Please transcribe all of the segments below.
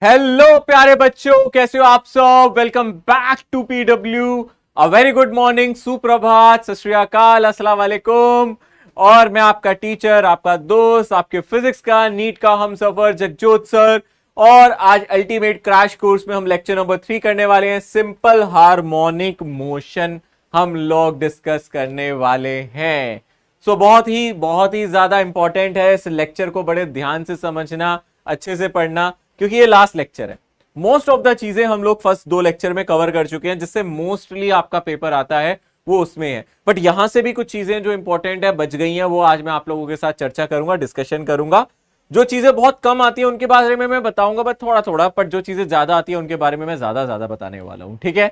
Hello प्यारे बच्चों, कैसे हो आप सब। Welcome back to PW. A very good morning, सुप्रभात, सत श्री अकाल, अस्सलाम वालेकुम। और मैं आपका टीचर, आपका दोस्त, आपके फिजिक्स का नीट का हमसफर जगजोत सर। और आज अल्टीमेट क्रैश कोर्स में हम लेक्चर नंबर 3 करने वाले हैं। सिंपल हार्मोनिक मोशन हम लोग डिस्कस करने वाले हैं। बहुत ही ज्यादा इंपॉर्टेंट है। इस लेक्चर को बड़े ध्यान से समझना, अच्छे से पढ़ना, क्योंकि ये लास्ट लेक्चर है। मोस्ट ऑफ द चीजें हम लोग फर्स्ट 2 लेक्चर में कवर कर चुके हैं, जिससे मोस्टली आपका पेपर आता है वो उसमें है। बट यहां से भी कुछ चीजें जो इंपॉर्टेंट है बच गई हैं, वो आज मैं आप लोगों के साथ चर्चा करूंगा, डिस्कशन करूंगा। जो चीजें बहुत कम आती है उनके बारे में मैं बताऊंगा, बट थोड़ा थोड़ा। पर जो चीजें ज्यादा आती है उनके बारे में मैं ज्यादा ज्यादा बताने वाला हूं, ठीक है।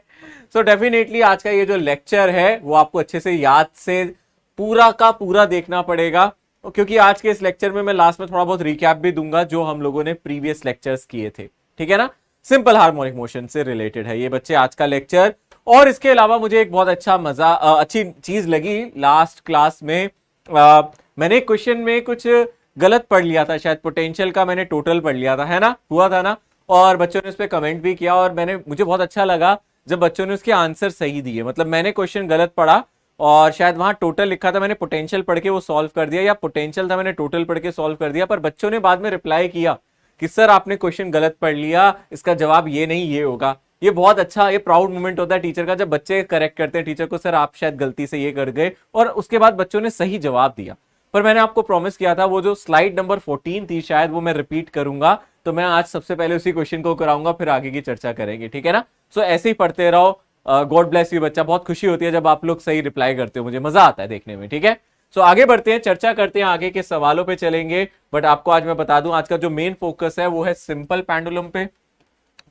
सो डेफिनेटली आज का ये जो लेक्चर है वो आपको अच्छे से याद से पूरा का पूरा देखना पड़ेगा, क्योंकि आज के इस लेक्चर में मैं लास्ट में थोड़ा बहुत रिकैप भी दूंगा जो हम लोगों ने प्रीवियस लेक्चर्स किए थे, ठीक है ना। सिंपल हार्मोनिक मोशन से रिलेटेड है ये बच्चे आज का लेक्चर। और इसके अलावा मुझे एक बहुत अच्छी चीज लगी लास्ट क्लास में। मैंने क्वेश्चन में कुछ गलत पढ़ लिया था, शायद पोटेंशियल का मैंने टोटल पढ़ लिया था, है ना, हुआ था ना। और बच्चों ने उस पर कमेंट भी किया, और मुझे बहुत अच्छा लगा जब बच्चों ने उसके आंसर सही दिए। मतलब मैंने क्वेश्चन गलत पढ़ा और शायद वहां टोटल लिखा था, मैंने पोटेंशियल पढ़ के वो सॉल्व कर दिया, या पोटेंशियल था मैंने टोटल पढ़ के सॉल्व कर दिया। पर बच्चों ने बाद में रिप्लाई किया कि सर आपने क्वेश्चन गलत पढ़ लिया, इसका जवाब ये नहीं ये होगा। ये बहुत अच्छा, ये प्राउड मोमेंट होता है टीचर का, जब बच्चे करेक्ट करते हैं टीचर को, सर आप शायद गलती से ये कर गए, और उसके बाद बच्चों ने सही जवाब दिया। पर मैंने आपको प्रॉमिस किया था, वो जो स्लाइड नंबर 14 थी शायद, वो मैं रिपीट करूंगा। तो मैं आज सबसे पहले उसी क्वेश्चन को कराऊंगा, फिर आगे की चर्चा करेंगे, ठीक है ना। सो ऐसे ही पढ़ते रहो। गॉड ब्लेस यू बच्चा, बहुत खुशी होती है जब आप लोग सही रिप्लाई करते हो, मुझे मजा आता है देखने में, ठीक है। सो आगे बढ़ते हैं, चर्चा करते हैं, आगे के सवालों पे चलेंगे। बट आपको आज मैं बता दूं, आज का जो मेन फोकस है वो है सिंपल पेंडुलम पे।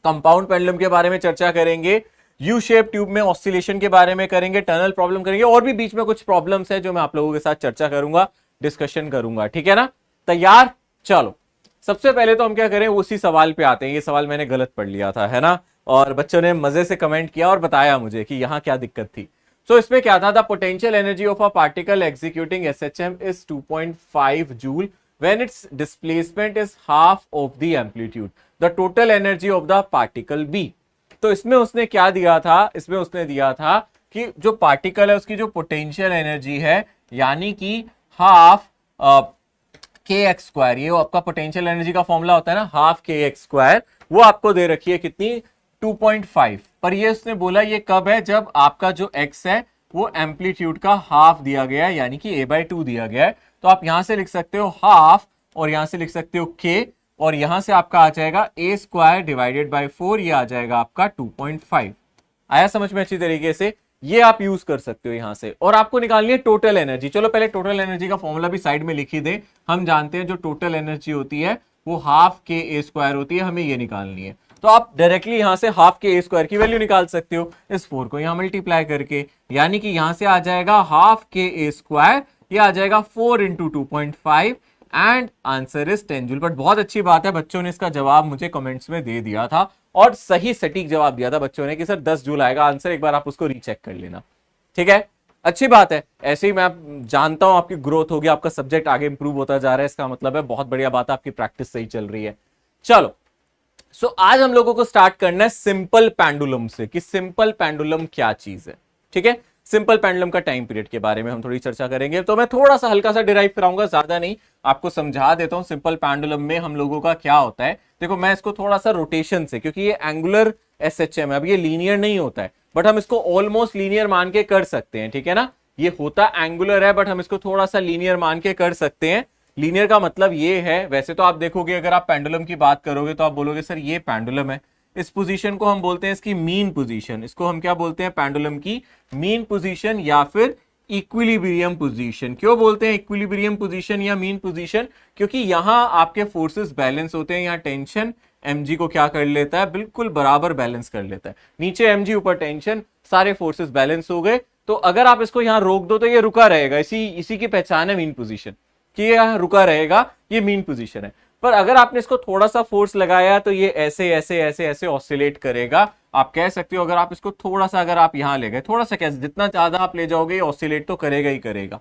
कंपाउंड पेंडुलम के बारे में चर्चा करेंगे, यू शेप ट्यूब में ऑसिलेशन के बारे में करेंगे, टनल प्रॉब्लम करेंगे, और भी बीच में कुछ प्रॉब्लम्स है जो मैं आप लोगों के साथ चर्चा करूंगा, डिस्कशन करूंगा, ठीक है ना। तैयार, चलो। सबसे पहले तो हम क्या करें, उसी सवाल पे आते हैं। ये सवाल मैंने गलत पढ़ लिया था, है ना, और बच्चों ने मजे से कमेंट किया और बताया मुझे कि यहां क्या दिक्कत थी। सो इसमें क्या था, the potential energy of a particle executing SHM is 2.5 joule when its displacement is half of the amplitude the total energy of the particle be. तो इसमें उसने क्या दिया था, इसमें उसने दिया था कि जो पार्टिकल है उसकी जो पोटेंशियल एनर्जी है, यानी कि हाफ के एक्स स्क्वायर, ये आपका पोटेंशियल एनर्जी का फॉर्मूला होता है ना, हाफ के एक्स स्क्वायर, वो आपको दे रखी है कितनी, 2.5। पर ये उसने बोला ये कब है, जब आपका जो x है वो एम्पलीट्यूड का हाफ दिया गया है, यानी कि a/2 दिया गया है। तो आप यहां से लिख सकते हो हाफ, और यहां से लिख सकते हो k, और यहां से आपका आ जाएगा a स्क्वायर डिवाइडेड बाई 4, ये आ जाएगा आपका 2.5। आया समझ में अच्छी तरीके से, ये आप यूज कर सकते हो यहां से। और आपको निकालनी है टोटल एनर्जी। चलो पहले टोटल एनर्जी का फॉर्मूला भी साइड में लिख ही दे। हम जानते हैं जो टोटल एनर्जी होती है वो हाफ के ए स्क्वायर होती है, हमें ये निकालनी है। तो आप डायरेक्टली यहां से हाफ के ए स्क्वायर की वैल्यू निकाल सकते हो इस 4 को यहां मल्टीप्लाई करके, यानी कि यहां से आ जाएगा हाफ के ए स्क्वायर, ये आ जाएगा 4 into 2.5, and answer is 10 joule. But बहुत अच्छी बात है, बच्चों ने इसका जवाब मुझे कमेंट्स में दे दिया था, और सही सटीक जवाब दिया था बच्चों ने कि सर 10 जूल आएगा आंसर। एक बार आप उसको रीचेक कर लेना, ठीक है। अच्छी बात है, ऐसे ही मैं जानता हूं आपकी ग्रोथ होगी, आपका सब्जेक्ट आगे इंप्रूव होता जा रहा है, इसका मतलब है बहुत बढ़िया बात है, आपकी प्रैक्टिस सही चल रही है। चलो, सो आज हम लोगों को स्टार्ट करना है सिंपल पेंडुलम से, कि सिंपल पेंडुलम क्या चीज है, ठीक है। सिंपल पेंडुलम का टाइम पीरियड के बारे में हम थोड़ी चर्चा करेंगे। तो मैं थोड़ा सा हल्का सा डिराइव कराऊंगा, ज्यादा नहीं, आपको समझा देता हूं सिंपल पेंडुलम में हम लोगों का क्या होता है। देखो मैं इसको थोड़ा सा रोटेशन से, क्योंकि ये एंगुलर एसएचएम है, अब ये लीनियर नहीं होता है, बट हम इसको ऑलमोस्ट लीनियर मान के कर सकते हैं, ठीक है ना। ये होता एंगुलर है, बट हम इसको थोड़ा सा लीनियर मान के कर सकते हैं। लीनियर का मतलब ये है, वैसे तो आप देखोगे अगर आप पेंडुलम की बात करोगे तो आप बोलोगे सर ये पेंडुलम है, इस पोजीशन को हम बोलते हैं इसकी मीन पोजीशन, इसको हम क्या बोलते हैं, पेंडुलम की मीन पोजीशन या फिर इक्विलिब्रियम पोजीशन। क्यों बोलते हैं इक्विलिब्रियम पोजीशन या मीन पोजीशन, क्योंकि यहां आपके फोर्सेस बैलेंस होते हैं, यहां टेंशन mg को क्या कर लेता है, बिल्कुल बराबर बैलेंस कर लेता है। नीचे mg ऊपर टेंशन, सारे फोर्सेस बैलेंस हो गए। तो अगर आप इसको यहां रोक दो तो ये रुका रहेगा, इसी की पहचान है मीन पोजीशन, कि ये यहां रुका रहेगा, ये मीन पोजीशन है। पर अगर आपने इसको थोड़ा सा फोर्स लगाया तो ये ऐसे ऐसे ऐसे ऐसे ऑसिलेट करेगा। आप कह सकते हो अगर आप इसको थोड़ा सा, अगर आप यहां ले गए, थोड़ा सा कैसे, जितना ज्यादा आप ले जाओगे ये ऑसिलेट तो करेगा ही करेगा।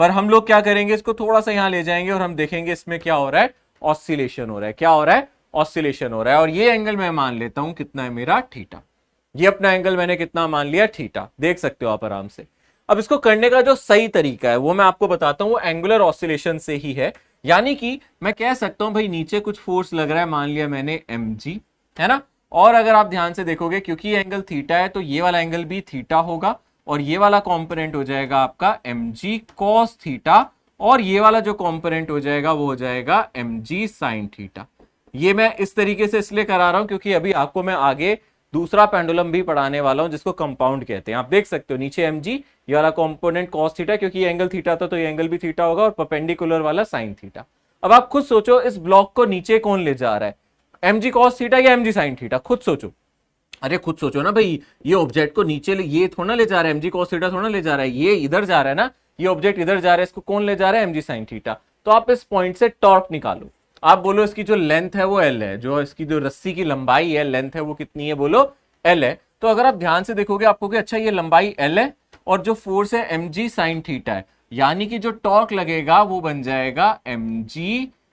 पर हम लोग क्या करेंगे, इसको थोड़ा सा यहां ले जाएंगे और हम देखेंगे इसमें क्या हो रहा है, ऑसिलेशन हो रहा है। क्या हो रहा है, ऑसिलेशन हो रहा है, और ये एंगल मैं मान लेता हूं कितना है मेरा, थीटा। ये अपना एंगल मैंने कितना मान लिया, थीटा। देख सकते हो आप आराम से। अब इसको करने का जो सही तरीका है वो मैं आपको बताता हूं, वो एंगुलर ऑसिलेशन से ही है। यानी कि मैं कह सकता हूं भाई नीचे कुछ फोर्स लग रहा है, मान लिया मैंने mg, है ना। और अगर आप ध्यान से देखोगे क्योंकि ये एंगल थीटा है तो ये वाला एंगल भी थीटा होगा, और ये वाला कंपोनेंट हो जाएगा आपका mg cos थीटा, और ये वाला जो कंपोनेंट हो जाएगा वो हो जाएगा mg sin थीटा। ये मैं इस तरीके से इसलिए करा रहा हूं क्योंकि अभी आपको मैं आगे दूसरा पेंडुलम भी पढ़ाने वाला हूं जिसको कंपाउंड कहते हैं। आप देख सकते हो नीचे mg, ये वाला कंपोनेंट cos थीटा, क्योंकि ये एंगल थीटा था तो ये एंगल भी थीटा होगा, और परपेंडिकुलर वाला sin थीटा। अब आप खुद सोचो इस ब्लॉक को नीचे कौन ले जा रहा है, mg cos थीटा या mg sin थीटा, खुद सोचो। अरे खुद सोचो ना भाई, ये ऑब्जेक्ट को नीचे ये थोड़ा ले जा रहा है, mg cos थीटा थोड़ा ले जा रहा है, ये इधर जा रहा है ना, ये ऑब्जेक्ट इधर जा रहा है, इसको कौन ले जा रहा है, mg sin थीटा। तो आप इस पॉइंट से टॉर्क निकालो। आप बोलो इसकी जो लेंथ है वो L है, जो इसकी जो रस्सी की लंबाई है, लेंथ है वो कितनी है, बोलो L है। तो अगर आप ध्यान से देखोगे आपको कि अच्छा ये लंबाई L है और जो फोर्स है mg sin थीटा है, यानी कि जो टॉर्क लगेगा वो बन जाएगा mg,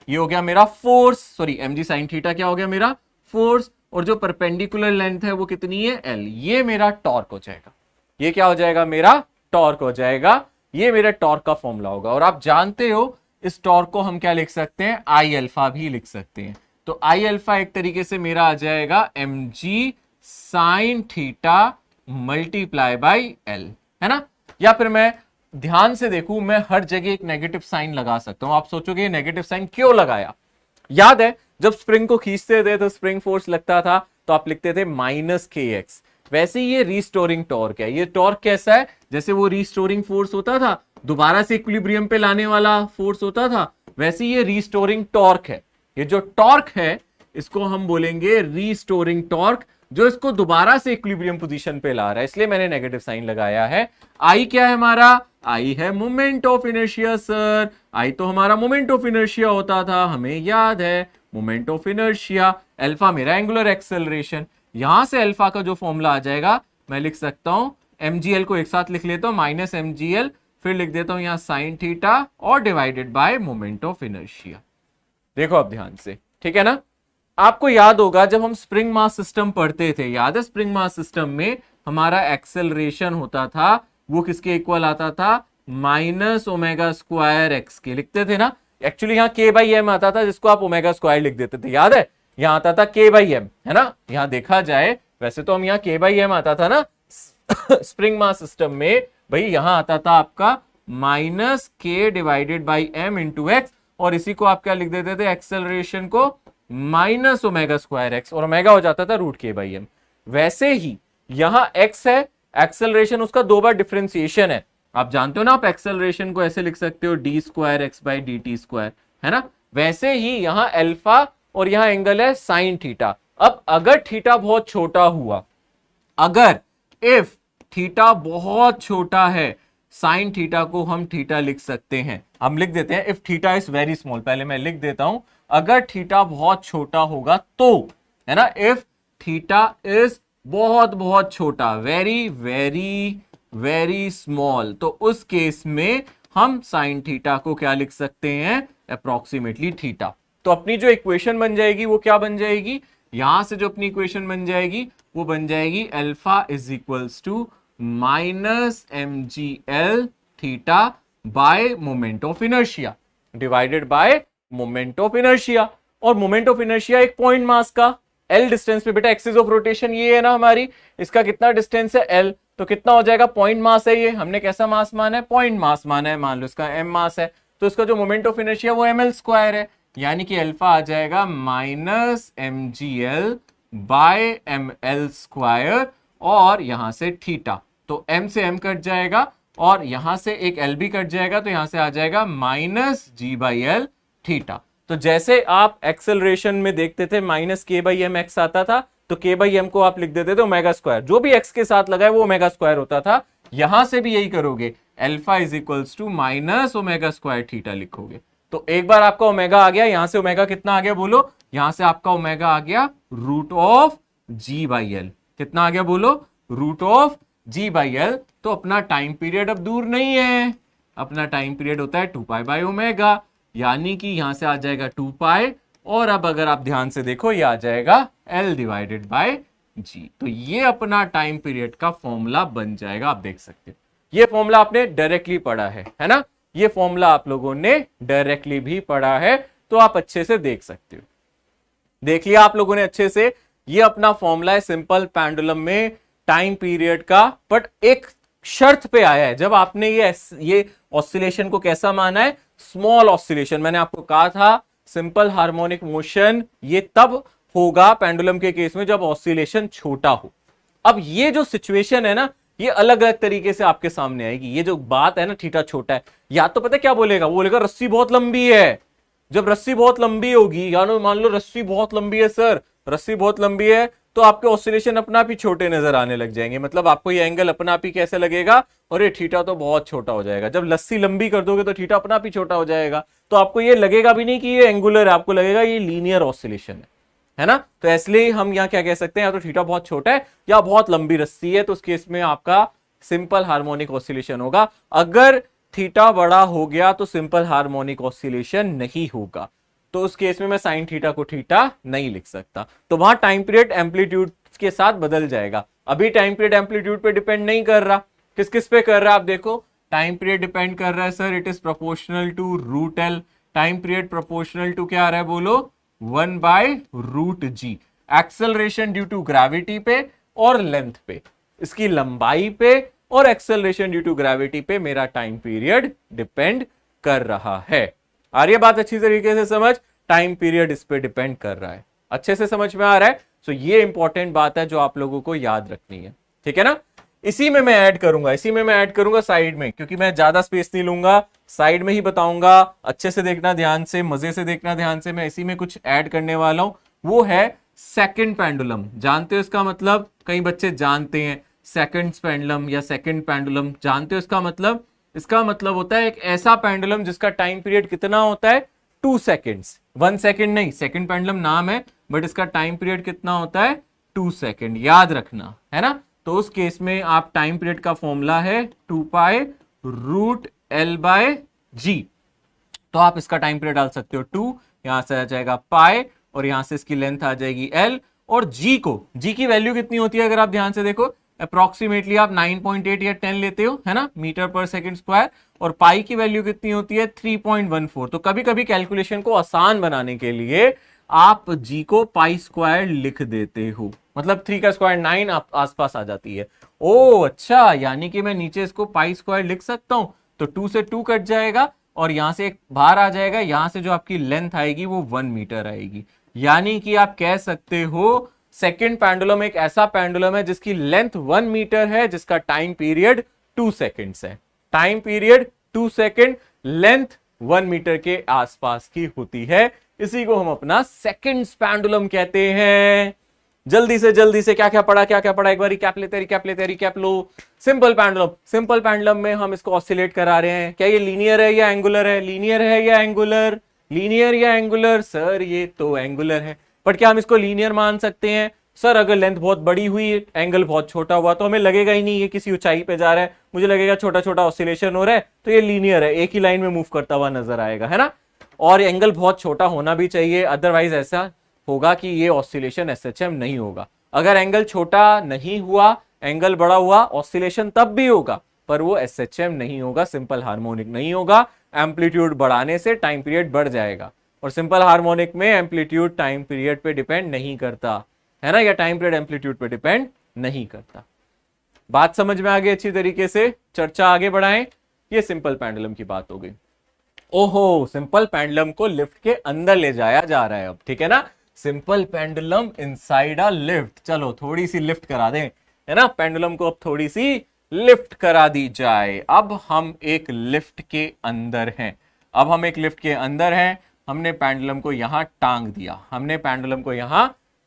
ये हो गया मेरा force, sorry mg sin theta क्या हो गया मेरा, फोर्स, और जो परपेंडिकुलर लेंथ है वो कितनी है, L, ये मेरा टॉर्क हो जाएगा। ये क्या हो जाएगा, मेरा टॉर्क हो जाएगा। ये मेरा टॉर्क का फॉर्मूला होगा। और आप जानते हो इस टॉर्क को हम क्या लिख सकते हैं, आई अल्फा भी लिख सकते हैं। तो आई अल्फा एक तरीके से मेरा आ जाएगा mg sin theta multiply by L, है ना। या फिर मैं ध्यान से देखूं, मैं हर जगह एक नेगेटिव साइन लगा सकता हूं। आप सोचोगे नेगेटिव साइन क्यों लगाया, याद है जब स्प्रिंग को खींचते थे तो स्प्रिंग फोर्स लगता था तो आप लिखते थे -kx। वैसे ये रिस्टोरिंग टॉर्क है। ये टॉर्क कैसा है, जैसे वो रिस्टोरिंग फोर्स होता था, दोबारा से इक्विलिब्रियम पे लाने वाला फोर्स होता था, वैसे ये रिस्टोरिंग टॉर्क है। ये जो टॉर्क है इसको हम बोलेंगे रिस्टोरिंग टॉर्क, जो इसको दोबारा से इक्विलिब्रियम पोजीशन पे ला रहा है, इसलिए मैंने नेगेटिव साइन लगाया है। आई क्या है हमारा, आई है मोमेंट ऑफ इनर्शिया सर। आई तो हमारा मोमेंट ऑफ इनर्शिया होता था, हमें याद है, मोमेंट ऑफ इनर्शिया। अल्फा मेरा एंगुलर एक्सेलरेशन। यहां से अल्फा का जो फॉर्मूला आ जाएगा मैं लिख सकता हूं, mgl को एक साथ लिख लेता हूं, -mgl, फिर लिख देता हूं यहां sin थीटा और divided by moment of inertia. देखो अब ध्यान से, ठीक है ना। आपको याद होगा जब हम स्प्रिंग मास सिस्टम पढ़ते थे, याद है स्प्रिंग मास सिस्टम में हमारा एक्सेलरेशन होता था वो किसके इक्वल आता था, -ω² x के, लिखते थे ना। एक्चुअली यहाँ k/m आता था जिसको आप ω² लिख देते थे, याद है। यहाँ आता था k/m, है ना। यहाँ देखा जाए वैसे तो हम यहाँ k/m आता था ना स्प्रिंग मास सिस्टम में, भाई यहाँ आता था आपका -k divided by m into x, और इसी को आप क्या लिख देते थे, एक्सेलरेशन को -ω² x, और ओमेगा हो जाता था √k/m। वैसे ही यहां x है, एक्सेलरेशन उसका दो बार डिफरेंशिएशन है। आप जानते हो ना, आप एक्सेलरेशन को ऐसे लिख सकते हो d² x/dt², है ना। वैसे ही यहां अल्फा और यहां एंगल है sin थीटा। अब अगर थीटा बहुत छोटा हुआ, अगर इफ थीटा बहुत छोटा है, sin थीटा को हम थीटा लिख सकते हैं। हम लिख देते हैं if theta is very small, पहले मैं लिख देता हूं, अगर थीटा बहुत छोटा होगा तो, है ना, इफ थीटा इज बहुत बहुत छोटा, वेरी वेरी वेरी स्मॉल, तो उस केस में हम साइन थीटा को क्या लिख सकते हैं, अप्रोक्सीमेटली थीटा। तो अपनी जो इक्वेशन बन जाएगी वो क्या बन जाएगी, यहां से जो अपनी इक्वेशन बन जाएगी वो बन जाएगी alpha is equals to -mgl theta by moment of inertia divided by moment of inertia. और मोमेंट ऑफ इनर्शिया एक पॉइंट मास का L डिस्टेंस पे, बेटा एक्सिस ऑफ रोटेशन ये है ना हमारी, इसका कितना डिस्टेंस है L, तो कितना हो जाएगा, पॉइंट मास है ये, हमने कैसा मास माना है, पॉइंट मास माना है, मान लो इसका m मास है, तो इसका जो मोमेंट ऑफ इनर्शिया वो ml² है, यानी कि अल्फा आ जाएगा -mgl बाय ml², और यहां से थीटा, तो m से m कट जाएगा और यहां से एक l भी कट जाएगा, तो यहां से आ जाएगा -g/l थीटा। तो जैसे आप एक्सेलरेशन में देखते थे -k/m x आता था, तो k/m को आप लिख देते थे ω², जो भी x के साथ लगा है वो ω² होता था। यहां से भी यही करोगे, alpha is equals to -ω² theta लिखोगे। तो एक बार आपका ओमेगा आ गया, यहां से ओमेगा कितना आ गया बोलो, यहां से आपका ओमेगा आ गया √g/l, कितना आ गया बोलो, √g/l। तो अपना टाइम पीरियड अब दूर नहीं है, अपना टाइम पीरियड होता है 2π/ω, यानी कि यहां से आ जाएगा 2π और अब अगर आप ध्यान से देखो ये आ जाएगा L डिवाइडेड बाय G। तो ये अपना टाइम पीरियड का फॉर्मूला बन जाएगा। आप देख सकते हो ये फॉर्मूला आपने डायरेक्टली पढ़ा है ना, ये फॉर्मूला आप लोगों ने डायरेक्टली भी पढ़ा है, तो आप अच्छे से देख सकते हो। देख लिया आप लोगों ने अच्छे से, ये अपना फॉर्मूला है सिंपल पेंडुलम में टाइम पीरियड का, बट एक शर्त पे आया है। जब आपने ये ऑसिलेशन को कैसा माना है, स्मॉल ऑसिलेशन। मैंने आपको कहा था सिंपल हार्मोनिक मोशन ये तब होगा पेंडुलम के केस में जब ऑसिलेशन छोटा हो। अब ये जो सिचुएशन है ना, ये अलग अलग तरीके से आपके सामने आएगी। ये जो बात है ना थीटा छोटा है, या तो पता क्या बोलेगा, वो बोलेगा रस्सी बहुत लंबी है। जब रस्सी बहुत लंबी होगी, यानी मान लो रस्सी बहुत लंबी है सर, रस्सी बहुत लंबी है, तो आपके ऑसिलेशन अपना आप ही छोटे नजर आने लग जाएंगे। मतलब आपको ये एंगल अपना आप ही कैसे लगेगा, और ये थीटा तो बहुत छोटा हो जाएगा। जब लस्सी लंबी कर दोगे तो थीटा अपना आप ही छोटा हो जाएगा, तो आपको ये लगेगा भी नहीं कि ये एंगुलर है, आपको लगेगा ये लीनियर ऑसिलेशन है ना। तो इसलिए हम यहाँ क्या कह सकते हैं, या तो थीटा बहुत छोटा है या बहुत लंबी रस्सी है, तो उस केस में आपका सिंपल हार्मोनिक ऑसिलेशन होगा। अगर थीटा बड़ा हो गया तो सिंपल हार्मोनिक ऑसिलेशन नहीं होगा, तो उस केस में मैं साइन थीटा को थीटा नहीं लिख सकता। तो वहां टाइम पीरियड एम्पलीट्यूड के साथ बदल जाएगा। अभी टाइम पीरियड एम्पलीट्यूड पे डिपेंड नहीं कर रहा, किस किस पे कर रहा है आप देखो। टाइम पीरियड डिपेंड कर रहा है sir, it is proportional to root L. Time period proportional to क्या आ रहा है बोलो, 1/√g। Acceleration due to gravity पे और लेंथ पे, इसकी लंबाई पे और एक्सेलरेशन ड्यू टू ग्रेविटी पे मेरा टाइम पीरियड डिपेंड कर रहा है। आ रही है बात अच्छी तरीके से समझ, टाइम पीरियड इस पे डिपेंड कर रहा है। अच्छे से समझ में आ रहा है। सो ये इंपॉर्टेंट बात है जो आप लोगों को याद रखनी है, ठीक है ना। इसी में मैं ऐड करूंगा साइड में, क्योंकि मैं ज्यादा स्पेस नहीं लूंगा, साइड में ही बताऊंगा। अच्छे से देखना ध्यान से, मजे से देखना ध्यान से। मैं इसी में कुछ ऐड करने वाला हूं, वो है सेकंड पेंडुलम। जानते हो इसका मतलब, कई बच्चे जानते हैं सेकंड पेंडुलम या सेकंड पेंडुलम, जानते हो इसका मतलब? इसका मतलब होता है एक ऐसा पेंडुलम जिसका टाइम पीरियड कितना होता है, 2 सेकेंड्स। 1 सेकेंड नहीं, सेकंड पेंडुलम नाम है, बट इसका टाइम पीरियड कितना होता है, 2 सेकेंड। याद रखना है ना। तो उस केस में आप टाइम पीरियड का फॉर्मूला है 2π√L/g। तो आप इसका टाइम पीरियड डाल सकते हो 2, यहां से आ जाएगा पाई, और यहां से इसकी लेंथ आ जाएगी L। और G की वैल्यू कितनी होती है, अगर आप ध्यान से देखो, अप्रोक्सीमेटली आप 9.8 या 10 लेते हो है ना, मीटर पर सेकंड स्क्वायर। और पाई की वैल्यू कितनी होती है, 3.14। तो कभी कभी कैलकुलेशन को आसान बनाने के लिए आप G को पाई स्क्वायर लिख देते हो, मतलब 3 का स्क्वायर 9 आप आसपास आ जाती है। ओ अच्छा, यानी कि मैं नीचे इसको पाई स्क्वायर लिख सकता हूं, तो 2 से 2 कट जाएगा और यहां से एक बाहर आ जाएगा, यहां से जो आपकी लेंथ आएगी वो 1 मीटर आएगी। यानी कि आप कह सकते हो सेकंड पेंडुलम एक ऐसा पेंडुलम है जिसकी लेंथ 1 मीटर है, जिसका टाइम पीरियड 2 सेकेंड्स है। Time period 2 second, length 1 metre के आसपास की होती है। इसी को हम अपना सेकंड पेंडुलम कहते हैं। जल्दी से क्या क्या पढ़ा एक बार रिकैप लो। सिंपल पेंडुलम में हम इसको ऑसिलेट करा रहे हैं। क्या ये लीनियर है या एंगुलर है, लीनियर या एंगुलर? सर ये तो एंगुलर है, बट क्या हम इसको लीनियर मान सकते हैं? सर अगर लेंथ बहुत बड़ी हुई, एंगल बहुत छोटा हुआ, तो हमें लगेगा ही नहीं ये किसी ऊंचाई पे जा रहा है, मुझे लगेगा छोटा छोटा ऑसिलेशन हो रहा है, तो ये लीनियर है, एक ही लाइन में मूव करता हुआ नजर आएगा, है ना। और एंगल बहुत छोटा होना भी चाहिए, अदरवाइज ऐसा होगा कि ये ऑसिलेशन एसएचएम नहीं होगा। अगर एंगल छोटा नहीं हुआ, एंगल बड़ा हुआ, ऑसिलेशन तब भी होगा, पर वो एसएचएम नहीं होगा, सिंपल हार्मोनिक नहीं होगा। एम्पलीट्यूड बढ़ाने से टाइम पीरियड बढ़ जाएगा, और सिंपल हार्मोनिक में एम्पलीट्यूड टाइम पीरियड पे डिपेंड नहीं करता, है ना, या टाइम पीरियड एम्पलीट्यूड पे डिपेंड नहीं करता। बात समझ में आ गई अच्छी तरीके से, चर्चा आगे बढ़ाएं। ये सिंपल पेंडुलम की बात हो गई। ओहो, सिंपल पेंडुलम को लिफ्ट के अंदर ले जाया जा रहा है अब, ठीक है ना। Simple pendulum inside a lift. चलो थोड़ी सी लिफ्ट करा दें, है ना, पेंडुलम को अब थोड़ी सी लिफ्ट करा दी जाए। अब हम एक लिफ्ट के अंदर हैं, हमने पेंडुलम को यहां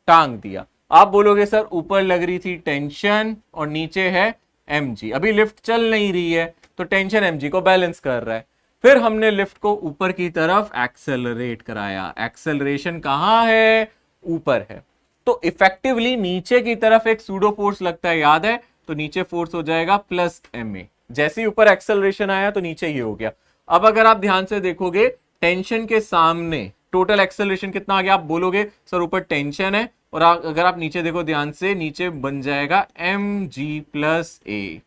टांग दिया, आप बोलोगे सर ऊपर लग रही थी टेंशन और नीचे है mg, अभी लिफ्ट चल नहीं रही है तो टेंशन mg को बैलेंस कर रहा है। फिर हमने लिफ्ट को ऊपर की तरफ एक्सेलरेट कराया, एक्सेलरेशन कहां है, ऊपर है, तो इफेक्टिवली नीचे की तरफ एक सूडो फोर्स लगता है, याद है, तो नीचे फोर्स हो जाएगा प्लस ma। जैसे ही ऊपर एक्सेलरेशन आया तो नीचे ये हो गया। अब अगर आप ध्यान से देखोगे, टेंशन के सामने टोटल एक्सेलरेशन कितना आ गया? आप बोलोगे सर ऊपर टेंशन है, और अगर आप नीचे देखो ध्यान से, नीचे बन जाएगा mg+a,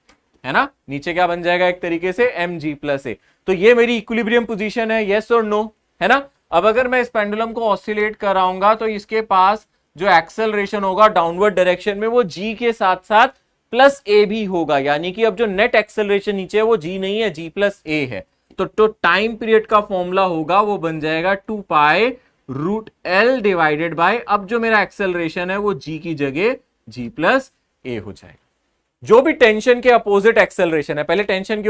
है ना? नीचे क्या बन जाएगा? एक तरीके से mg+a। तो ये मेरी इक्विलिब्रियम पोजीशन है, यस और नो, है ना? अब अगर मैं इस पेंडुलम को ऑसिलेट कराऊंगा तो इसके पास जो एक्सेलरेशन होगा डाउनवर्ड डायरेक्शन में वो g के साथ साथ प्लस a भी होगा, यानी कि अब जो नेट एक्सेलरेशन नीचे है वो g नहीं है, g+a है। तो टाइम पीरियड का फॉर्मूला होगा वो बन जाएगा 2π√L डिवाइडेड बाय, अब जो मेरा एक्सेलरेशन है वो g की जगह g+a हो जाएगा। जो भी टेंशन के अपोजिट एक्सेलरेशन है, पहले टेंशन के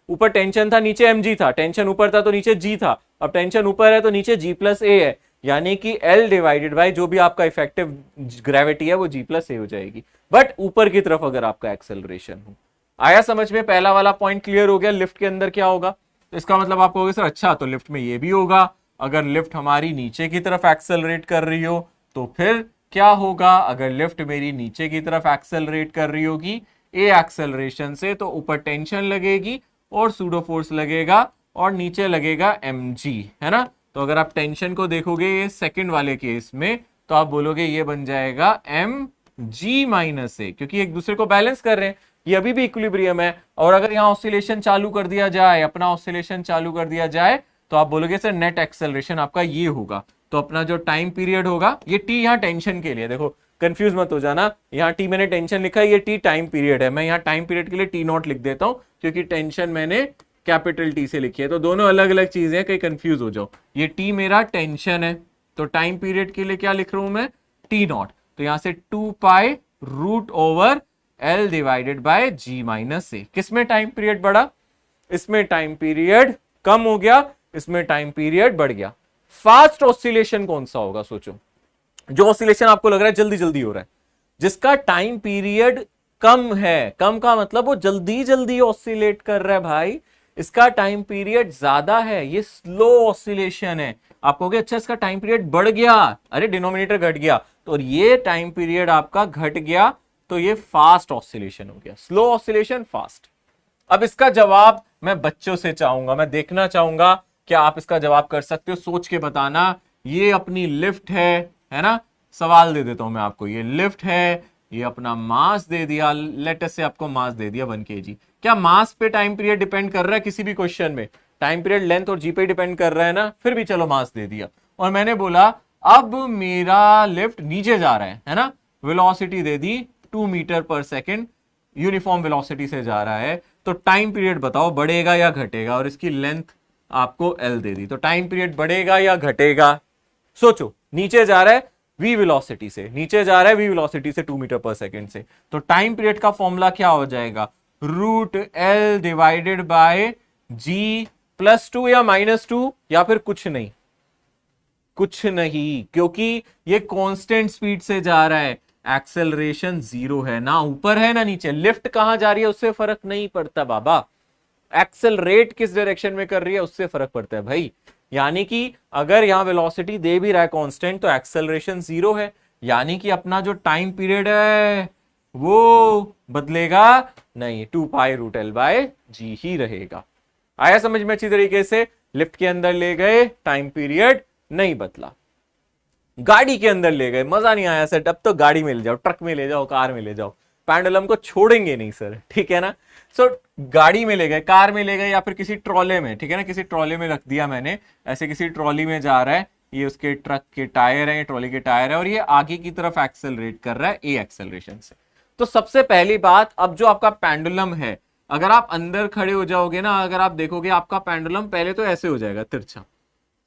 ऊपर टेंशन था, नीचे mg था, टेंशन ऊपर था तो नीचे g था, अब टेंशन ऊपर है तो नीचे g+a है, यानी कि L डिवाइडेड बाय जो भी आपका इफेक्टिव ग्रेविटी है वो g+a हो जाएगी, बट ऊपर की तरफ अगर आपका एक्सेलरेशन हो। आया समझ में? पहला वाला पॉइंट क्लियर हो गया। लिफ्ट के अंदर क्या होगा? इसका मतलब आप कहोगे सर अच्छा तो लिफ्ट में ये भी होगा, अगर लिफ्ट हमारी नीचे की तरफ एक्सेलरेट कर रही हो तो फिर क्या होगा? अगर लिफ्ट मेरी नीचे की तरफ एक्सेलरेट कर रही होगी ए एक्सेलरेशन से, तो ऊपर टेंशन लगेगी और सूडो फोर्स लगेगा और नीचे लगेगा mg, है ना? तो अगर आप टेंशन को देखोगे ये सेकंड वाले केस में, तो आप बोलोगे ये बन जाएगा mg-a, क्योंकि एक दूसरे को बैलेंस कर रहे हैं, ये अभी भी इक्विलिब्रियम है। और अगर यहाँ ऑसिलेशन चालू कर दिया जाए, अपना ऑसिलेशन चालू कर दिया जाए, तो आप बोलोगे सर नेट एक्सेलरेशन आपका ये होगा, तो अपना जो टाइम पीरियड होगा, ये टी यहाँ टेंशन के लिए, देखो कंफ्यूज मत हो जाना, यहाँ टी मैंने टेंशन लिखा है, ये टी टाइम पीरियड है, मैं यहाँ टाइम पीरियड के लिए T0 लिख देता हूं, क्योंकि टेंशन मैंने कैपिटल टी से लिखी है, तो दोनों अलग अलग चीजें हैं, कहीं कंफ्यूज हो जाओ। ये टी मेरा टेंशन है, तो टाइम पीरियड के लिए क्या लिख रहा हूं मैं? T0, तो यहां से 2π√L डिवाइडेड बाय g-a। किसमें टाइम पीरियड बढ़ा? इसमें टाइम पीरियड कम हो गया, इसमें टाइम पीरियड बढ़ गया। फास्ट ऑसिलेशन कौन सा होगा? सोचो, जो ऑसिलेशन आपको लग रहा है जल्दी जल्दी हो रहा है, जिसका टाइम पीरियड कम है, कम का मतलब वो जल्दी जल्दी ऑसिलेट कर रहा है भाई, इसका टाइम पीरियड ज्यादा है, ये स्लो ऑसिलेशन है। आप कहोगे अच्छा इसका टाइम पीरियड बढ़ गया, अरे डिनोमिनेटर घट गया, तो ये टाइम पीरियड आपका घट गया, तो ये फास्ट ऑसिलेशन हो गया। Slow oscillation, fast. अब इसका जवाब मैं बच्चों से चाहूंगा, मैं देखना चाहूंगा क्या आप इसका जवाब कर सकते हो, सोच के बताना। ये अपनी लिफ्ट है ना? सवाल दे देता हूं मैं आपको, ये लिफ्ट है, ये अपना मास दे दिया, लेटस से आपको मास दे दिया 1 kg। क्या मास पे टाइम पीरियड डिपेंड कर रहा है? किसी भी क्वेश्चन में टाइम पीरियड लेंथ और जी पे डिपेंड कर रहा है ना, फिर भी चलो मास दे दिया। और मैंने बोला अब मेरा लिफ्ट नीचे जा रहा है ना, वेलोसिटी दे दी 2 मीटर पर सेकेंड, यूनिफॉर्म वेलोसिटी से जा रहा है, तो टाइम पीरियड बताओ बढ़ेगा या घटेगा, और इसकी लेंथ आपको L दे दी, तो टाइम पीरियड बढ़ेगा या घटेगा? सोचो, नीचे जा रहा है v वेलोसिटी से, नीचे जा रहा है v वेलोसिटी से 2 मीटर पर सेकेंड से, तो टाइम पीरियड का फॉर्मूला क्या हो जाएगा? √L डिवाइडेड बाय g+2 या -2, या फिर कुछ नहीं, कुछ नहीं, क्योंकि ये कांस्टेंट स्पीड से जा रहा है, एक्सेलरेशन 0 है, ना ऊपर है ना नीचे, लिफ्ट कहां जा रही है उससे फर्क नहीं पड़ता बाबा, एक्सेलरेट किस डायरेक्शन में कर रही है उससे फर्क पड़ता है भाई। यानी कि अगर यहां वेलोसिटी दे भी रहा है कांस्टेंट, तो एक्सेलरेशन 0 है, यानी कि अपना जो टाइम पीरियड है वो बदलेगा नहीं, 2π√L/g ही रहेगा। आया समझ में अच्छी तरीके से? लिफ्ट के अंदर ले गए, टाइम पीरियड नहीं बदला। गाड़ी के अंदर ले गए, मजा नहीं आया सर, अब तो गाड़ी में ले जाओ, ट्रक में ले जाओ, कार में ले जाओ, पेंडुलम को छोड़ेंगे नहीं सर, ठीक है ना? सो गाड़ी में ले गए, कार में ले गए, या फिर किसी ट्रॉले में, ठीक है ना, किसी ट्रॉले में रख दिया मैंने, ऐसे किसी ट्रॉली में जा रहा है, ये उसके ट्रक के टायर है, ट्रॉली के टायर है, और ये आगे की तरफ एक्सेलरेट कर रहा है ए एक्सेलरेशन से। तो सबसे पहली बात, अब जो आपका पेंडुलम है, अगर आप अंदर खड़े हो जाओगे ना, अगर आप देखोगे आपका पेंडुलम पहले तो ऐसे हो जाएगा तिरछा,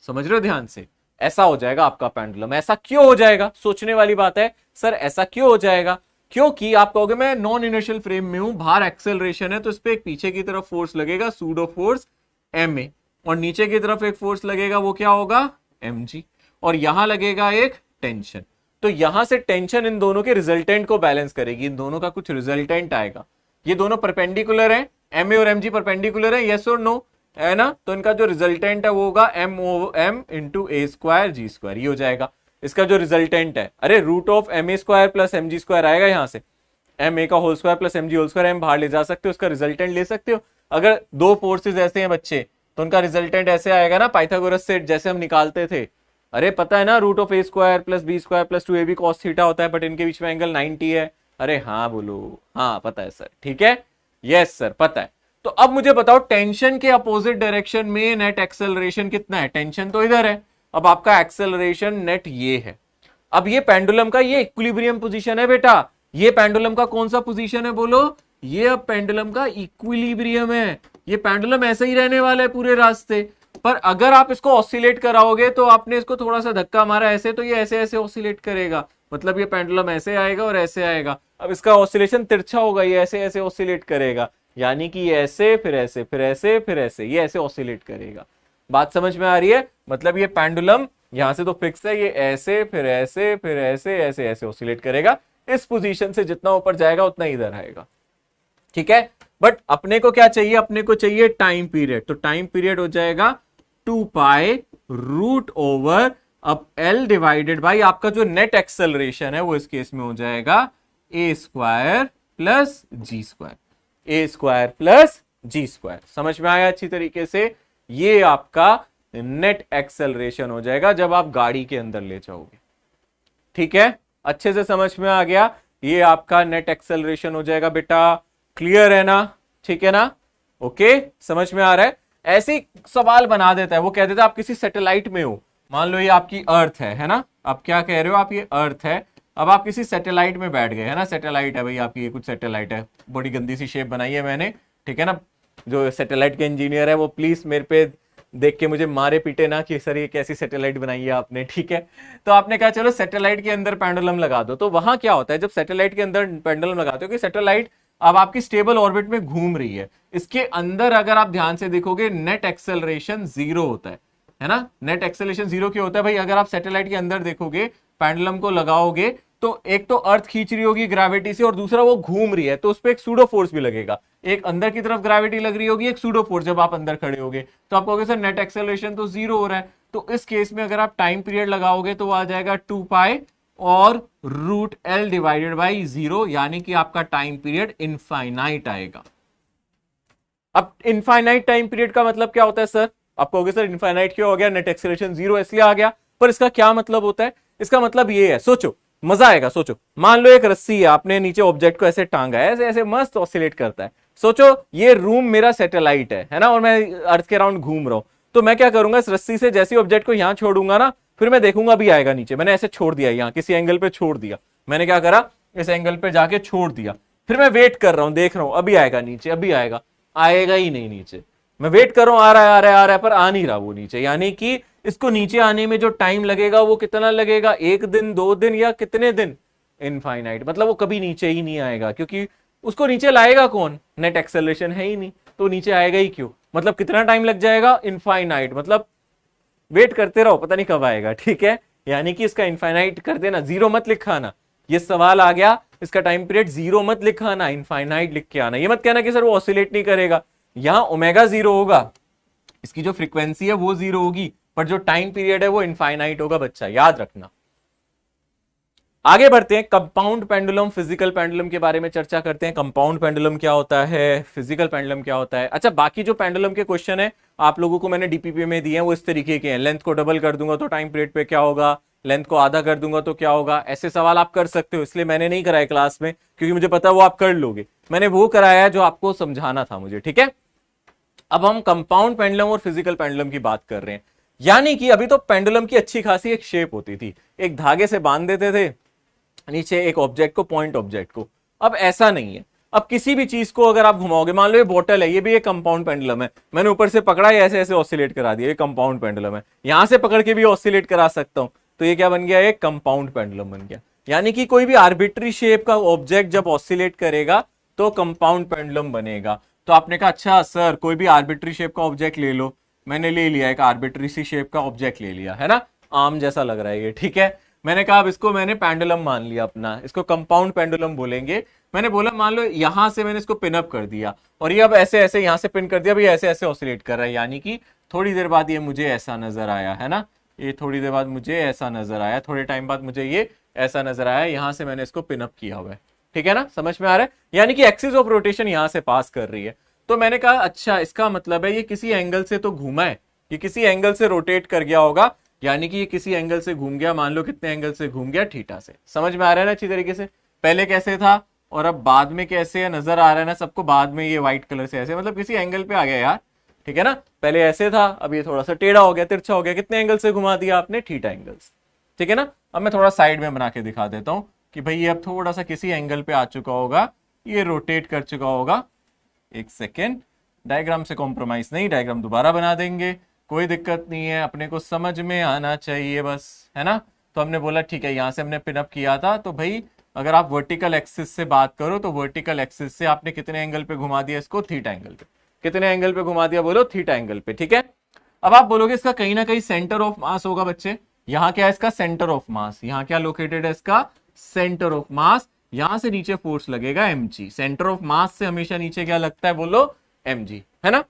समझ रहे हो ध्यान से, ऐसा हो जाएगा आपका पेंडुलम। ऐसा क्यों हो जाएगा? सोचने वाली बात है, सर ऐसा क्यों हो जाएगा? क्योंकि आप कहोगे मैं नॉन इनर्शियल फ्रेम में हूं, बाहर एक्सेलरेशन है, तो इस पे एक पीछे की तरफ फोर्स लगेगा, सूडो फोर्स ma, और नीचे की तरफ एक फोर्स लगेगा, वो क्या होगा? mg, और यहां लगेगा एक टेंशन, तो यहां से टेंशन इन दोनों के रिजल्टेंट को बैलेंस करेगी, इन दोनों का कुछ रिजल्टेंट आएगा। ये दोनों परपेंडिकुलर हैं, ma और mg परपेंडिकुलर है, यस और नो, है ना? तो इनका जो रिजल्टेंट है वो होगा m into a² g², ये हो जाएगा इसका जो रिजल्टेंट है। अरे √ma² + mg² आएगा यहां से, ma का whole square + mg whole square, m बाहर ले जा सकते हो, उसका रिजल्टेंट ले सकते हो। अगर दो फोर्सेस ऐसे हैं बच्चे, तो उनका रिजल्टेंट ऐसे आएगा ना, पाइथागोरस से जैसे हम निकालते थे, अरे पता है ना, root of A square plus B square plus 2ab cos theta होता है, बट इनके बीच में एंगल 90 है। अरे हाँ बोलो, हाँ पता है सर, ठीक है, यस सर पता है। तो अब मुझे बताओ टेंशन के अपोजिट डायरेक्शन में नेट एक्सेलरेशन कितना है? टेंशन तो इधर है, अब आपका एक्सेलरेशन नेट ये है। अब ये पेंडुलम का ये इक्विलिब्रियम पोजीशन है बेटा, ये पेंडुलम का कौन सा पोजीशन है बोलो? ये अब पेंडुलम का इक्विलिब्रियम है। ये पेंडुलम ऐसे ही रहने वाला है पूरे रास्ते, पर अगर आप इसको ऑसिलेट कराओगे तो आपने इसको थोड़ा सा धक्का मारा ऐसे, तो ये ऐसे ऐसे ऑसिलेट करेगा, मतलब ये पेंडुलम ऐसे आएगा और ऐसे आएगा। अब इसका ऑसिलेशन तिरछा होगा, ये ऐसे ऐसे ऑसिलेट करेगा, यानी कि ये ऐसे फिर ऐसे फिर ऐसे फिर ऐसे, ये ऐसे ऑसिलेट करेगा। बात समझ में आ रही है? मतलब ये पेंडुलम यहां से तो फिक्स है, ये ऐसे फिर ऐसे फिर ऐसे ऐसे ऐसे ऑसिलेट करेगा। इस पोजीशन से जितना ऊपर जाएगा उतना इधर आएगा, ठीक है। बट अपने को क्या चाहिए? अपने को चाहिए टाइम पीरियड, तो टाइम पीरियड हो जाएगा 2 पाई रूट ओवर अब L डिवाइडेड बाई आपका जो नेट एक्सेलरेशन है वो इस केस में हो जाएगा a square plus G square, A square plus G square. समझ में आया अच्छी तरीके से? ये आपका नेट एक्सेलरेशन हो जाएगा जब आप गाड़ी के अंदर ले जाओगे, ठीक है, अच्छे से समझ में आ गया? ये आपका नेट एक्सेलरेशन हो जाएगा बेटा, क्लियर है ना? ठीक है ना? ओके, समझ में आ रहा है? ऐसे ही सवाल बना देता है, वो कह देता है आप किसी सैटेलाइट में हो, मान लो ये आपकी अर्थ है ना, आप क्या कह रहे हो, आप ये अर्थ है, अब आप किसी सैटेलाइट में बैठ गए है ना, सैटेलाइट है भाई आपकी, ये कुछ सैटेलाइट है, बड़ी गंदी सी शेप बनाई है मैंने, ठीक है ना। जो सैटेलाइट के इंजीनियर है वो प्लीज मेरे पे देख के मुझे मारे पीटे ना कि सर ये कैसी सैटेलाइट बनाई है आपने, ठीक है। तो आपने कहा चलो सैटेलाइट के अंदर पेंडुलम लगा दो, तो वहां क्या होता है जब सैटेलाइट के अंदर पेंडुलम लगाते हो कि सैटेलाइट अब आपकी स्टेबल ऑर्बिट में घूम रही है, इसके अंदर अगर आप ध्यान से देखोगे नेट एक्सेलरेशन 0 होता है ना, नेट एक्सेलरेशन 0 क्यों होता है भाई? अगर आप सैटेलाइट के अंदर देखोगे, पेंडुलम को लगाओगे तो एक तो अर्थ खींच रही होगी ग्रेविटी से और दूसरा वो घूम रही है, तो उस पर एक सूडो फोर्स भी लगेगा, एक अंदर की तरफ ग्रेविटी लग रही होगी, एक सूडो फोर्स। जब आप अंदर खड़े होगे तो आप कहोगे सर नेट एक्सेलरेशन तो 0 हो रहा है, तो इस केस में अगर आप टाइम पीरियड लगाओगे तो आ जाएगा 2 पाई और रूट L डिवाइडेड बाई 0, यानी कि आपका टाइम पीरियड इनफाइनाइट आएगा। अब इनफाइनाइट टाइम पीरियड का मतलब क्या होता है सर? आप कहोगे सर इनफाइनाइट क्यों हो गया, नेट एक्सेलरेशन 0 इसलिए आ गया, पर इसका क्या मतलब होता है? इसका मतलब ये है, सोचो मजा आएगा, सोचो मान लो एक रस्सी है, आपने नीचे ऑब्जेक्ट को ऐसे टांगा है, ऐसे ऐसे मस्त ऑसिलेट करता है। सोचो ये रूम मेरा सैटेलाइट है ना, और मैं अर्थ के अराउंड घूम रहा हूं, तो मैं क्या करूंगा, इस रस्सी से जैसे ऑब्जेक्ट को यहां छोड़ूंगा ना, फिर मैं देखूंगा अभी आएगा नीचे, मैंने ऐसे छोड़ दिया, यहां किसी एंगल पे छोड़ दिया, मैंने क्या करा, इस एंगल पे जाके छोड़ दिया, फिर मैं वेट कर रहा हूं, देख रहा हूं अभी आएगा नीचे, अभी आएगा, आएगा ही नहीं नीचे, मैं वेट कर रहा हूं, आ रहा है आ रहा है आ रहा है, पर आ नहीं रहा वो नीचे, यानी कि इसको नीचे आने में जो टाइम लगेगा वो कितना लगेगा, 1 दिन 2 दिन या कितने दिन? इनफाइनाइट, मतलब वो कभी नीचे ही नहीं आएगा, क्योंकि उसको नीचे लाएगा कौन? नेट एक्सेलरेशन है ही नहीं, तो नीचे आएगा ही क्यों? मतलब कितना टाइम लग जाएगा? इनफाइनाइट, मतलब वेट करते रहो पता नहीं कब आएगा, ठीक है। यानी कि इसका इनफाइनाइट कर देना, 0 मत लिखाना, ये सवाल आ गया, इसका टाइम पीरियड 0 मत लिखाना, इनफाइनाइट लिख के आना। ये मत कहना कि सर वो ऑसिलेट नहीं करेगा, यहां ओमेगा 0 होगा, इसकी जो फ्रीक्वेंसी है वो 0 होगी, पर जो टाइम पीरियड है वो इनफाइनाइट होगा, बच्चा याद रखना। आगे बढ़ते हैं, कंपाउंड पेंडुलम फिजिकल पेंडुलम के बारे में चर्चा करते हैं। कंपाउंड पेंडुलम क्या होता है, फिजिकल पेंडुलम क्या होता है। अच्छा, बाकी जो पेंडुलम के क्वेश्चन है आप लोगों को मैंने डीपीपी में दिए हैं, वो इस तरीके के हैं, लेंथ को डबल कर दूंगा तो टाइम पीरियड पे क्या होगा, लेंथ को आधा कर दूंगा तो क्या होगा, ऐसे सवाल आप कर सकते हो। इसलिए मैंने नहीं कराया क्लास में, क्योंकि मुझे पता है वो आप कर लोगे, मैंने वो कराया जो आपको समझाना था मुझे, ठीक है। अब हम कंपाउंड पेंडुलम और फिजिकल पेंडुलम की बात कर रहे हैं। यानी कि अभी तो पेंडुलम की अच्छी खासी एक शेप होती थी, एक धागे से बांध देते थे नीचे एक ऑब्जेक्ट को, पॉइंट ऑब्जेक्ट को। अब ऐसा नहीं है, अब किसी भी चीज को अगर आप घुमाओगे, मान लो ये बोतल है, ये भी एक कंपाउंड पेंडुलम है, मैंने ऊपर से पकड़ा, ये ऐसे ऐसे ऑसिलेट करा दिया, ये कंपाउंड पेंडुलम है। यहां से पकड़ के भी ऑसिलेट करा सकता हूं, तो ये क्या बन गया, एक कंपाउंड पेंडुलम बन गया। यानी कि कोई भी आर्बिट्री शेप का ऑब्जेक्ट जब ऑसिलेट करेगा तो कंपाउंड पेंडुलम बनेगा। तो आपने कहा अच्छा सर कोई भी आर्बिट्री शेप का ऑब्जेक्ट ले लो, मैंने ले लिया, एक आर्बिट्री सी शेप का ऑब्जेक्ट ले लिया, है ना, आम जैसा लग रहा है ये, ठीक है। मैंने कहा अब इसको मैंने पेंडुलम मान लिया अपना, इसको कंपाउंड पेंडुलम बोलेंगे। मैंने बोला मान लो यहां से मैंने इसको पिन अप कर दिया और ये अब ऐसे ऐसे यहां से पिन कर दिया, भाई ऐसे ऐसे ऑसिलेट कर रहा है, यानी कि थोड़ी देर बाद ये मुझे ऐसा नजर आया, है ना, ये थोड़ी देर बाद मुझे ऐसा नजर आया, थोड़े टाइम बाद मुझे ये ऐसा नजर आया, यहां से मैंने इसको पिन अप किया हुआ है, ठीक है ना, समझ में आ रहा है। यानी कि एक्सिस ऑफ रोटेशन यहां से पास कर रही है। तो मैंने कहा अच्छा इसका मतलब है ये किसी एंगल से तो घूमा है, ये किसी एंगल से रोटेट कर गया होगा, यानी कि ये किसी एंगल से घूम गया, मान लो कितने एंगल से घूम गया, थीटा से। समझ में आ रहा है ना अच्छी तरीके से? पहले कैसे था और अब बाद में कैसे है, नजर आ रहा है ना सबको? बाद में ये व्हाइट कलर से ऐसे, मतलब किसी एंगल पे आ गया यार, ठीक है ना? पहले ऐसे था, अब ये थोड़ा सा टेढ़ा हो गया, तिरछा हो गया। कितने एंगल से घुमा दिया आपने? थीटा एंगल्स, ठीक है ना? अब मैं थोड़ा साइड में बना के दिखा देता हूं कि भाई ये अब थोड़ा सा किसी एंगल पे आ चुका होगा, ये रोटेट कर चुका होगा। एक सेकेंड, डायग्राम से कॉम्प्रोमाइज नहीं, डायग्राम दोबारा बना देंगे, कोई दिक्कत नहीं है, अपने को समझ में आना चाहिए बस, है ना? तो हमने बोला ठीक है, यहां से हमने पिनअप किया था, तो भाई अगर आप वर्टिकल एक्सिस से बात करो तो वर्टिकल एक्सिस से आपने कितने एंगल पे घुमा दिया इसको? थीटा एंगल पे। कितने एंगल पे घुमा दिया? बोलो, थीटा एंगल पे, ठीक है? अब आप बोलोगे इसका कहीं ना कहीं सेंटर ऑफ मास होगा बच्चे। यहाँ क्या है इसका? Centre of mass. यहाँ क्या लोकेटेड है इसका? Centre of mass. यहां से नीचे फोर्स लगेगा mg। सेंटर ऑफ मास से हमेशा नीचे क्या लगता है? बोलो, mg, है ना?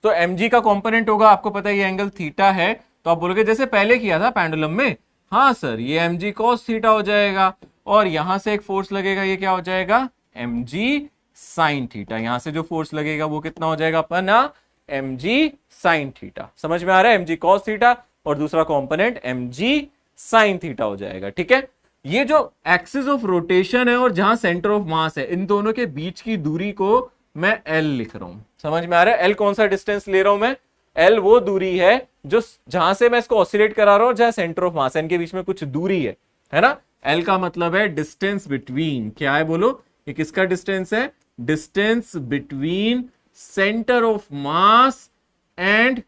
तो mg का कंपोनेंट होगा, आपको पता है ये एंगल थीटा है, तो आप बोलोगे जैसे पहले किया था पेंडुलम में, हाँ सर ये mg cos थीटा हो जाएगा, और यहां से एक फोर्स लगेगा, ये क्या हो जाएगा? mg sin theta. यहां से जो फोर्स लगेगा वो कितना हो जाएगा अपना? mg sin theta. समझ में आ रहा है? mg cos थीटा और दूसरा कंपोनेंट mg sin थीटा हो जाएगा, ठीक है? ये जो एक्सिस ऑफ रोटेशन है और जहां सेंटर ऑफ मास है, इन दोनों के बीच की दूरी को मैं L लिख रहा हूं। समझ में आ रहा है? L कौन सा डिस्टेंस ले रहा हूं मैं? L वो दूरी है जो जहां से मैं इसको ऑसिलेट करा रहा हूं, जहां सेंटर ऑफ मास है, इनके बीच में कुछ दूरी है ना? L का मतलब है डिस्टेंस बिटवीन, क्या है बोलो? ये किसका डिस्टेंस है? Distance between centre of mass and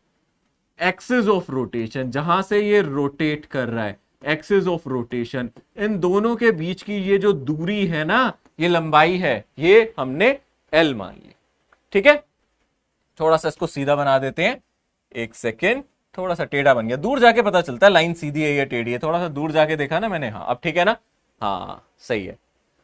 axis of rotation, जहां से ये रोटेट कर रहा है, एक्सिस ऑफ रोटेशन, इन दोनों के बीच की ये जो दूरी है ना, ये लंबाई है, ये हमने L मान ली, ठीक है? थोड़ा सा इसको सीधा बना देते हैं, एक सेकेंड, थोड़ा सा टेढ़ा बन गया, दूर जाके पता चलता है लाइन सीधी है या टेढ़ी है, थोड़ा सा दूर जाके देखा ना मैंने, हाँ अब ठीक है ना? हाँ सही है।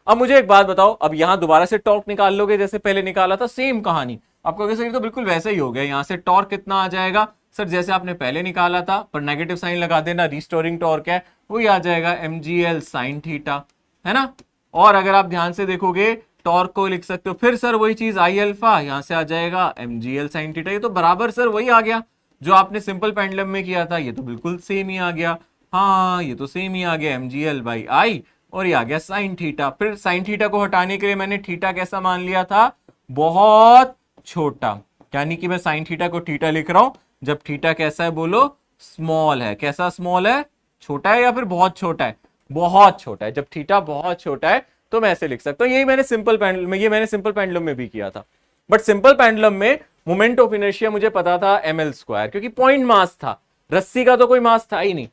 अब मुझे एक बात बताओ, अब यहां दोबारा से टॉर्क निकाल लोगे जैसे पहले निकाला था? सेम कहानी आपको कैसे? तो बिल्कुल वैसे ही हो गया। यहां से टॉर्क कितना आ जाएगा सर? जैसे आपने पहले निकाला था, पर नेगेटिव साइन लगा देना, रिस्टोरिंग टॉर्क है, वही आ जाएगा mgl sin थीटा, है ना? और अगर आप ध्यान से देखोगे टॉर्क को लिख सकते हो फिर सर वही चीज I अल्फा, यहां से आ जाएगा mgl sin थीटा। ये तो बराबर सर वही आ गया जो आपने सिंपल पेंडुलम में किया था, ये तो बिल्कुल सेम ही आ गया। हाँ ये तो सेम ही आ गया, mgl by I, और ये आ गया sin थीटा। फिर sin थीटा को हटाने के लिए मैंने थीटा कैसा मान लिया था? बहुत छोटा, यानी कि मैं sin थीटा को थीटा लिख रहा हूं जब थीटा कैसा है? बोलो, स्मॉल है। कैसा स्मॉल है? छोटा है या फिर बहुत छोटा है? बहुत छोटा है। जब थीटा बहुत छोटा है तो मैं ऐसे लिख सकता हूं। यही मैंने सिंपल पेंडुलम में, ये मैंने सिंपल पेंडुलम में भी किया था, बट सिंपल पेंडुलम में मोमेंट ऑफ इनर्शिया मुझे पता था ml², क्योंकि पॉइंट मास था, रस्सी का तो कोई मास था ही नहीं।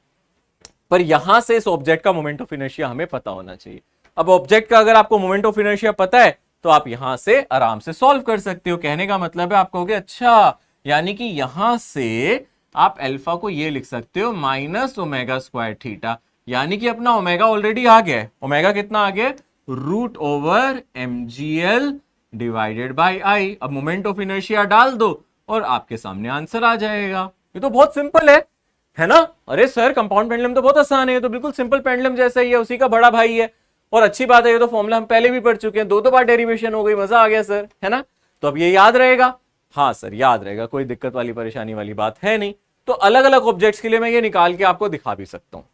पर यहां से इस ऑब्जेक्ट का मोमेंट ऑफ इनर्शिया हमें पता होना चाहिए। अब ऑब्जेक्ट का अगर आपको मोमेंट ऑफ इनर्शिया पता है तो आप यहां से आराम से सॉल्व कर सकते हो। कहने का मतलब है आप कहोगे अच्छा, यानी कि यहां से आप अल्फा को ये लिख सकते हो -ω² थीटा, यानी कि अपना ओमेगा ऑलरेडी आ गया है। ओमेगा कितना आ गया? √mgl divided by I। अब मोमेंट ऑफ इनर्शिया डाल दो और आपके सामने आंसर आ जाएगा। ये तो बहुत सिंपल है ना? अरे सर कंपाउंड पेंडुलम तो बहुत आसान है, ये तो बिल्कुल सिंपल पेंडुलम जैसा ही है, उसी का बड़ा भाई है। और अच्छी बात है, ये तो फॉर्मूला हम पहले भी पढ़ चुके हैं, दो बार डेरिवेशन हो गई, मजा आ गया सर, है ना? तो अब ये याद रहेगा? हाँ सर याद रहेगा, कोई दिक्कत वाली परेशानी वाली बात है नहीं। तो अलग अलग ऑब्जेक्ट्स के लिए मैं ये निकाल के आपको दिखा भी सकता हूं,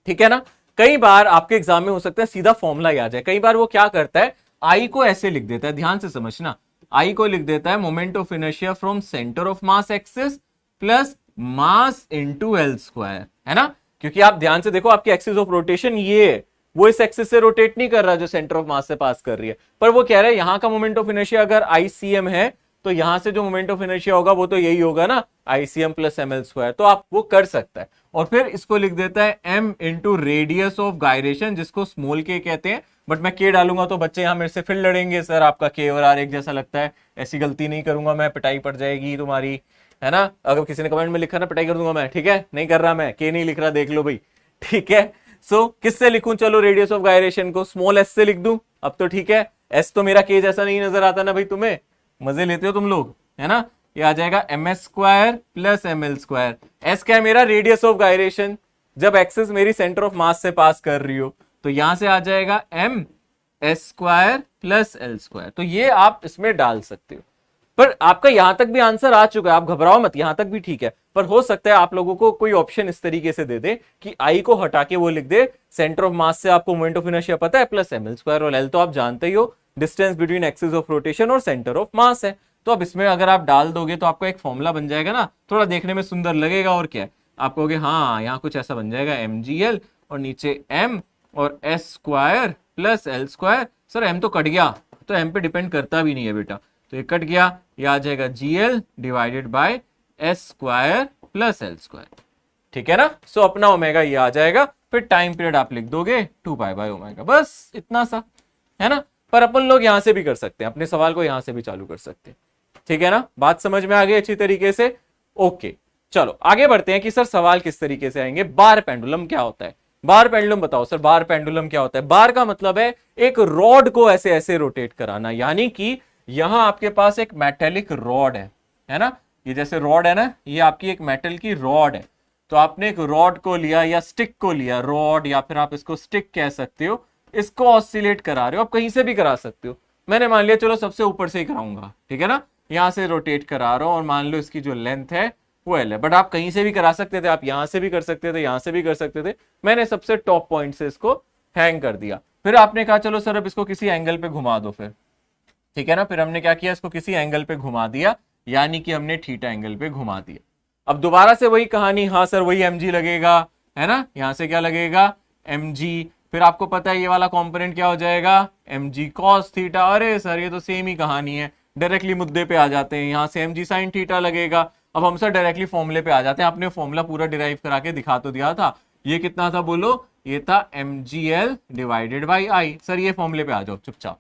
ठीक है ना? कई बार आपके एग्जाम में हो सकता है सीधा फॉर्मूला ही आ जाए। कई बार वो क्या करता है, आई को ऐसे लिख देता है, ध्यान से समझना, आई को लिख देता है moment of inertia from centre of mass axis plus mass into L², है ना? क्योंकि आप ध्यान से देखो, आपकी एक्सिस ऑफ रोटेशन ये है, वो इस एक्सिस से रोटेट नहीं कर रहा जो सेंटर ऑफ मास से पास कर रही है, पर वो कह रहा है यहां का मोमेंट ऑफ इनर्शिया अगर ICM है तो यहां से जो मोमेंट ऑफ इनर्शिया होगा वो तो यही होगा ना, ICM प्लस ml²। तो आप वो कर सकता है। और फिर इसको लिख देता है m into radius of gyration, जिसको स्मॉल k कहते हैं, बट मैं k डालूंगा तो बच्चे यहां मेरे से फिर लड़ेंगे, सर आपका k और r एक जैसा लगता है। ऐसी गलती नहीं करूंगा मैं, पिटाई पड़ जाएगी तुम्हारी, है ना? अगर किसी ने कमेंट में लिखा ना, पिटाई कर दूंगा मैं, ठीक है? नहीं कर रहा मैं, k नहीं लिख रहा, देख लो भाई, ठीक है? सो किससे लिखूं? चलो रेडियस ऑफ गायरेशन को स्मॉल s से लिख दूं, अब तो ठीक है। s तो मेरा k जैसा नहीं नजर आता ना भाई तुम्हें, मजे लेते हो तुम लोग, है ना? ये आ जाएगा ms² प्लस ml²। s क्या है? मेरा रेडियस ऑफ गायरेशन, जब एक्सिस मेरी सेंटर ऑफ मास से पास कर रही हो, तो यहां से आ जाएगा ms² प्लस l²। तो ये आप इसमें डाल सकते हो। पर आपका यहां तक भी आंसर आ चुका है, आप घबराओ मत, यहां तक भी ठीक है। पर हो सकता है आप लोगों को कोई ऑप्शन इस तरीके से दे दे कि आई को हटा के वो लिख दे सेंटर ऑफ मास से आपको मोमेंट ऑफ इनर्शिया पता है प्लस एम एल स्क्वायर, और एल तो आप जानते ही हो distance between axis of rotation और सेंटर ऑफ मास है। तो अब इसमें अगर आप डाल दोगे तो आपका एक फॉर्मूला बन जाएगा ना, थोड़ा देखने में सुंदर लगेगा। और क्या है, आप कहोगे हाँ यहाँ कुछ ऐसा बन जाएगा एम जी एल और नीचे एम और S square plus L square. Sir M तो कट गया, तो एम पे डिपेंड करता भी नहीं है बेटा, तो ये कट गया, ये आ जाएगा G L divided by S square plus L square, ठीक है ना। सो अपना ओमेगा ये आ जाएगा, फिर टाइम पीरियड आप लिख दोगे 2 पाई बाय ओमेगा, बस इतना सा है ना। पर अपन लोग यहां से भी कर सकते हैं, अपने सवाल को यहां से भी चालू कर सकते हैं, ठीक है ना। बात समझ में आ गई अच्छी तरीके से, ओके। चलो आगे बढ़ते हैं कि सर सवाल किस तरीके से आएंगे। बार पेंडुलम क्या होता है, बार पेंडुलम बताओ सर, बार पेंडुलम क्या होता है। बार का मतलब है एक रॉड को ऐसे ऐसे रोटेट कराना, यानी कि यहां आपके पास एक मेटेलिक रॉड है ना, ये जैसे रॉड है ना, ये आपकी एक मेटल की रॉड है। तो आपने एक रॉड को लिया या स्टिक को लिया, रॉड या फिर आप इसको स्टिक कह सकते हो, इसको ऑसिलेट करा रहे हो, आप कहीं से भी करा सकते हो। मैंने मान लिया चलो सबसे ऊपर से ही कराऊंगा, ठीक है ना, यहां से रोटेट करा रहा हूं और मान लो इसकी जो लेंथ है वो एल है, बट आप कहीं से भी करा सकते थे, आप यहां से भी कर सकते थे, यहां से भी कर सकते थे। मैंने सबसे टॉप पॉइंट से इसको हैंग कर दिया, फिर आपने कहा चलो सर अब इसको किसी एंगल पे घुमा दो, फिर ठीक है ना, फिर हमने क्या किया, इसको किसी एंगल पे घुमा दिया, यानी कि हमने थीटा एंगल पे घुमा दिया। अब दोबारा से वही कहानी, हाँ सर वही mg लगेगा, है ना, यहां से क्या लगेगा mg, फिर आपको पता है ये वाला कंपोनेंट क्या हो जाएगा mg cos थीटा। अरे सर ये तो सेम ही कहानी है, डायरेक्टली मुद्दे पे आ जाते हैं, यहां से mg sin थीटा लगेगा। अब हम सर डायरेक्टली फॉर्मूले पे आ जाते हैं, आपने फॉर्मूला पूरा डिराइव करा के दिखा तो दिया था, ये कितना था बोलो, ये था mgl divided by I. Sir ये फॉर्मूले पे आ जाओ चुपचाप,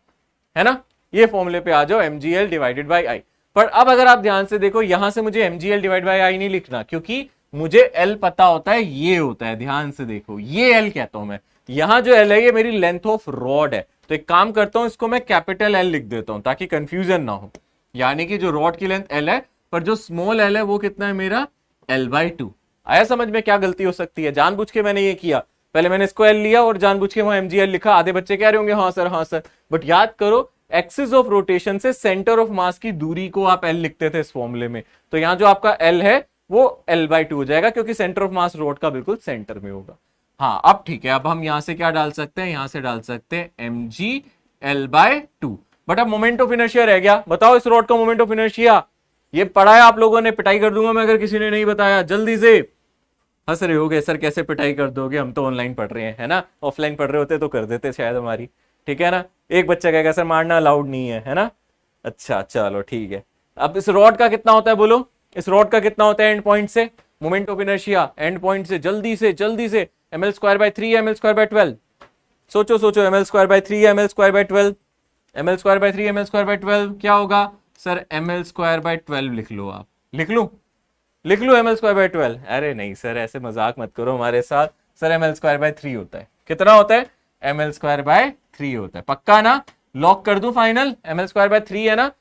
है ना, ये फॉर्मूले पे आ जाओ mgl डिवाइडेड बाई आई। पर अब अगर आप ध्यान से देखो, यहां से मुझे mgl डिवाइड बाई आई नहीं लिखना, क्योंकि मुझे l पता होता है ये होता है, ध्यान से देखो ये l कहता हूं मैं, यहां जो l है ये मेरी लेंथ ऑफ रॉड है। तो एक काम करता हूं, इसको मैं कैपिटल L लिख देता हूं ताकि कंफ्यूजन ना हो, यानी कि जो रॉड की लेंथ l है, पर जो स्मॉल l है वो कितना है मेरा l/2। आया समझ में क्या गलती हो सकती है, जानबूझ के मैंने ये किया, पहले मैंने इसको l लिया और जानबूझ के वहां mgl लिखा। आधे बच्चे कह रहे होंगे हाँ सर हाँ सर, बट याद करो एक्सिस ऑफ रोटेशन से सेंटर ऑफ मास की दूरी को आप L लिखते थे इस फॉर्मूले में, तो यहां जो आपका L है वो L/2 हो जाएगा, क्योंकि सेंटर ऑफ मास रॉड का बिल्कुल सेंटर में होगा। हाँ अब ठीक है, अब हम यहां से क्या डाल सकते हैं, यहां से डाल सकते हैं mg L/2। बट अब मोमेंट ऑफ इनर्शिया रह गया, बताओ इस रॉड का मोमेंट ऑफ इनर्शिया, ये पढ़ा है आप लोगों ने, पिटाई कर दूंगा मैं अगर किसी ने नहीं बताया, जल्दी से। हंस रहे होगे सर कैसे पिटाई कर दोगे, हम तो ऑनलाइन पढ़ रहे हैं, है ना, ऑफलाइन पढ़ रहे होते तो कर देते शायद हमारी, ठीक है ना। एक बच्चा कहेगा सर मारना अलाउड नहीं है, है ना, अच्छा चलो ठीक है। अब इस रॉड का कितना होता है बोलो, इस रॉड का कितना होता है एंड पॉइंट से moment of inertia, and point से जल्दी से जल्दी से, ml²/3 ml²/12, सोचो सोचो, ml²/3 ml²/12, ml²/3 ml²/12 क्या होगा सर, ml²/12 लिख लो, आप लिख लो ml²/12। अरे नहीं सर ऐसे मजाक मत करो हमारे साथ, सर ml²/3 होता है, कितना होता है ml²/3 होता है, पक्का ना, लॉक कर दूं फाइनल, ml²/3 है ना,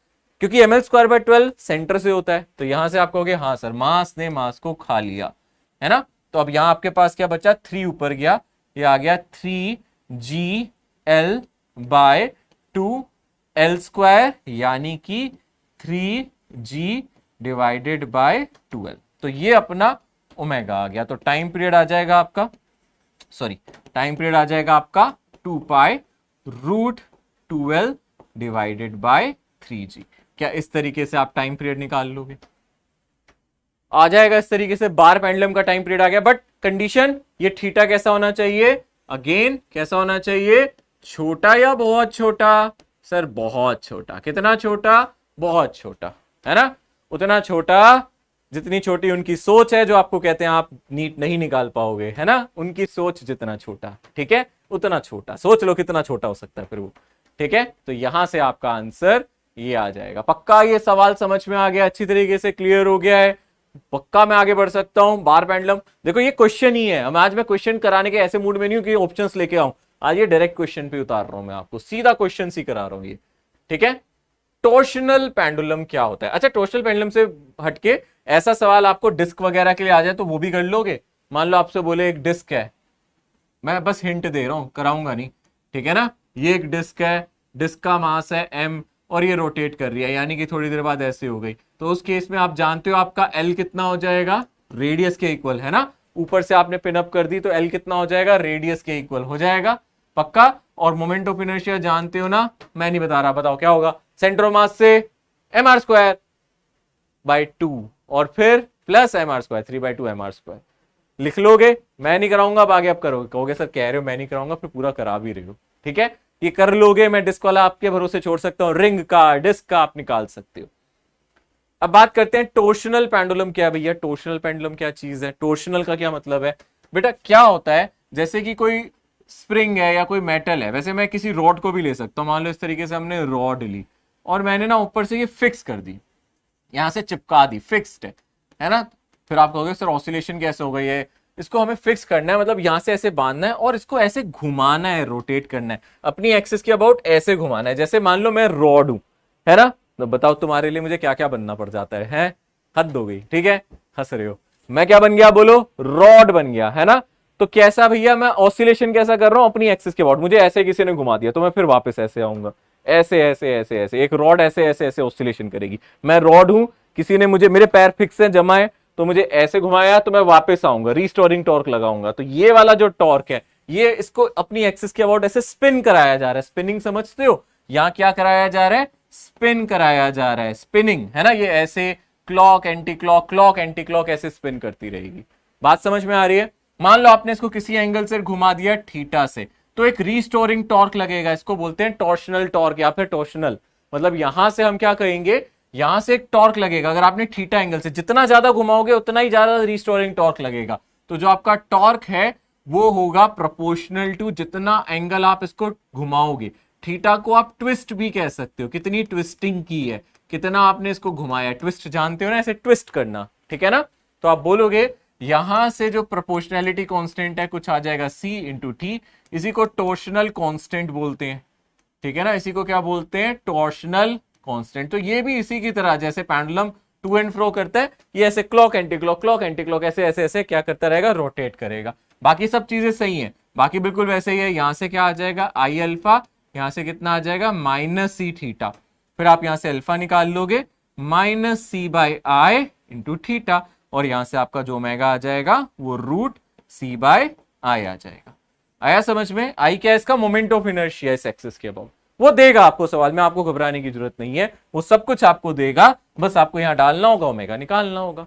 क्योंकि ml²/12 सेंटर से होता है, तो यहां से आप कहोगे हाँ सर मास ने मास को खा लिया, है ना। तो अब यहां आपके पास क्या बचा, 3 ऊपर गया, ये आ गया 3gl/2l², यानी कि 3g डिवाइडेड बाय 12, तो ये अपना ओमेगा आ गया। तो टाइम पीरियड आ जाएगा आपका, सॉरी टाइम पीरियड आ जाएगा आपका 2 pi root 12 divided by 3g। क्या इस तरीके से आप टाइम पीरियड निकाल लोगे, आ जाएगा इस तरीके से, बार पेंडुलम का टाइम पीरियड आ गया। बट कंडीशन, ये थीटा कैसा होना चाहिए, अगेन कैसा होना चाहिए, छोटा या बहुत छोटा, सर बहुत छोटा, कितना छोटा, बहुत छोटा, है ना, उतना छोटा जितनी छोटी उनकी सोच है, जो आपको कहते हैं आप नीट नहीं निकाल पाओगे, है ना, उनकी सोच जितना छोटा, ठीक है, उतना छोटा, सोच लो कितना छोटा हो सकता है फिर वो, ठीक है। तो यहां से आपका आंसर ये आ जाएगा। पक्का ये सवाल समझ में आ गया, अच्छी तरीके से क्लियर हो गया है, पक्का मैं आगे बढ़ सकता हूं। बार पेंडुलम देखो ये क्वेश्चन ही है, हम आज मैं क्वेश्चन कराने के ऐसे मूड में नहीं हूं कि ऑप्शंस लेके आऊं, आज ये डायरेक्ट क्वेश्चन पे उतार रहा हूं मैं आपको, सीधा क्वेश्चन ही करा रहा हूं ये, ठीक है। टॉर्शनल पेंडुलम क्या होता है, अच्छा टॉर्शनल पेंडुलम से हटके ऐसा सवाल आपको डिस्क वगैरह के लिए आ जाए तो वो भी कर लोगे। मान लो आपसे बोले एक डिस्क है, मैं बस हिंट दे रहा हूं, कराऊंगा नहीं, ठीक है ना, ये एक डिस्क है, डिस्क का मास है m और ये रोटेट कर रही है, यानी कि थोड़ी देर बाद ऐसे हो गई। तो उस केस में आप जानते हो आपका एल कितना हो जाएगा, रेडियस के इक्वल, है ना। ऊपर से आपने पिन अप कर दी तो एल कितना हो जाएगा, रेडियस के इक्वल हो जाएगा, पक्का। और मोमेंट ऑफ इनर्शिया जानते हो ना, मैं नहीं बता रहा, बताओ क्या होगा, सेंटर ऑफ मास से mr² बाई 2 और फिर प्लस mr², 3/2 mr²। लिख लोगे, मैं नहीं कराऊंगा, अब आगे आप करोगे, कहोगे सर कह रहे हो मैं नहीं कराऊंगा, फिर पूरा करा भी रहे हो, ठीक है। ये कर लोगे, मैं डिस्क वाला आपके भरोसे छोड़ सकता हूं, रिंग का, डिस्क का आप निकाल सकते हो। अब बात करते हैं टोर्शनल पेंडुलम क्या है भैया। टोर्शनल पेंडुलम क्या चीज है, टोर्शनल का क्या मतलब है बेटा। क्या होता है, जैसे कि कोई स्प्रिंग है या कोई मेटल है, वैसे मैं किसी रॉड को भी ले सकता हूं। मान लो इस तरीके से हमने रॉड ली और मैंने ना ऊपर से ये फिक्स कर दी, यहां से चिपका दी, फिक्स्ड है ना। फिर आप कहोगे सर ऑसिलेशन कैसे हो गई है, इसको हमें फिक्स करना है, मतलब यहां से ऐसे बांधना है और इसको ऐसे घुमाना है, रोटेट करना है, अपनी एक्सिस के अबाउट ऐसे घुमाना है। जैसे मान लो मैं रॉड हूं, है ना, तो बताओ तुम्हारे लिए मुझे क्या क्या बनना पड़ जाता है? हद हो गई, ठीक है, हंस रहे हो। मैं क्या बन गया बोलो, रॉड बन गया, है ना। तो कैसा भैया, मैं ऑसिलेशन कैसा कर रहा हूं, अपनी एक्सिस के अबाउट। मुझे ऐसे किसी ने घुमा दिया तो मैं फिर वापस ऐसे आऊंगा, ऐसे ऐसे ऐसे ऐसे, एक रॉड ऐसे ऐसे ऐसे ऑसिलेशन करेगी। मैं रॉड हूं, किसी ने मुझे, मेरे पैर फिक्स है, जमा है, तो मुझे ऐसे घुमाया तो मैं वापस आऊंगा, रिस्टोरिंग टॉर्क लगाऊंगा। तो ये वाला जो टॉर्क है, ये इसको अपनी एक्सिस के अबाउट ऐसे स्पिन कराया जा रहा है। स्पिनिंग समझते हो, यहां क्या कराया जा रहा है, स्पिन कराया जा रहा है, स्पिनिंग, है ना। ये ऐसे clock anti clock, clock anti clock ऐसे स्पिन करती रहेगी। बात समझ में आ रही है। मान लो आपने इसको किसी एंगल से घुमा दिया थीटा से, तो एक रिस्टोरिंग टॉर्क लगेगा, इसको बोलते हैं टॉर्शनल टॉर्क या फिर टॉर्शनल। मतलब यहां से हम क्या कहेंगे, यहां से एक टॉर्क लगेगा। अगर आपने थीटा एंगल से जितना ज्यादा घुमाओगे उतना ही ज्यादा रिस्टोरिंग टॉर्क लगेगा। तो जो आपका टॉर्क है वो होगा प्रोपोर्शनल टू जितना एंगल आप इसको घुमाओगे। थीटा को आप ट्विस्ट भी कह सकते हो, कितनी ट्विस्टिंग की है, कितना आपने इसको घुमाया। ट्विस्ट जानते हो ना, ऐसे ट्विस्ट करना, ठीक है ना। तो आप बोलोगे यहां से जो प्रोपोर्शनैलिटी कांस्टेंट है कुछ आ जाएगा c इंटू टी, इसी को टॉर्शनल कांस्टेंट बोलते हैं, ठीक है ना। इसी को क्या बोलते हैं, टॉर्शनल कांस्टेंट। तो ये भी इसी की तरह, जैसे पेंडुलम टू एंड फ्रो करता है, ये ऐसे clock anti clock, clock anti clock, ऐसे ऐसे ऐसे क्या करता रहेगा, रोटेट करेगा। बाकी सब चीजें सही हैं, बाकी बिल्कुल वैसे ही है। यहां से क्या आ जाएगा, आई अल्फा, यहां से कितना आ जाएगा, माइनस सी थीटा। फिर आप यहां से अल्फा निकाल लोगे, minus C by I into theta, और यहां से आपका जो ओमेगा आ जाएगा वो रूट सी बाय आई आ जाएगा। आया समझ में। आई क्या है, इसका मोमेंट ऑफ इनर्शिया इस एक्सिस के अबाउट। वो देगा आपको सवाल में, आपको घबराने की जरूरत नहीं है, वो सब कुछ आपको देगा, बस आपको यहां डालना होगा, ओमेगा निकालना होगा,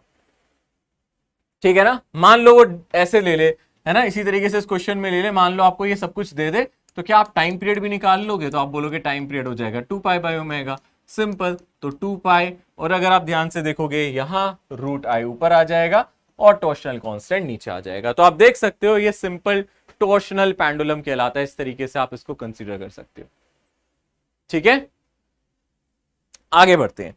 ठीक है ना। मान लो वो ऐसे ले ले, है ना, इसी तरीके से इस क्वेश्चन में ले ले, मान लो आपको ये सब कुछ दे दे, तो क्या आप टाइम पीरियड भी निकाल लोगे, तो आप बोलोगे टाइम पीरियड हो जाएगा 2 पाई बाई ओमेगा, सिंपल। तो 2 पाई, और अगर आप ध्यान से देखोगे यहां रूट आई ऊपर आ जाएगा और टॉर्शनल कांस्टेंट नीचे आ जाएगा। तो आप देख सकते हो ये सिंपल टॉर्शनल पेंडुलम कहलाता है। इस तरीके से आप इसको कंसीडर कर सकते हो, ठीक है। आगे बढ़ते हैं,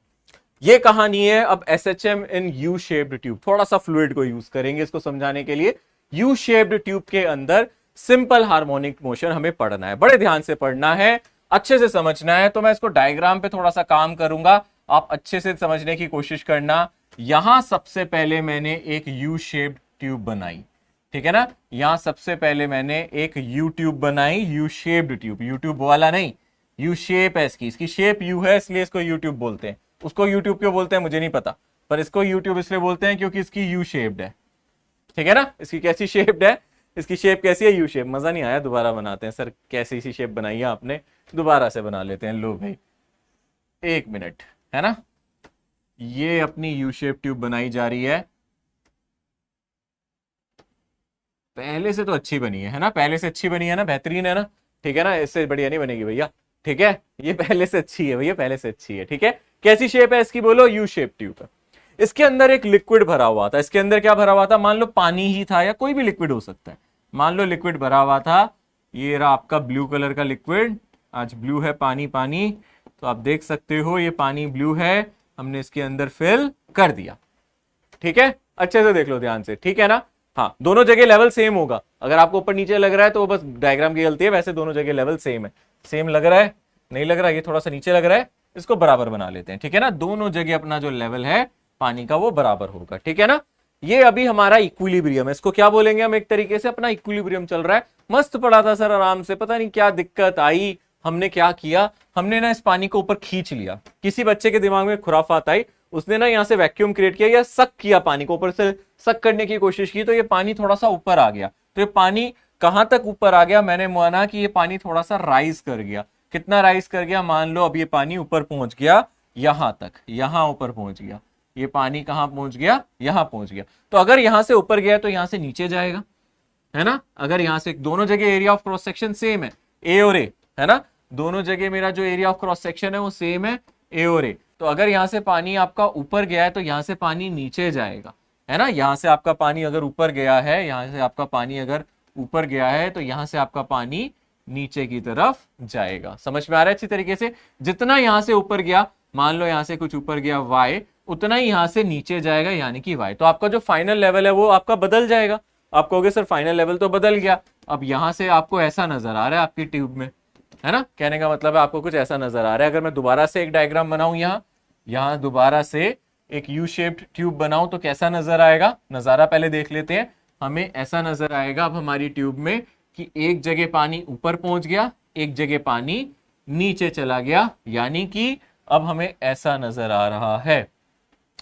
ये कहानी है अब एसएचएम इन यू शेप्ड ट्यूब। थोड़ा सा फ्लूइड को यूज करेंगे इसको समझाने के लिए। यू शेप्ड ट्यूब के अंदर सिंपल हार्मोनिक मोशन हमें पढ़ना है, बड़े ध्यान से पढ़ना है, अच्छे से समझना है। तो मैं इसको डायग्राम पे थोड़ा सा काम करूंगा, आप अच्छे से समझने की कोशिश करना। यहां सबसे पहले मैंने एक यू शेप्ड ट्यूब बनाई, ठीक है ना। यहां सबसे पहले मैंने एक यू ट्यूब बनाई, यू शेप्ड ट्यूब, यूट्यूब वाला नहीं, यू शेप है इसकी शेप यू है, इसलिए इसको यूट्यूब बोलते हैं। उसको यूट्यूब क्यों बोलते हैं मुझे नहीं पता, पर इसको यूट्यूब इसलिए बोलते हैं क्योंकि इसकी यू शेप्ड है, ठीक है ना। इसकी कैसी शेप्ड है, इसकी शेप कैसी है, यू शेप। मजा नहीं आया, दोबारा बनाते हैं। सर कैसी सी शेप बनाई है आपने, दोबारा से बना लेते हैं। लो भाई 1 मिनट, है ना। ये अपनी यू शेप ट्यूब बनाई जा रही है, पहले से तो अच्छी बनी है ना, पहले से अच्छी बनी है ना, बेहतरीन है ना, ठीक है ना। इससे बढ़िया नहीं बनेगी भैया, ठीक है। ये पहले से अच्छी है भैया, पहले से अच्छी है, ठीक है। कैसी शेप है इसकी बोलो, यू शेप ट्यूब है। इसके अंदर एक लिक्विड भरा हुआ था। इसके अंदर क्या भरा हुआ था, मान लो पानी ही था या कोई भी लिक्विड हो सकता है। मान लो लिक्विड भरा हुआ था, ये रहा आपका ब्लू कलर का लिक्विड। आज ब्लू है, पानी पानी, तो आप देख सकते हो ये पानी ब्लू है, हमने इसके अंदर फिल कर दिया, ठीक है। अच्छे से देख लो ध्यान से, ठीक है ना। हाँ, दोनों जगह लेवल सेम होगा। अगर आपको ऊपर नीचे लग रहा है तो वो बस डायग्राम की गलती है, वैसे दोनों जगह लेवल सेम है। सेम लग रहा है, नहीं लग रहा है, ये थोड़ा सा नीचे लग रहा है, इसको बराबर बना लेते हैं, ठीक है ना। दोनों जगह अपना जो लेवल है पानी का वो बराबर होगा, ठीक है ना। ये अभी हमारा इक्विलिब्रियम है, इसको क्या बोलेंगे हम, एक तरीके से अपना इक्विलिब्रियम चल रहा है। मस्त पड़ा था सर, आराम से, पता नहीं क्या दिक्कत आई, हमने क्या किया, हमने ना इस पानी को ऊपर खींच लिया। किसी बच्चे के दिमाग में खुराफात आई, उसने ना यहाँ से वैक्यूम क्रिएट किया या सक किया, पानी को ऊपर से सक करने की कोशिश की, तो ये पानी थोड़ा सा ऊपर आ गया। तो ये पानी कहां तक ऊपर आ गया, मैंने माना कि ये पानी थोड़ा सा राइज कर गया। कितना राइज कर गया, मान लो अब ये पानी ऊपर पहुंच गया यहां तक, यहां ऊपर पहुंच गया। ये पानी कहां पहुंच गया, यहां पहुंच गया। तो अगर यहां से ऊपर गया तो यहां से नीचे जाएगा, है ना। अगर यहां से दोनों जगह area of cross section same है, ए और ए, है ना। दोनों जगह मेरा जो एरिया ऑफ क्रॉस सेक्शन है वो सेम है, ए और ए। तो अगर यहां से पानी आपका ऊपर गया है तो यहां से पानी नीचे जाएगा, है ना। यहां से आपका पानी अगर ऊपर गया है, यहां से आपका पानी अगर ऊपर गया है तो यहां से आपका पानी नीचे की तरफ जाएगा। समझ में आ रहा है अच्छी तरीके से। जितना यहां से ऊपर गया, मान लो यहां से कुछ ऊपर गया y, उतना ही यहां से नीचे जाएगा यानी कि y। तो आपका जो फाइनल लेवल है वो आपका बदल जाएगा। आप कहोगे सर फाइनल लेवल तो बदल गया, अब यहां से आपको ऐसा नजर आ रहा है आपकी ट्यूब में, है ना। कहने का मतलब है आपको कुछ ऐसा नजर आ रहा है। अगर मैं दोबारा से एक डायग्राम बनाऊं, यहां दोबारा से एक यू शेप्ड ट्यूब बनाऊं तो कैसा नजर आएगा, नजारा पहले देख लेते हैं। हमें ऐसा नजर आएगा अब हमारी ट्यूब में कि एक जगह पानी ऊपर पहुंच गया, एक जगह पानी नीचे चला गया, यानी कि अब हमें ऐसा नजर आ रहा है।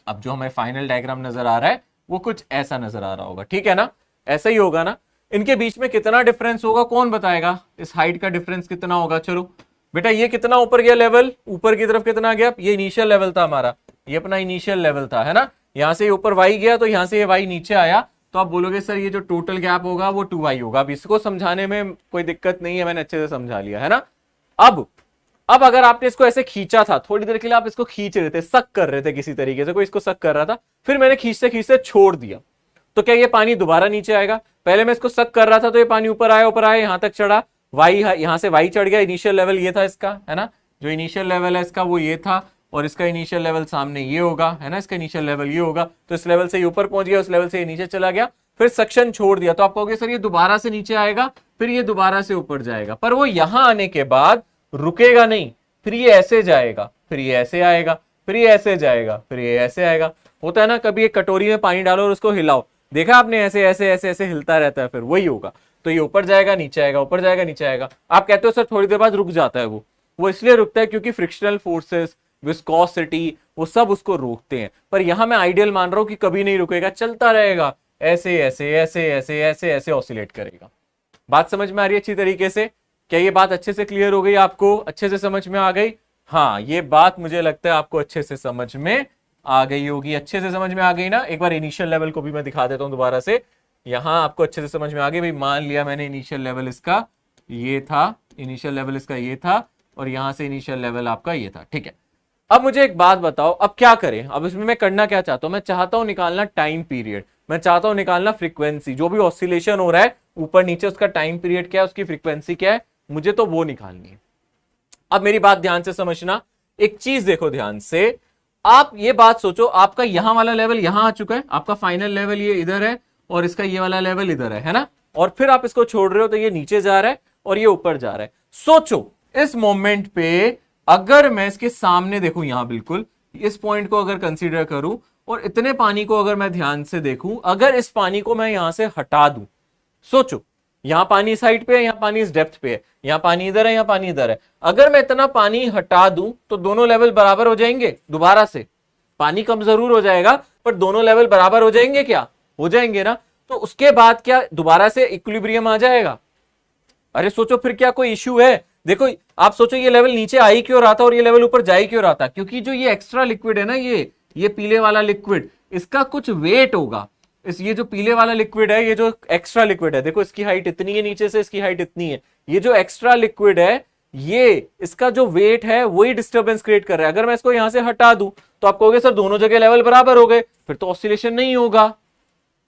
अब जो हमें फाइनल डायग्राम नजर आ रहा है वो कुछ ऐसा नजर आ रहा होगा, ठीक है ना। ऐसा ही होगा ना। इनके बीच में कितना डिफरेंस होगा कौन बताएगा, इस हाइट का डिफरेंस कितना होगा। चलो बेटा, ये कितना ऊपर गया लेवल, ऊपर की तरफ कितना गया, ये इनिशियल लेवल था हमारा, ये अपना इनिशियल लेवल था, है ना। यहां से ऊपर y गया तो यहां से ये y नीचे आया, तो आप बोलोगे सर ये जो टोटल गैप होगा वो 2y होगा। अब इसको समझाने में कोई दिक्कत नहीं है, मैंने अच्छे से समझा लिया, है ना। अब अगर आपने इसको ऐसे खींचा था, थोड़ी देर के लिए आप इसको खींच रहे थे, सक कर रहे थे किसी तरीके से, कोई इसको सक कर रहा था, फिर मैंने खींचते खींचते छोड़ दिया, तो क्या ये पानी दोबारा नीचे आएगा। पहले मैं इसको सक कर रहा था तो ये पानी ऊपर आया यहां तक चढ़ा, वाई यहां से वाई चढ़ गया, इनिशियल लेवल ये था इसका, है ना। जो इनिशियल लेवल है इसका वो ये था, और इसका इनिशियल लेवल सामने ये होगा, है ना। इसका इनिशियल लेवल ये होगा, तो इस लेवल से ये ऊपर पहुंच गया, उस लेवल से ये नीचे चला गया, फिर सक्शन छोड़ दिया। तो आप कहोगे सर ये दोबारा से नीचे आएगा, फिर ये दोबारा से ऊपर जाएगा, पर वो यहां आने के बाद रुकेगा नहीं, फिर ये ऐसे जाएगा, फिर ये ऐसे आएगा, फिर ये ऐसे जाएगा, फिर ये ऐसे आएगा। होता है ना, कभी एक कटोरी में पानी डालो और उसको हिलाओ, देखा आपने, ऐसे ऐसे ऐसे ऐसे हिलता रहता है, फिर वही होगा। तो ये ऊपर जाएगा नीचे आएगा, ऊपर जाएगा नीचे आएगा। आप कहते हो सर थोड़ी देर बाद रुक जाता है, वो इसलिए रुकता है क्योंकि फ्रिक्शनल फोर्सेस, विस्कोसिटी, वो सब उसको रोकते हैं। पर यहां मैं आइडियल मान रहा हूं कि कभी नहीं रुकेगा, चलता रहेगा, ऐसे ऐसे ऐसे ऐसे ऐसे ऐसे ऑसिलेट करेगा। बात समझ में आ रही है अच्छी तरीके से। क्या ये बात अच्छे से क्लियर हो गई, आपको अच्छे से समझ में आ गई। हाँ, ये बात मुझे लगता है आपको अच्छे से समझ में आ गई होगी, अच्छे से समझ में आ गई ना। एक बार इनिशियल लेवल को भी मैं दिखा देता हूं दोबारा से, यहां आपको अच्छे से समझ में आ गई। भाई मान लिया मैंने इनिशियल लेवल इसका ये था, इनिशियल लेवल इसका ये था, और यहां से इनिशियल लेवल आपका ये था, ठीक है। अब मुझे एक बात बताओ, अब क्या करें। अब इसमें मैं करना क्या चाहता हूं, मैं चाहता हूं निकालना टाइम पीरियड, मैं चाहता हूं निकालना फ्रीक्वेंसी, जो भी ऑसिलेशन हो रहा है ऊपर नीचे उसका टाइम पीरियड क्या है, उसकी फ्रीक्वेंसी क्या है, मुझे तो वो निकालनी है। अब मेरी बात ध्यान से समझना, एक चीज देखो ध्यान से, आप ये बात सोचो, आपका यहां वाला लेवल यहां आ चुका है, आपका फाइनल लेवल ये इधर है, और इसका ये वाला लेवल इधर है ना। और फिर आप इसको छोड़ रहे हो तो ये नीचे जा रहा है और ये ऊपर जा रहा है। सोचो इस मोमेंट पे अगर मैं इसके सामने देखूं, यहां बिल्कुल इस पॉइंट को अगर कंसीडर करूं, और इतने पानी को अगर मैं ध्यान से देखूं, अगर इस पानी को मैं यहां से हटा दूं, सोचो यहां पानी इस हाइट पे है, यहां पानी इस डेप्थ पे है, यहां पानी इधर है, यहां पानी इधर है। अगर मैं इतना पानी हटा दूं तो दोनों लेवल बराबर हो जाएंगे। दोबारा से पानी कम जरूर हो जाएगा, पर दोनों लेवल बराबर हो जाएंगे, क्या हो जाएंगे ना। तो उसके बाद क्या दोबारा से इक्विलिब्रियम आ जाएगा। अरे सोचो फिर क्या कोई इश्यू है। देखो आप सोचो ये लेवल नीचे आ ही क्यों रहा था और ये लेवल ऊपर जा ही क्यों रहा था, क्योंकि जो ये एक्स्ट्रा लिक्विड है ना, ये पीले वाला लिक्विड, इसका कुछ वेट होगा। ये जो पीले वाला लिक्विड है, ये जो एक्स्ट्रा लिक्विड है, देखो इसकी हाइट इतनी है, नीचे से इसकी हाइट इतनी है, ये जो एक्स्ट्रा लिक्विड है, ये इसका जो वेट है वही डिस्टर्बेंस क्रिएट कर रहा है। अगर मैं इसको यहां से हटा दूं तो आप कहोगे सर दोनों जगह लेवल बराबर हो गए, फिर तो ऑसिलेशन नहीं होगा,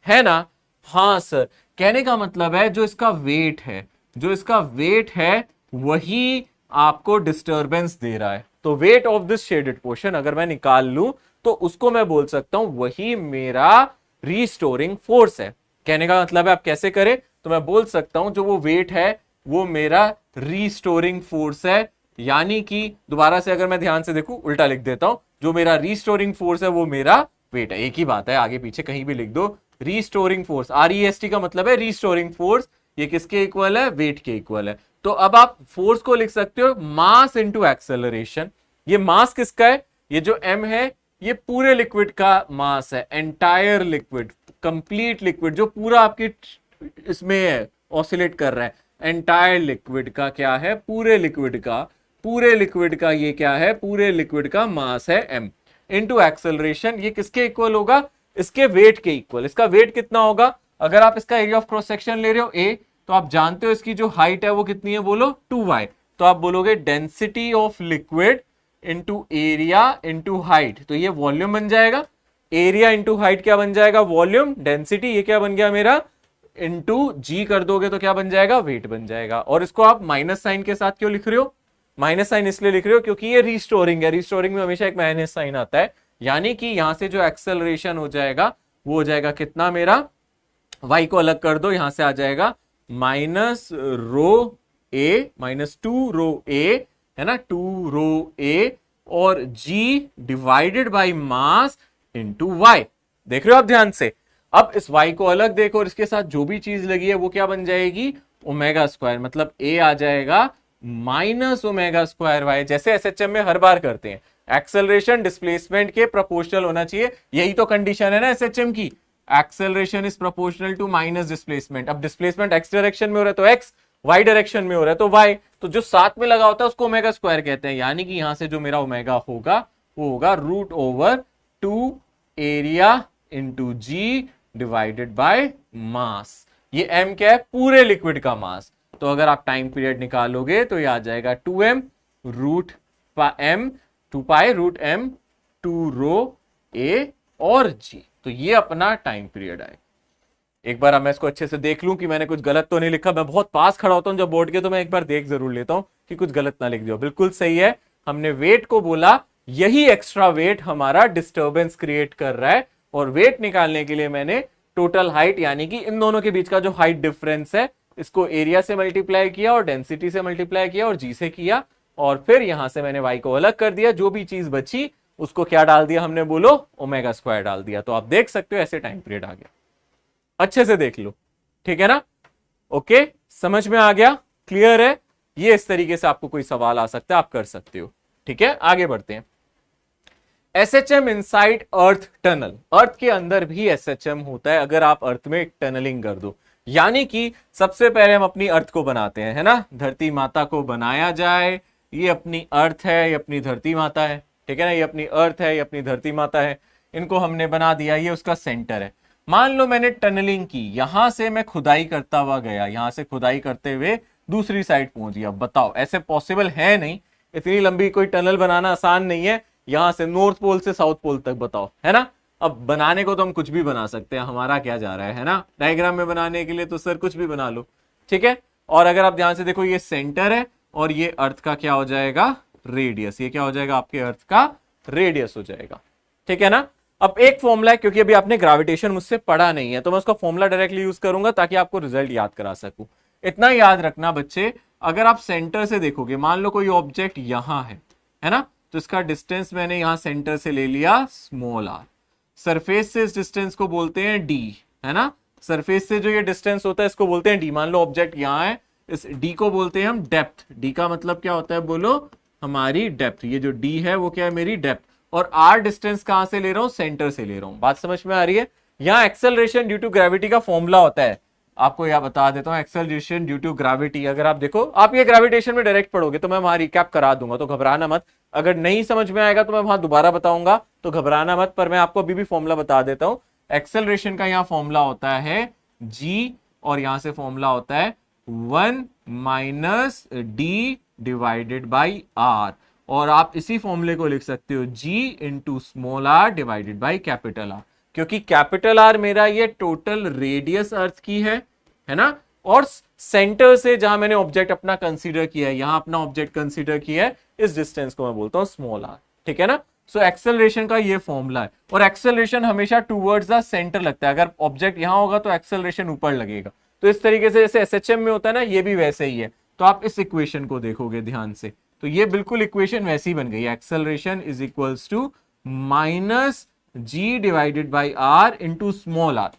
है ना। हाँ सर, कहने का मतलब है जो इसका वेट है, जो इसका वेट है वही आपको डिस्टर्बेंस दे रहा है। तो weight of this shaded portion अगर मैं निकाल लूं तो उसको मैं बोल सकता हूं वही मेरा रीस्टोरिंग फोर्स है। कहने का मतलब है आप कैसे करें, तो मैं बोल सकता हूं जो वो वेट है वो मेरा रीस्टोरिंग फोर्स है। यानी कि दोबारा से अगर मैं ध्यान से देखूं, उल्टा लिख देता हूं, जो मेरा रीस्टोरिंग फोर्स है वो मेरा वेट है। एक ही बात है, आगे पीछे कहीं भी लिख दो। रीस्टोरिंग फोर्स, REST का मतलब है रीस्टोरिंग फोर्स, ये किसके इक्वल है, वेट के इक्वल है। तो अब आप फोर्स को लिख सकते हो मास इंटू एक्सेलरेशन। ये मास किसका है, ये जो m है ये पूरे लिक्विड का मास है, एंटायर लिक्विड, कंप्लीट लिक्विड जो पूरा आपकी इसमें है ऑसिलेट कर रहा है, एंटायर लिक्विड का क्या है, पूरे लिक्विड का ये क्या है, पूरे लिक्विड का मास है m इंटू एक्सेलरेशन। ये किसके इक्वल होगा, इसके वेट के इक्वल। इसका वेट कितना होगा, अगर आप इसका एरिया ऑफ क्रॉस सेक्शन ले रहे हो a, तो आप जानते हो इसकी जो हाइट है वो कितनी है, बोलो 2y। तो आप बोलोगे density of liquid into area into height, तो ये वॉल्यूम बन जाएगा। एरिया इंटू हाइट क्या बन जाएगा, वॉल्यूम। डेंसिटी ये क्या बन गया मेरा, इंटू जी कर दोगे तो क्या बन जाएगा, वेट बन जाएगा। और इसको आप माइनस साइन के साथ क्यों लिख रहे हो, माइनस साइन इसलिए लिख रहे हो क्योंकि ये रिस्टोरिंग है, रिस्टोरिंग में हमेशा एक माइनस साइन आता है, यानी कि यहां से जो एक्सेलरेशन हो जाएगा वो हो जाएगा कितना मेरा, y को अलग कर दो, यहां से आ जाएगा माइनस रो ए, माइनस 2 रो ए, है ना, 2 रो ए, और g divided by mass into Y. देख रहे हो आप ध्यान से। अब इस y को अलग देखो और इसके साथ जो भी चीज लगी है वो क्या बन जाएगी, ओमेगा स्क्वायर, मतलब a आ जाएगा माइनस ओमेगा स्क्वायर वाई, जैसे एसएचएम में हर बार करते हैं। एक्सेलरेशन डिस्प्लेसमेंट के प्रोपोर्शनल होना चाहिए, यही तो कंडीशन है ना एसएचएम की, acceleration is proportional to minus displacement. अब डिस्प्लेसमेंट एक्स डायरेक्शन में हो रहा है तो एक्स, वाई डायरेक्शन में हो रहा है तो वाई, तो जो साथ में लगा होता है उसको ओमेगा स्क्वायर कहते हैं। यानी कि यहां से जो मेरा ओमेगा होगा वो होगा root over 2 area into G divided by mass. ये m क्या है, पूरे लिक्विड का मास। तो अगर आप टाइम पीरियड निकालोगे तो ये आ जाएगा 2m root m 2 pi root m 2 rho a और g। तो ये अपना टाइम पीरियड है। एक बार मैं इसको अच्छे से देख लूं कि मैंने कुछ गलत तो नहीं लिखा। मैं बहुत पास खड़ा होता हूं जब बोर्ड के, तो मैं एक बार देख जरूर लेता हूं कि कुछ गलत ना लिख दिया। बिल्कुल सही है, हमने वेट को बोला, यही एक्स्ट्रा वेट हमारा डिस्टर्बेंस क्रिएट कर रहा है। और वेट निकालने के लिए मैंने टोटल हाइट, यानी कि इन दोनों के बीच का जो हाइट डिफरेंस है, इसको एरिया से मल्टीप्लाई किया और डेंसिटी से मल्टीप्लाई किया और जी से किया, और फिर यहां से मैंने वाई को अलग कर दिया। जो भी चीज बची उसको क्या डाल दिया हमने, बोलो ओमेगा स्क्वायर डाल दिया। तो आप देख सकते हो ऐसे टाइम पीरियड आ गया। अच्छे से देख लो, ठीक है ना, ओके, समझ में आ गया, क्लियर है। ये इस तरीके से आपको कोई सवाल आ सकता है, आप कर सकते हो, ठीक है। आगे बढ़ते हैं। एसएचएम इनसाइड अर्थ टनल, अर्थ के अंदर भी एसएचएम होता है अगर आप अर्थ में टनलिंग कर दो। यानी कि सबसे पहले हम अपनी अर्थ को बनाते हैं, है ना, धरती माता को बनाया जाए। ये अपनी अर्थ है, ये अपनी धरती माता है, ठीक है ना, ये अपनी अर्थ है, ये अपनी धरती माता है। इनको हमने बना दिया, ये उसका सेंटर है। मान लो मैंने टनलिंग की, यहां से मैं खुदाई करता हुआ गया, यहां से खुदाई करते हुए दूसरी साइड पहुंच गया। बताओ ऐसे पॉसिबल है नहीं, इतनी लंबी कोई टनल बनाना आसान नहीं है, यहां से नॉर्थ पोल से साउथ पोल तक, बताओ, है ना। अब बनाने को तो हम कुछ भी बना सकते हैं, हमारा क्या जा रहा है ना, डायग्राम में बनाने के लिए तो सर कुछ भी बना लो, ठीक है। और अगर आप ध्यान से देखो, ये सेंटर है और ये अर्थ का क्या हो जाएगा, रेडियस। ये क्या हो जाएगा, आपके अर्थ का रेडियस हो जाएगा, ठीक है ना। अब एक फॉर्मूला है, क्योंकि अभी आपने ग्रेविटेशन मुझसे पढ़ा नहीं है तो मैं उसका फॉर्मूला डायरेक्टली यूज करूंगा ताकि आपको रिजल्ट याद करा सकूं। इतना याद रखना बच्चे, अगर आप सेंटर से देखोगे, मान लो कोई ऑब्जेक्ट यहां है ना, तो इसका डिस्टेंस मैंने यहां सेंटर से ले लिया स्मॉल r। सरफेस से इस डिस्टेंस को बोलते हैं d, है ना, सरफेस से जो ये डिस्टेंस होता है इसको बोलते हैं d। मान लो ऑब्जेक्ट यहां है, इस d को बोलते हैं हम डेप्थ। d का मतलब क्या होता है, बोलो हमारी डेप्थ। ये जो d है वो क्या है, मेरी डेप्थ। और r डिस्टेंस कहां से ले रहा हूं, सेंटर से ले रहा हूं। बात समझ में आ रही है। यहां एक्सेलरेशन ड्यू टू ग्रेविटी का फॉर्मूला होता है, आपको यह बता देता हूं, एक्सेलरेशन ड्यू टू ग्रेविटी। अगर आप देखो, आप ये ग्रेविटेशन में डायरेक्ट पढ़ोगे तो मैं वहां रिकैप करा दूंगा, तो घबराना मत। अगर नहीं समझ में आएगा तो मैं वहां दोबारा बताऊंगा, तो घबराना मत। पर मैं आपको अभी भी फॉर्मूला बता देता हूं। एक्सेलरेशन का यहां फॉर्मूला होता है g, और यहां से फॉर्मूला होता है 1 minus D divided by R. और आप इसी फॉर्मूले को लिख सकते हो g into small r divided by capital R, क्योंकि कैपिटल R मेरा ये टोटल रेडियस अर्थ की है ना, और सेंटर से जहां मैंने ऑब्जेक्ट अपना कंसीडर किया है, यहां अपना ऑब्जेक्ट कंसीडर किया है, इस डिस्टेंस को मैं बोलता हूं स्मॉल r, ठीक है ना। सो एक्सेलरेशन का ये फॉर्मूला है, और एक्सेलरेशन हमेशा टूवर्ड्स द सेंटर लगता है। अगर ऑब्जेक्ट यहां होगा तो एक्सेलरेशन ऊपर लगेगा। तो इस तरीके से जैसे एसएचएम में होता है ना, ये भी वैसे ही है। तो आप इस इक्वेशन को देखोगे ध्यान से, तो ये बिल्कुल इक्वेशन वैसी बन गई, acceleration is equals to minus G divided by R into small R.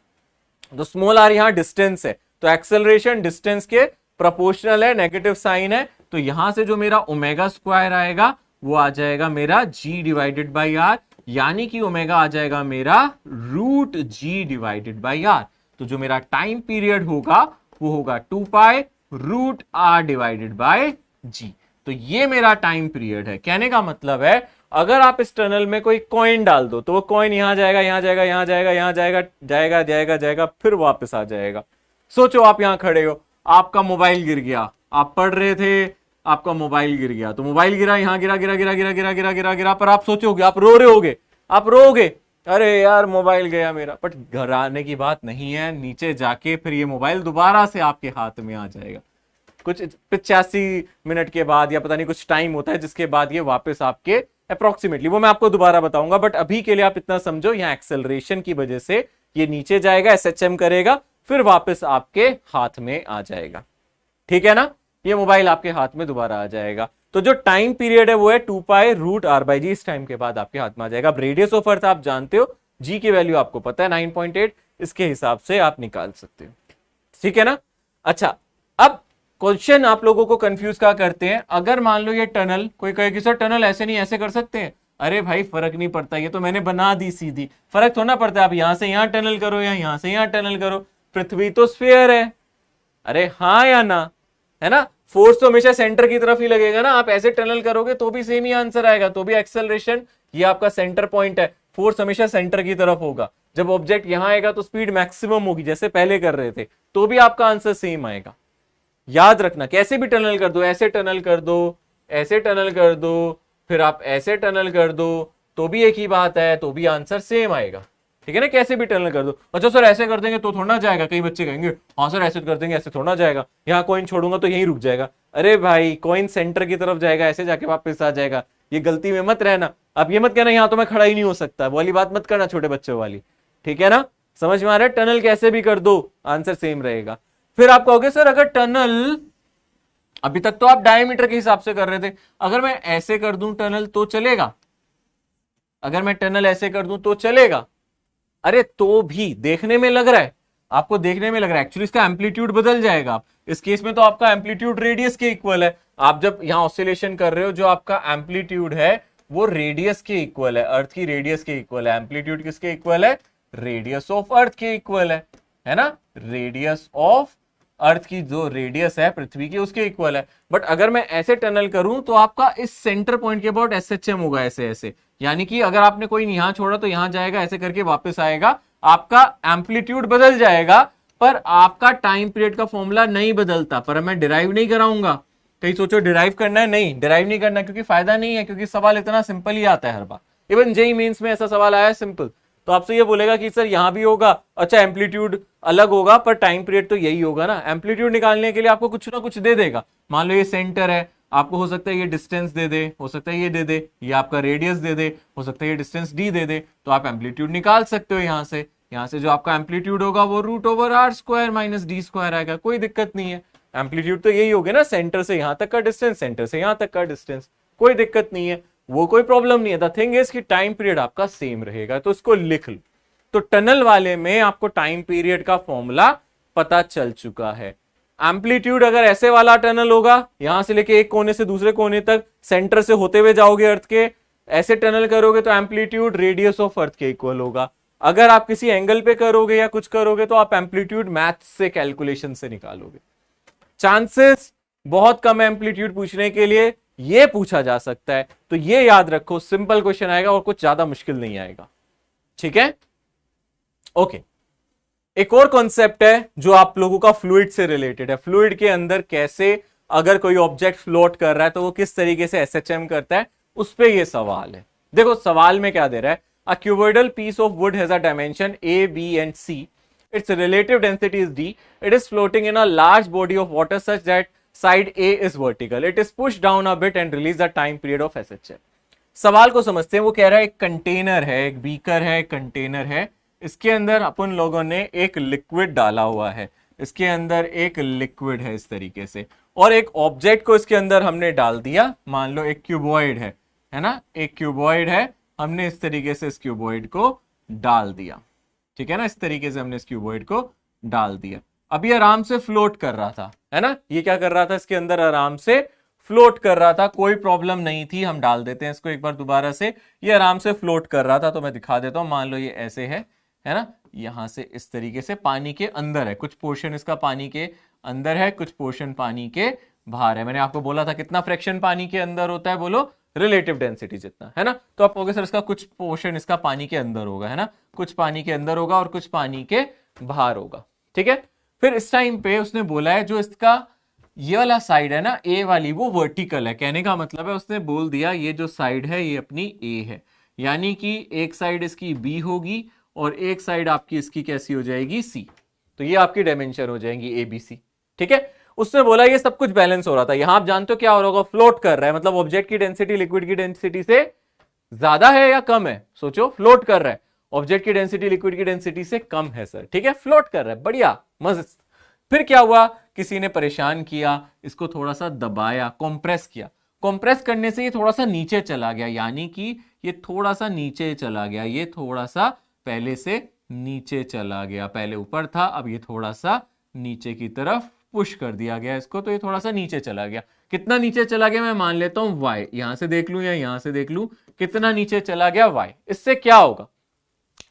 तो स्मॉल आर यहां डिस्टेंस है, तो एक्सेलरेशन डिस्टेंस के प्रोपोर्शनल है, नेगेटिव साइन है, तो यहां से जो मेरा ओमेगा स्क्वायर आएगा वो आ जाएगा मेरा g डिवाइडेड बाई आर, यानी कि ओमेगा आ जाएगा मेरा root g divided by R. तो जो मेरा टाइम पीरियड होगा वो होगा 2 pi root R divided by g। तो ये मेरा टाइम पीरियड है। कहने का मतलब है अगर आप इस टनल में कोई कॉइन डाल दो तो वो कॉइन यहां जाएगा, यहां जाएगा, यहां जाएगा, यहां जाएगा, जाएगा जाएगा जाएगा, फिर वापस आ जाएगा। सोचो आप यहां खड़े हो, आपका मोबाइल गिर गया, आप पढ़ रहे थे, आपका मोबाइल गिर गया, तो मोबाइल गिरा, यहां गिरा गिरा गिरा गिरा गिरा गिरा गिरा गिरा, पर आप सोचोगे, आप रो रहे होगे, आप रोगे, अरे यार मोबाइल गया मेरा। बट घर आने की बात नहीं है, नीचे जाके फिर ये मोबाइल दोबारा से आपके हाथ में आ जाएगा कुछ 85 मिनट के बाद, या पता नहीं कुछ टाइम होता है जिसके बाद ये वापस आपके अप्रोक्सीमेटली, वो मैं आपको दोबारा बताऊंगा। बट अभी के लिए आप इतना समझो, यहाँ एक्सेलरेशन की वजह से ये नीचे जाएगा, SHM करेगा, फिर वापस आपके हाथ में आ जाएगा। ठीक है ना, ये मोबाइल आपके हाथ में दोबारा आ जाएगा। तो जो टाइम पीरियड है वो है 2 पाई रूट आर बाई जी। इस टाइम के बाद आपके हाथ में आ जाएगा। अब रेडियस ऑफ अर्थ आप जानते हो, जी की वैल्यू आपको पता है 9.8, इसके हिसाब से आप निकाल सकते हो। ठीक है ना। अच्छा, अब क्वेश्चन आप लोगों को कंफ्यूज क्या करते हैं, अगर मान लो ये टनल, कोई कहे कि सर टनल ऐसे नहीं ऐसे कर सकते हैं, अरे भाई फर्क नहीं पड़ता, ये तो मैंने बना दी सीधी, फर्क थोड़ा पड़ता है आप यहां से यहां टनल करो या यहां से यहां टनल करो, पृथ्वी तो स्फीयर है। अरे हाँ या ना, है ना, फोर्स तो हमेशा सेंटर की तरफ ही लगेगा ना, आप ऐसे टनल करोगे तो भी सेम ही आंसर आएगा, तो भी एक्सेलरेशन, ये आपका सेंटर पॉइंट है, फोर्स हमेशा सेंटर की तरफ होगा। जब ऑब्जेक्ट यहां आएगा तो स्पीड मैक्सिमम होगी, जैसे पहले कर रहे थे, तो भी आपका आंसर सेम आएगा। याद रखना, कैसे भी टनल कर दो, ऐसे टनल कर दो, ऐसे टनल कर दो, फिर आप ऐसे टनल कर दो, तो भी एक ही बात है, तो भी आंसर सेम आएगा। ठीक है ना, कैसे भी टनल कर दो। अच्छा सर ऐसे कर देंगे तो थोड़ा जाएगा, कई बच्चे कहेंगे हाँ सर ऐसे कर देंगे ऐसे थोड़ा जाएगा, यहाँ कॉइन छोड़ूंगा तो यहीं रुक जाएगा। अरे भाई कॉइन सेंटर की तरफ जाएगा, ऐसे जाके वापस आ जाएगा, ये गलती में मत रहना। अब ये मत कहना यहाँ तो मैं खड़ा ही नहीं हो सकता, वाली बात मत करना छोटे बच्चों वाली। ठीक है ना, समझ में आ रहा है, टनल कैसे भी कर दो आंसर सेम रहेगा। फिर आप कहोगे सर अगर टनल, अभी तक तो आप डायमीटर के हिसाब से कर रहे थे, अगर मैं ऐसे कर दूं टनल तो चलेगा, अगर मैं टनल ऐसे कर दूं तो चलेगा। अरे तो भी देखने में लग रहा है, आपको देखने में लग रहा है, एक्चुअली इसका एम्पलीट्यूड बदल जाएगा। इस केस में तो आपका एम्पलीट्यूड रेडियस के इक्वल है, आप जब यहां ऑसिलेशन कर रहे हो जो आपका एम्पलीट्यूड है वो रेडियस के इक्वल है, अर्थ की रेडियस के इक्वल है। एम्पलीट्यूड किसके इक्वल है, रेडियस ऑफ अर्थ के इक्वल है ना, रेडियस ऑफ अर्थ की जो रेडियस है पृथ्वी की उसके इक्वल है। बट अगर मैं ऐसे टनल करूं तो आपका इस सेंटर पॉइंट के अबाउट SHM होगा, ऐसे ऐसे, यानी कि अगर आपने कोई यहां छोड़ा तो यहां जाएगा, ऐसे करके वापस आएगा, आपका एम्पलीट्यूड बदल जाएगा, पर आपका टाइम पीरियड का फॉर्मूला नहीं बदलता। पर मैं डिराइव नहीं कराऊंगा, कहीं सोचो डिराइव करना है, नहीं डिराइव नहीं करना, क्योंकि फायदा नहीं है, क्योंकि सवाल इतना सिंपल ही आता है हर बार। इवन जेईई मेंस में ऐसा सवाल आया है सिंपल, तो आपसे ये बोलेगा कि सर यहां भी होगा, अच्छा एम्पलीट्यूड अलग होगा पर टाइम पीरियड तो यही होगा ना। एम्पलीट्यूड निकालने के लिए आपको कुछ ना कुछ दे देगा, मान लो ये सेंटर है, आपको हो सकता है ये डिस्टेंस दे दे, हो सकता है ये दे दे, ये आपका रेडियस दे दे, हो सकता है ये डिस्टेंस d दे दे, तो आप एम्पलीट्यूड निकाल सकते हो यहाँ से। यहाँ से जो आपका एम्पलीट्यूड होगा वो √r² माइनस d² आएगा, कोई दिक्कत नहीं है। एम्पलीट्यूड तो यही हो गया ना, सेंटर से यहां तक का डिस्टेंस, सेंटर से यहां तक का डिस्टेंस, कोई दिक्कत नहीं है, वो कोई प्रॉब्लम नहीं है। द थिंग इज कि टाइम पीरियड आपका सेम रहेगा, तो इसको लिख लो। तो टनल वाले में आपको टाइम पीरियड का फॉर्मूला पता चल चुका है। एम्पलीट्यूड अगर ऐसे वाला टनल होगा, यहां से लेके एक कोने से दूसरे कोने तक सेंटर से होते हुए जाओगे अर्थ के, ऐसे टनल करोगे तो एम्पलीट्यूड रेडियस ऑफ अर्थ के इक्वल होगा। अगर आप किसी एंगल पे करोगे या कुछ करोगे तो आप एम्पलीट्यूड मैथ से कैलकुलेशन से निकालोगे। चांसेस बहुत कम है एम्पलीट्यूड पूछने के लिए, ये पूछा जा सकता है, तो ये याद रखो, सिंपल क्वेश्चन आएगा और कुछ ज्यादा मुश्किल नहीं आएगा। ठीक है, ओके। एक और कॉन्सेप्ट है जो आप लोगों का फ्लूइड से रिलेटेड है। फ्लूइड के अंदर कैसे अगर कोई ऑब्जेक्ट फ्लोट कर रहा है तो वो किस तरीके से SHM करता है, उस पे ये सवाल है। देखो सवाल में क्या दे रहा है, a cuboidal piece of wood has a dimension A, B and C. Its relative density is D. It is floating in a large body of water such that side A is vertical. It is pushed down a bit and release the time period of SHM. सवाल को समझते हैं। वो कह रहा है एक container है, एक बीकर है, एक कंटेनर है, इसके अंदर अपन लोगों ने एक लिक्विड डाला हुआ है, इसके अंदर एक लिक्विड है इस तरीके से, और एक ऑब्जेक्ट को इसके अंदर हमने डाल दिया, मान लो एक क्यूबॉइड है ना, एक क्यूबॉइड है, हमने इस तरीके से इस क्यूबॉइड को डाल दिया। ठीक है ना, इस तरीके से हमने इस क्यूबॉइड को डाल दिया। अब ये आराम से फ्लोट कर रहा था, है ना, ये क्या कर रहा था, इसके अंदर आराम से फ्लोट कर रहा था, कोई प्रॉब्लम नहीं थी। हम डाल देते हैं इसको एक बार दोबारा से, ये आराम से फ्लोट कर रहा था। तो मैं दिखा देता हूं, मान लो ये ऐसे है ना, यहां से इस तरीके से पानी के अंदर है, कुछ पोर्शन इसका पानी के अंदर है, कुछ पोर्शन पानी के बाहर है। मैंने आपको बोला था कितना फ्रैक्शन पानी के अंदर होता है, बोलो रिलेटिव डेंसिटी जितना, है ना। तो आप कहोगे सर इसका कुछ पोर्शन इसका पानी के अंदर होगा, है ना, कुछ पानी के अंदर होगा और कुछ पानी के बाहर होगा, ठीक है। फिर इस टाइम पे उसने बोला है जो इसका ये वाला साइड है ना, ए वाली, वो वर्टिकल है। कहने का मतलब है उसने बोल दिया ये जो साइड है ये अपनी ए है, यानी कि एक साइड इसकी बी होगी और एक साइड आपकी इसकी कैसी हो जाएगी, सी। तो ये आपकी डायमेंशन हो जाएंगी ए बी सी, ठीक है। उसने बोला ये सब कुछ बैलेंस हो रहा था। यहां आप जानते हो क्या हो रहा होगा, फ्लोट कर रहा है, मतलब ऑब्जेक्ट की डेंसिटी लिक्विड की डेंसिटी से ज्यादा है या कम है, सोचो, फ्लोट कर रहा है। ऑब्जेक्ट की डेंसिटी लिक्विड की डेंसिटी से कम है सर, ठीक है, फ्लोट कर रहा है, बढ़िया, मस्त। फिर क्या हुआ, किसी ने परेशान किया, इसको थोड़ा सा दबाया, कंप्रेस किया। कंप्रेस करने से ये थोड़ा सा नीचे चला गया, यानी कि ये थोड़ा सा नीचे चला गया, ये थोड़ा सा पहले से नीचे चला गया, पहले ऊपर था, अब ये थोड़ा सा नीचे की तरफ पुश कर दिया गया इसको, तो ये थोड़ा सा नीचे चला गया। कितना नीचे चला गया, मैं मान लेता हूं y, यहां से देख लूं या यहां से देख लूं, कितना नीचे चला गया y। इससे क्या होगा,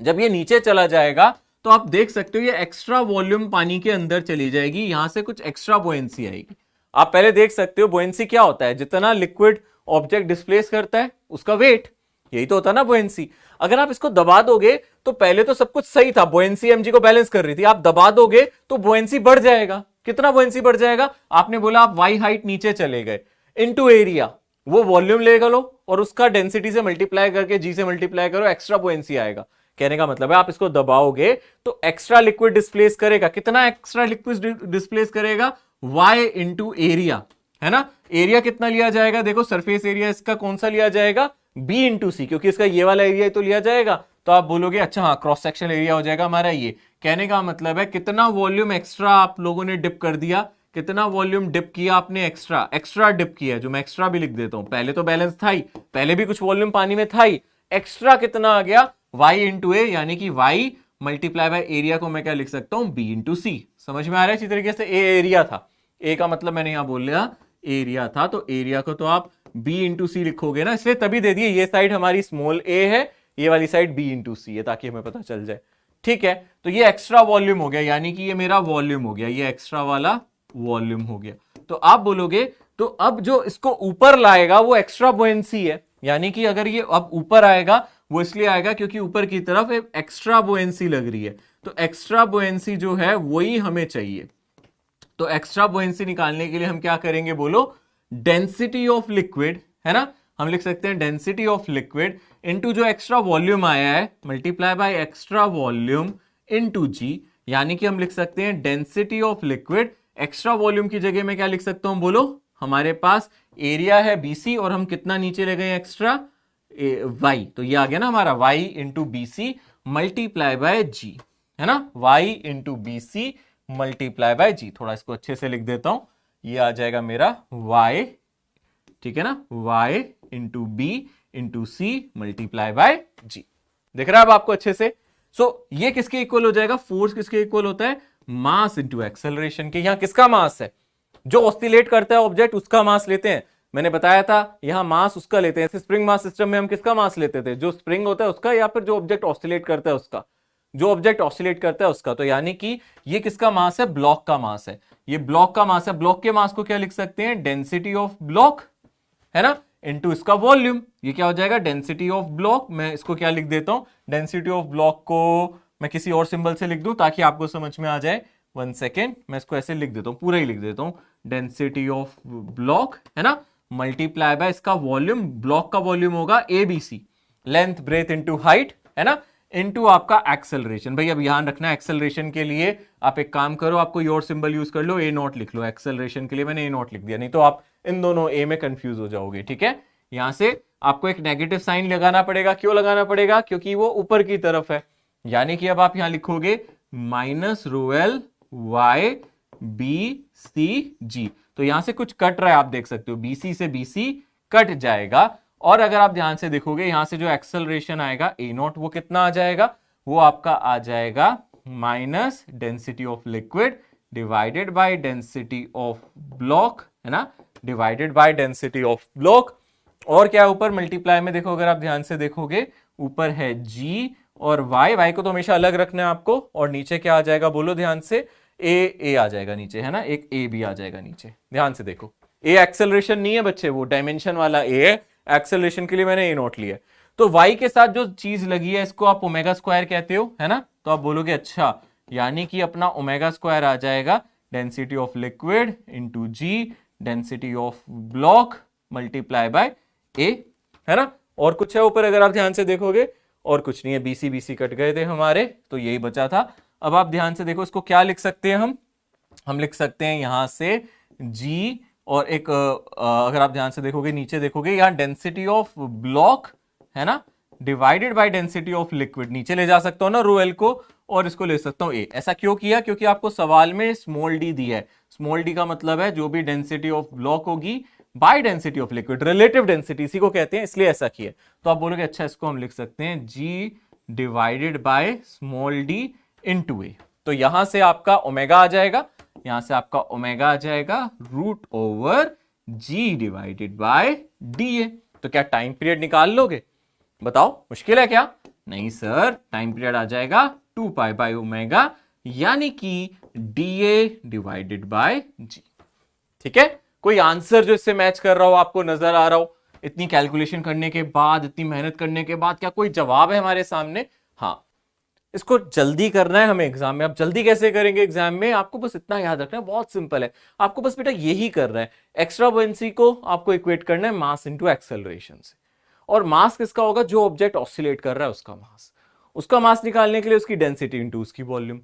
जब ये नीचे चला जाएगा तो आप देख सकते हो ये एक्स्ट्रा वॉल्यूम पानी के अंदर चली जाएगी, यहां से कुछ एक्स्ट्रा बुएंसी आएगी। आप पहले देख सकते हो बुएंसी क्या होता है, जितना लिक्विड ऑब्जेक्ट डिस्प्लेस करता है उसका वेट, यही तो होता है ना बुएंसी। अगर आप इसको दबा दोगे तो पहले तो सब कुछ सही था, बुएंसी एमजी को बैलेंस कर रही थी, आप दबा दोगे तो बुएंसी बढ़ जाएगा। कितना बुएंसी बढ़ जाएगा, आपने बोला आप वाई हाइट नीचे चले गए, इनटू एरिया, वो वॉल्यूम लेगा लो और उसका डेंसिटी से मल्टीप्लाई करके जी से मल्टीप्लाई करो, एक्स्ट्रा बुएंसी आएगा। कहने का मतलब है आप इसको दबाओगे तो एक्स्ट्रा लिक्विड डिस्प्लेस करेगा। कितना एक्स्ट्रा लिक्विड डिस्प्लेस करेगा, y इंटू एरिया, है ना। एरिया कितना लिया जाएगा, देखो सरफेस एरिया इसका कौन सा लिया जाएगा, b इंटू सी, क्योंकि इसका ये वाला एरिया तो लिया जाएगा। तो आप बोलोगे अच्छा हाँ, क्रॉस सेक्शन एरिया हो जाएगा हमारा ये। कहने का मतलब है कितना वॉल्यूम एक्स्ट्रा आप लोगों ने डिप कर दिया, कितना वॉल्यूम डिप किया आपने, एक्स्ट्रा डिप किया, जो मैं एक्स्ट्रा भी लिख देता हूं। पहले तो बैलेंस था ही, पहले भी कुछ वॉल्यूम पानी में था ही, एक्स्ट्रा कितना आ गया, y इंटू ए, यानी कि y मल्टीप्लाई बाय एरिया को मैं क्या लिख सकता हूं, b इंटू सी। समझ में आ रहा है अच्छी तरीके से। ए एरिया था, ए का मतलब मैंने यहां बोल लिया एरिया था, तो एरिया को तो आप b इंटू सी लिखोगे ना, इसलिए तभी दे दिए ये साइड हमारी स्मॉल a है, ये वाली साइड b इंटू सी है, ताकि हमें पता चल जाए, ठीक है। तो ये एक्स्ट्रा वॉल्यूम हो गया, यानी कि ये मेरा वॉल्यूम हो गया, ये एक्स्ट्रा वाला वॉल्यूम हो गया। तो आप बोलोगे तो अब जो इसको ऊपर लाएगा वो एक्स्ट्रा बुएंसी है, यानी कि अगर ये अब ऊपर आएगा वो इसलिए आएगा क्योंकि ऊपर की तरफ एक एक्स्ट्रा बुएंसी लग रही है, तो एक्स्ट्रा बुएंसी जो है वही हमें चाहिए। तो एक्स्ट्रा बुएंसी निकालने के लिए हम क्या करेंगे, बोलो डेंसिटी ऑफ लिक्विड, है ना, हम लिख सकते हैं डेंसिटी ऑफ लिक्विड इनटू जो एक्स्ट्रा वॉल्यूम आया है multiply by extra volume into g, यानी कि हम लिख सकते हैं density of liquid. Extra volume की जगह में क्या लिख सकता हूं, बोलो हमारे पास एरिया है बीसी और हम कितना नीचे ले गए एक्स्ट्रा y, तो ये आ गया ना हमारा y into B C multiply by g, है ना, y into B C multiply by g. थोड़ा इसको अच्छे से लिख देता हूं, ये आ जाएगा मेरा y, ठीक है ना, y into B into C multiply by g. दिख रहा है अब आपको अच्छे से। सो ये किसके इक्वल हो जाएगा, फोर्स किसके इक्वल होता है, मास इंटू एक्सेलरेशन के। यहां किसका मास है, जो ऑस्सिलेट करता है ऑब्जेक्ट उसका मास लेते हैं। मैंने बताया था यहां मास उसका लेते हैं, स्प्रिंग मास सिस्टम में हम किसका मास लेते थे, जो स्प्रिंग होता है उसका, या फिर जो ऑब्जेक्ट ऑस्सिलेट करता है उसका, जो ऑब्जेक्ट ऑस्सिलेट करता है उसका। तो यानी कि ये किसका मास है, ब्लॉक का मास है, ये ब्लॉक का मास है। ब्लॉक के मास को क्या लिख सकते हैं, डेंसिटी ऑफ ब्लॉक, है ना, इनटू इसका वॉल्यूम। ये क्या हो जाएगा, डेंसिटी ऑफ ब्लॉक। मैं इसको क्या लिख देता हूं, डेंसिटी ऑफ ब्लॉक को मैं किसी और सिंबल से लिख दूं ताकि आपको समझ में आ जाए। 1 सेकेंड, मैं इसको ऐसे लिख देता हूं, पूरा ही लिख देता हूं, डेंसिटी ऑफ ब्लॉक, है ना, मल्टीप्लाई बाय इसका वॉल्यूम। ब्लॉक का वॉल्यूम होगा ABC, length breadth into height, है ना, इनटू आपका एक्सेलरेशन। भाई अब ध्यान रखना एक्सेलरेशन के लिए आप एक काम करो, आपको योर सिंबल यूज कर लो, ए नॉट लिख लो। एक्सेलरेशन के लिए मैंने ए नॉट लिख दिया, नहीं तो आप इन दोनों ए में कंफ्यूज हो जाओगे, ठीक है। यहां से आपको एक नेगेटिव साइन लगाना पड़ेगा। क्यों लगाना पड़ेगा, क्योंकि वो ऊपर की तरफ है, यानी कि अब आप यहां लिखोगे minus rho L Y B C g. तो यहां से कुछ कट रहा है, आप देख सकते हो, बीसी से बीसी कट जाएगा। और अगर आप ध्यान से देखोगे यहां से जो एक्सेलरेशन आएगा ए नॉट, वो कितना आ जाएगा, वो आपका आ जाएगा minus density of liquid divided by density of block, है ना, divided by density of block. और क्या है ऊपर मल्टीप्लाई में, देखो अगर आप ध्यान से देखोगे ऊपर है g और y को तो हमेशा अलग रखना है आपको, और नीचे क्या आ जाएगा बोलो ध्यान से, a आ जाएगा नीचे, है ना, एक a भी आ जाएगा नीचे, ध्यान से देखो। a एक्सेलरेशन नहीं है बच्चे, वो डायमेंशन वाला a है, एक्सेलरेशन के लिए मैंने a नोट लिया है। तो y के साथ जो चीज लगी है इसको आप ओमेगा स्क्वायर कहते हो, है ना, तो आप बोलोगे अच्छा, यानी कि अपना ओमेगा स्क्वायर आ जाएगा density of liquid into g density of block multiply by A, है ना। और कुछ है ऊपर अगर आप ध्यान से देखोगे, और कुछ नहीं है, बीसी बीसी कट गए थे हमारे, तो यही बचा था। अब आप ध्यान से देखो इसको क्या लिख सकते हैं हम लिख सकते हैं यहां से जी, और एक अगर आप ध्यान से देखोगे नीचे देखोगे यहां डेंसिटी ऑफ ब्लॉक, है ना, divided by density of liquid, नीचे ले जा सकता हूं ना रो एल को, और इसको ले सकता हूं ए। ऐसा क्यों किया, क्योंकि आपको सवाल में स्मॉल डी दिया है। स्मॉल डी का मतलब है जो भी डेंसिटी ऑफ ब्लॉक होगी by density of liquid, relative density इसी को कहते हैं, इसलिए ऐसा किया। तो आप बोलोगे अच्छा, इसको हम लिख सकते हैं g divided by small d into A. तो यहां से आपका ओमेगा आ जाएगा, यहां से आपका ओमेगा आ जाएगा root over G divided by D A. तो क्या टाइम पीरियड निकाल लोगे, बताओ मुश्किल है क्या? नहीं सर, टाइम पीरियड आ जाएगा 2 पाई बाय ओमेगा, यानी कि डी ए डिवाइडेड बाय जी। ठीक है, कोई आंसर जो इससे मैच कर रहा हो, आपको नजर आ रहा हो, इतनी कैलकुलेशन करने के बाद, इतनी मेहनत करने के बाद, क्या कोई जवाब है हमारे सामने? हाँ, इसको जल्दी करना है हमें एग्जाम में। आप जल्दी कैसे करेंगे एग्जाम में, आपको बस इतना याद रखना है, बहुत सिंपल है। आपको बस बेटा यही करना है, एक्स्ट्रा बुएंसी को आपको इक्वेट करना है मास इनटू एक्सेलरेशन से। और मास किसका होगा, जो ऑब्जेक्ट ऑसिलेट कर रहा है उसका मास। उसका मास निकालने के लिए उसकी डेंसिटी इनटू उसकी वॉल्यूम,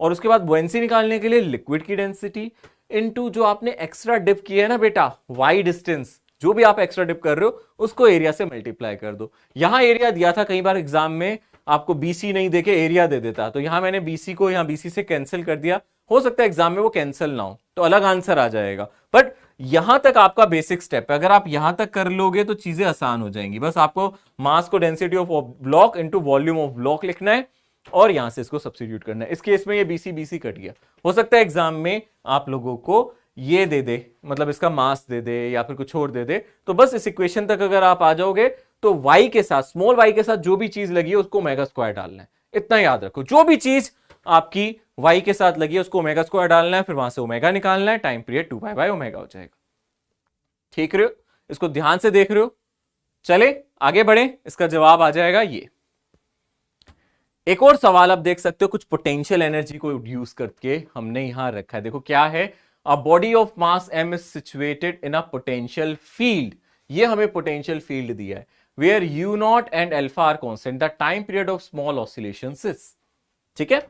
और उसके बाद बुएंसी निकालने के लिए लिक्विड की डेंसिटी इनटू जो आपने एक्स्ट्रा डिप किया है ना बेटा, वाई डिस्टेंस, जो भी आप एक्स्ट्रा डिप कर रहे हो उसको एरिया से मल्टीप्लाई कर दो। यहां एरिया दिया था, कई बार एग्जाम में आपको बीसी नहीं देके एरिया दे देता, तो यहां मैंने बीसी को यहां बीसी से कैंसिल कर दिया। हो सकता है एग्जाम में वो कैंसिल ना हो, तो अलग आंसर आ जाएगा। बट यहां तक आपका बेसिक स्टेप है, अगर आप यहां तक कर लोगे तो चीजें आसान हो जाएंगी। बस आपको मास को density of block into volume of block लिखना है, और यहां से इसको सब्स्टिट्यूट करना है। इस केस में ये बीसी बीसी कट गया। हो सकता है एग्जाम में आप लोगों को ये दे दे, मतलब इसका मास दे दे या फिर कुछ और दे दे, तो बस इस इक्वेशन तक अगर आप आ जाओगे तो y के साथ, स्मॉल y के साथ जो भी चीज लगी है उसको ओमेगा स्क्वायर डालना है। इतना याद रखो, जो भी चीज आपकी y के साथ लगी है उसको ओमेगा स्क्वायर डालना है, फिर वहां से ओमेगा निकालना है, time period 2 pi by omega हो जाएगा। ठीक रहे हो, इसको ध्यान से देख रहे हो? चले आगे बढ़े, इसका जवाब आ जाएगा ये। एक और सवाल आप देख सकते हो, कुछ पोटेंशियल एनर्जी को यूज करके हमने यहां रखा है। देखो क्या है, a body of mass m is situated in a potential field. ये हमें पोटेंशियल फील्ड दिया है, where u nought and alpha are constant, the time period of small oscillations is. ठीक है,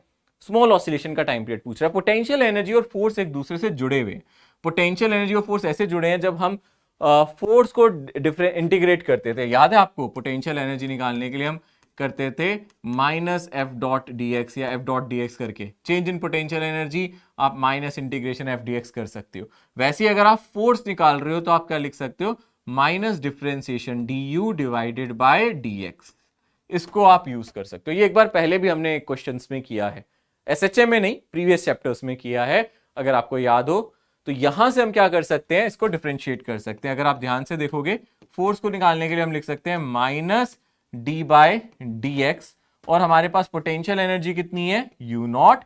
स्मॉल ऑसिलेशन का टाइम पीरियड पूछ रहा है। पोटेंशियल एनर्जी और फोर्स एक दूसरे से जुड़े हुए। पोटेंशियल एनर्जी और फोर्स ऐसे जुड़े हैं जब हम फोर्स को इंटीग्रेट करते थे, याद है आपको? पोटेंशियल एनर्जी निकालने के लिए हम करते थे minus F dot D x या एफ डॉट डी एक्स करके, चेंज इन पोटेंशियल एनर्जी आप minus integration F D x कर सकते हो। वैसे ही अगर आप फोर्स निकाल रहे हो तो आप क्या लिख सकते हो, minus differentiation D you divided by D x. इसको आप यूज कर सकते हो। ये एक बार पहले भी हमने क्वेश्चंस में किया है, एसएचए में नहीं, प्रीवियस चैप्टर्स में किया है, अगर आपको याद हो। तो यहां से हम क्या कर सकते हैं, इसको डिफरेंशिएट कर सकते हैं। अगर आप ध्यान से देखोगे, फोर्स को निकालने के लिए हम लिख सकते हैं minus D by D X, और हमारे पास पोटेंशियल एनर्जी कितनी है, U nought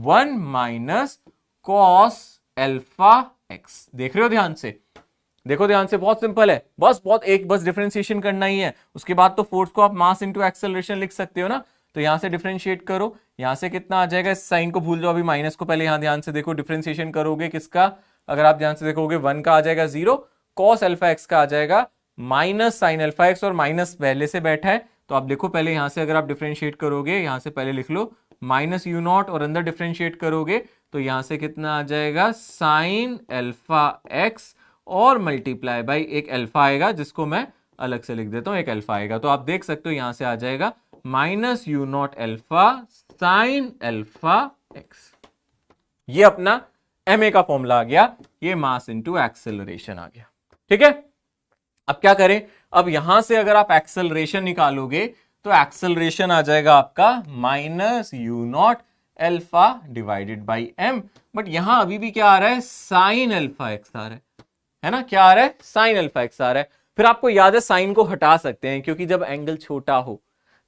1 minus cos alpha X. देख रहे हो ध्यान से? देखो ध्यान से, बहुत सिंपल है, बस डिफरेंशिएशन करना ही है। उसके बाद तो फोर्स को आप मास इनटू एक्सेलरेशन लिख सकते हो ना। तो यहां से डिफरेंशिएट करो, यहां से कितना आ जाएगा, इस साइन को भूल जाओ अभी, माइनस को पहले यहां ध्यान से देखो। डिफरेंशिएशन करोगे किसका, अगर आप ध्यान से देखोगे 1 का आ जाएगा 0, कॉस अल्फा एक्स का आ जाएगा माइनस साइन अल्फा एक्स, और माइनस पहले से बैठा है तो आप देखो पहले यहां से अगर आप डिफरेंशिएट करोगे, यहां से पहले लिख लो माइनस यू नॉट, और अंदर डिफरेंशिएट करोगे तो यहां से कितना आ जाएगा, साइन अल्फा एक्स, और मल्टीप्लाई बाई एक अल्फा आएगा जिसको मैं अलग से लिख देता हूं, एक अल्फा आएगा। तो आप देख सकते हो यहां से आ जाएगा minus u naught alpha sine alpha x. ये अपना एमए का फॉर्मूला आ गया, ये मास इनटू एक्सेलरेशन आ गया। ठीक है, अब क्या करें, अब यहां से अगर आप एक्सेलरेशन निकालोगे तो एक्सेलरेशन आ जाएगा आपका minus u naught alpha divided by m. But यहां अभी भी क्या आ रहा है, साइन अल्फा एक्स आ रहा है ना, क्या आ रहा है, साइन अल्फा एक्स आ रहा है। फिर आपको याद है साइन को हटा सकते हैं, क्योंकि जब एंगल छोटा हो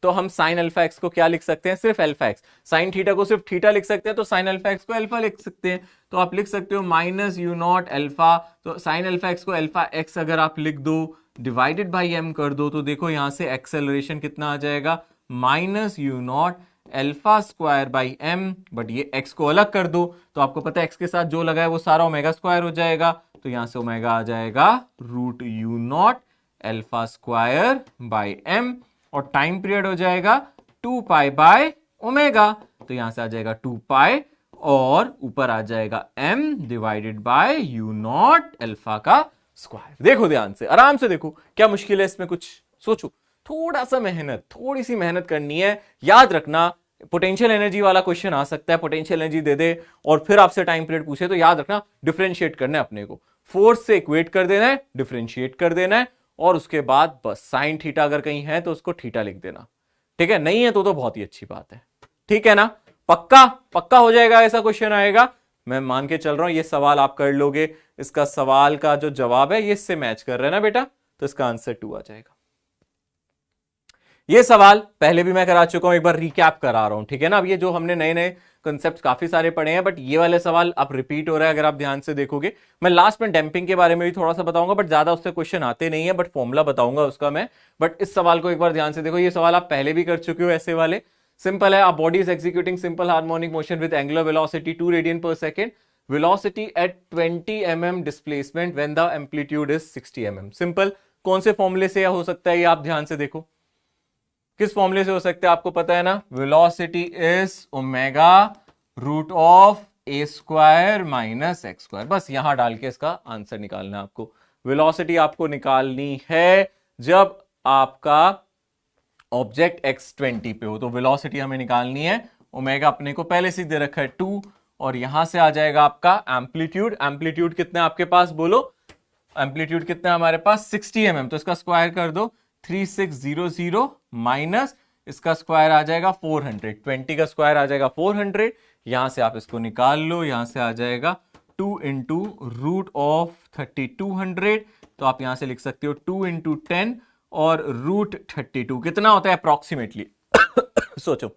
तो हम साइन अल्फा एक्स को क्या लिख सकते हैं, सिर्फ अल्फा एक्स। साइन थीटा को सिर्फ थीटा लिख सकते हैं, तो साइन अल्फा एक्स को अल्फा लिख सकते हैं। तो आप लिख सकते हो माइनस यू नॉट अल्फा, तो साइन अल्फा एक्स को अल्फा एक्स अगर आप लिख दो, डिवाइडेड बाई एम कर दो, तो देखो यहां से एक्सेलरेशन कितना आ जाएगा, minus u naught alpha square by m. But ये एक्स को अलग कर दो, तो आपको पता है एक्स के साथ जो लगा है वो सारा ओमेगा स्क्वायर हो जाएगा, तो यहां से ओमेगा आ जाएगा root u naught alpha square by m, और टाइम पीरियड हो जाएगा 2 पाई बाय ओमेगा, तो यहां से आ जाएगा 2 पाई, और ऊपर आ जाएगा m divided by you naught alpha का स्क्वायर। देखो ध्यान से, आराम से देखो, क्या मुश्किल है इसमें, कुछ सोचो, थोड़ा सा मेहनत, थोड़ी सी मेहनत करनी है। याद रखना पोटेंशियल एनर्जी वाला क्वेश्चन आ सकता है, पोटेंशियल एनर्जी दे दे और फिर आपसे टाइम पीरियड पूछे, तो याद रखना डिफरेंशिएट करना है अपने को, फोर्स से इक्वेट कर देना है, डिफरेंशिएट कर देना है, और उसके बाद बस साइन थीटा अगर कहीं है तो उसको थीटा लिख देना, ठीक है, नहीं है तो बहुत ही अच्छी बात है, ठीक है ना, पक्का पक्का हो जाएगा, ऐसा क्वेश्चन आएगा, मैं मान के चल रहा हूं ये सवाल आप कर लोगे। इसका सवाल का जो जवाब है ये इससे मैच कर रहा है ना बेटा, तो इसका आंसर 2 आ जाएगा। ये सवाल पहले भी मैं करा चुका हूं, एक बार रिकैप करा रहा हूं, ठीक है ना। अब ये जो हमने नए नए कॉन्सेप्ट्स काफी सारे पढ़े हैं, बट ये वाले सवाल अब रिपीट हो रहा है, अगर आप ध्यान से देखोगे। मैं लास्ट में डैम्पिंग के बारे में भी थोड़ा सा बताऊंगा, बट ज्यादा उससे क्वेश्चन आते नहीं है, बट फॉर्मूला बताऊंगा उसका मैं। बट इस सवाल को एक बार ध्यान से देखो, ये सवाल आप पहले भी कर चुके हो ऐसे वाले। सिंपल है, a body is executing simple harmonic motion with angular velocity 2 radian पर second, velocity at 20 mm displacement when the amplitude is 60 mm। Simple, कौन से फॉर्मूले से हो सकता है ये आप ध्यान से देखो, किस फॉर्मूले से हो सकता है आपको पता है ना, velocity is omega root of A square minus x square. बस यहां डाल के इसका आंसर निकालना है आपको। वेलोसिटी आपको निकालनी है जब आपका ऑब्जेक्ट x20 पे हो, तो वेलोसिटी हमें निकालनी है, ओमेगा अपने को पहले से दे रखा है 2, और यहां से आ जाएगा आपका एम्पलीट्यूड। एम्पलीट्यूड कितना आपके पास बोलो, एम्पलीट्यूड कितना हमारे पास 60 mm, तो इसका स्क्वायर कर दो 3600 माइनस इसका स्क्वायर आ जाएगा 400, 20 का स्क्वायर आ जाएगा 400, यहां से आप इसको निकाल लो, यहां से आ जाएगा 2 इंटू रूट ऑफ 3200, तो आप यहां से लिख सकते हो 2 इंटू 10 और रूट 32 कितना होता है अप्रोक्सीमेटली सोचो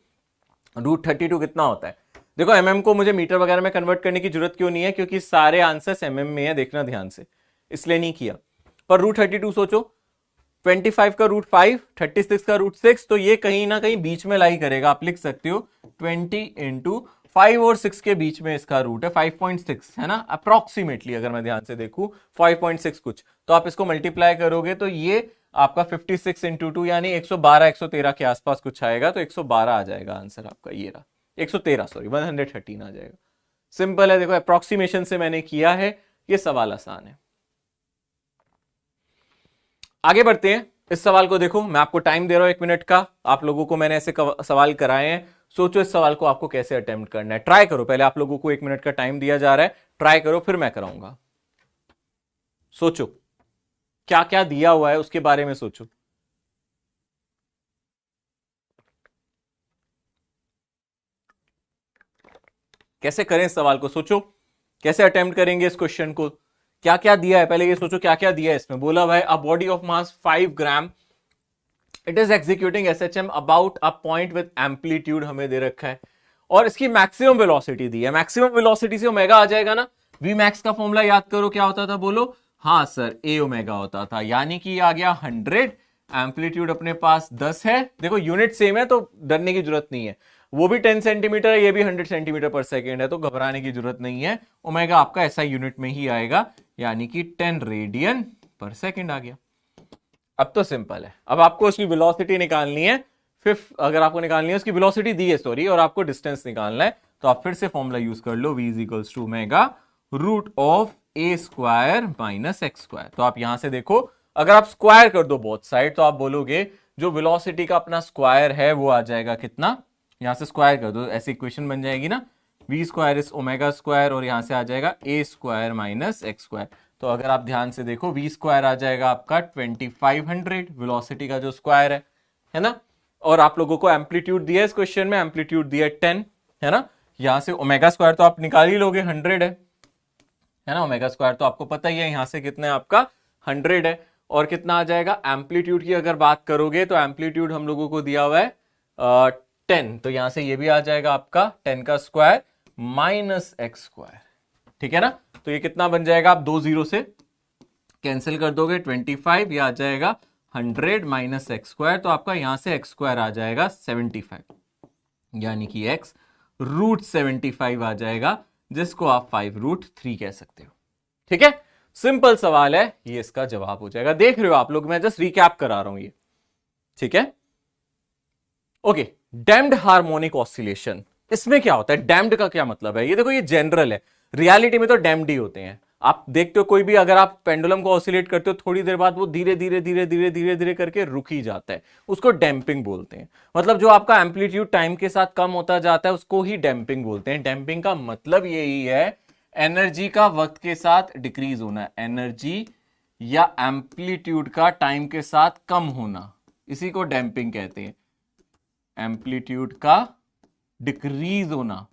रूट 32 कितना होता है। देखो mm को मुझे मीटर वगैरह में कन्वर्ट करने की जरूरत क्यों नहीं है, क्योंकि सारे आंसर्स mm में है, देखना ध्यान से, इसलिए नहीं किया। पर रूट 32 सोचो, 25 का रूट 5, 36 का रूट 6, तो ये कहीं ना कहीं बीच में लाई करेगा। आप लिख सकते हो 20 इंटू 5 और 6 के बीच में इसका रूट है 5.6, है ना अप्रोक्सीमेटली, अगर मैं ध्यान से देखूं 5.6 कुछ, तो आप इसको मल्टीप्लाई करोगे तो ये आपका 56 इंटू 2 यानी 112 113 के आसपास कुछ आएगा, तो 112 आ जाएगा आंसर आपका, ये रहा 113 सॉरी 113 आ जाएगा। सिंपल है, देखो अप्रोक्सीमेशन से मैंने किया है, ये सवाल आसान है। आगे बढ़ते हैं, इस सवाल को देखो, मैं आपको टाइम दे रहा हूं 1 मिनट का, आप लोगों को मैंने ऐसे सवाल कराए हैं, सोचो इस सवाल को आपको कैसे अटेम्प्ट करना है, ट्राई करो। पहले आप लोगों को 1 मिनट का टाइम दिया जा रहा है, ट्राई करो, फिर मैं कराऊंगा। सोचो क्या क्या दिया हुआ है उसके बारे में सोचो। कैसे करें इस सवाल को, सोचो कैसे अटेम्प्ट करेंगे इस क्वेश्चन को, क्या क्या दिया है पहले ये सोचो, क्या क्या दिया है इसमें। बोला भाई अ body of mass 5 gram, it is executing SHM about a point with amplitude हमें दे रखा है, और इसकी मैक्सिमम वेलोसिटी दी है। मैक्सिमम वेलोसिटी से ओमेगा आ जाएगा ना, वी मैक्स का फॉर्मूला याद करो, क्या होता था बोलो, हाँ सर ए ओमेगा होता था, यानी कि आ गया 100, एम्पलीट्यूड अपने पास 10 है, देखो यूनिट सेम है तो डरने की जरूरत नहीं है, वो भी 10 सेंटीमीटर है, ये भी 100 सेंटीमीटर पर सेकेंड है, तो घबराने की जरूरत नहीं है। ओमेगा आपका ऐसा यूनिट में ही आएगा, यानी कि 10 रेडियन पर सेकेंड आ गया। अब तो सिंपल है, अब आपको उसकी वेलोसिटी निकालनी है, फिर अगर आपको निकालनी है उसकी वेलोसिटी दी है सॉरी, और आपको डिस्टेंस निकालना है, तो आप फिर से फॉर्मूला यूज कर लो, v is equals to omega root of A square minus x square. तो आप यहां से देखो, अगर आप स्क्वायर कर दो बोथ साइड, तो आप बोलोगे जो वेलोसिटी का अपना स्क्वायर है वो आ जाएगा कितना, यहां से स्क्वायर कर दो, ऐसी इक्वेशन बन जाएगी ना, v square is omega square, और यहां से आ जाएगा a square minus x square. तो अगर आप ध्यान से देखो, वी स्क्वायर आ जाएगा आपका 2500, वेलोसिटी का जो स्क्वायर है ना, और आप लोगों को एम्पलीट्यूड दिया है इस क्वेश्चन में, एम्पलीट्यूड दिया है 10, है ना, यहां से ओमेगा स्क्वायर तो आप निकाल ही लोगे, 100 है ना, ओमेगा स्क्वायर तो आपको पता ही है, यहां से कितना है आपका 100 है। और कितना आ जाएगा, एम्पलीट्यूड की अगर बात करोगे तो एम्पलीट्यूड हम लोगों को दिया हुआ है 10, तो यहां से ये भी आ जाएगा आपका 10 का स्क्वायर माइनस एक्स स्क्वायर, ठीक है ना। तो ये कितना बन जाएगा, आप 2 जीरो से कैंसिल कर दोगे 25, ये आ जाएगा 100 माइनस एक्स स्क्वायर, तो आपका यहां से एक्स स्क्वायर आ जाएगा 75, यानी कि एक्स रूट 75 आ जाएगा, जिसको आप 5√3 कह सकते हो, ठीक है। सिंपल सवाल है, ये इसका जवाब हो जाएगा। देख रहे हो आप लोग, मैं जस्ट रिकैप करा रहा हूं ये, ठीक है। ओके, डैम्ड हार्मोनिक ऑसिलेशन, इसमें क्या होता है, डैम्ड का क्या मतलब है, ये देखो ये जनरल है, रियलिटी में तो डैम्ड ही होते हैं। आप देखते हो कोई भी, अगर आप पेंडुलम को ऑसिलेट करते हो, थोड़ी देर बाद वो धीरे धीरे धीरे धीरे धीरे धीरे करके रुक ही जाता है, उसको डैम्पिंग बोलते हैं। मतलब जो आपका एम्पलीट्यूड टाइम के साथ कम होता जाता है उसको ही डैम्पिंग बोलते हैं। डैम्पिंग का मतलब यही है, एनर्जी का वक्त के साथ डिक्रीज होना, एनर्जी या एम्पलीट्यूड का टाइम के साथ कम होना, इसी को डैम्पिंग कहते हैं। एम्पलीट्यूड का डिक्रीज होना,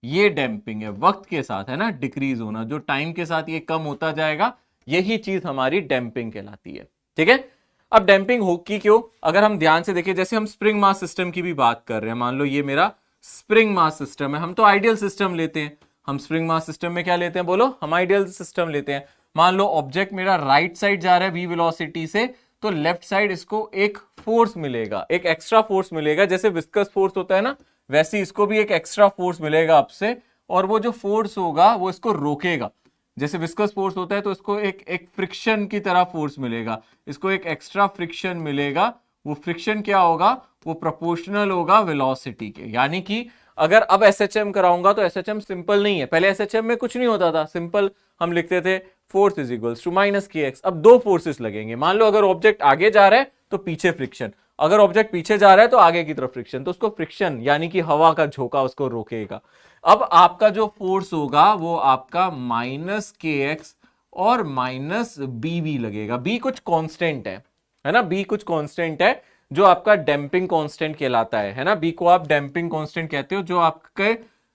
ये डैम्पिंग है, वक्त के साथ, है ना, डिक्रीज होना, जो टाइम के साथ ये कम होता जाएगा, यही चीज हमारी डैम्पिंग कहलाती है, ठीक है। अब डैम्पिंग होगी क्यों, अगर हम ध्यान से देखें, जैसे हम स्प्रिंग मास सिस्टम की भी बात कर रहे हैं, मान लो ये मेरा स्प्रिंग मास सिस्टम है, हम तो आइडियल सिस्टम लेते हैं, हम स्प्रिंग मास सिस्टम में क्या लेते हैं, बोलो, हम आइडियल सिस्टम लेते हैं। मान लो ऑब्जेक्ट मेरा राइट साइड जा रहा है v वेलोसिटी से, तो लेफ्ट साइड इसको एक फोर्स मिलेगा, एक एक्स्ट्रा फोर्स मिलेगा, जैसे विस्कस फोर्स होता है ना, वैसे इसको भी एक एक्स्ट्रा फोर्स मिलेगा आपसे, और वो जो फोर्स होगा वो इसको रोकेगा। जैसे विस्कस फोर्स होता है तो इसको एक फ्रिक्शन की तरह फोर्स मिलेगा, इसको एक एक्स्ट्रा फ्रिक्शन मिलेगा। वो फ्रिक्शन क्या होगा, वो प्रोपोर्शनल होगा वेलोसिटी के। यानी कि अगर अब एसएचएम कराऊंगा तो एसएचएम सिंपल नहीं है, पहले एसएचएम में कुछ नहीं होता था, सिंपल हम लिखते थे force is equals to minus के एक्स। अब दो फोर्सेस लगेंगे, मान लो अगर ऑब्जेक्ट आगे जा रहा है तो पीछे फ्रिक्शन, अगर ऑब्जेक्ट पीछे जा रहा है तो आगे की तरफ फ्रिक्शन, तो उसको फ्रिक्शन यानी कि हवा का झोंका उसको रोकेगा। अब आपका जो फोर्स होगा वो आपका माइनस के एक्स और माइनस बी लगेगा। बी कुछ कांस्टेंट है ना, बी कुछ कांस्टेंट है जो आपका डैम्पिंग कांस्टेंट कहलाता है ना। बी को आप डैम्पिंग कांस्टेंट कहते हो, जो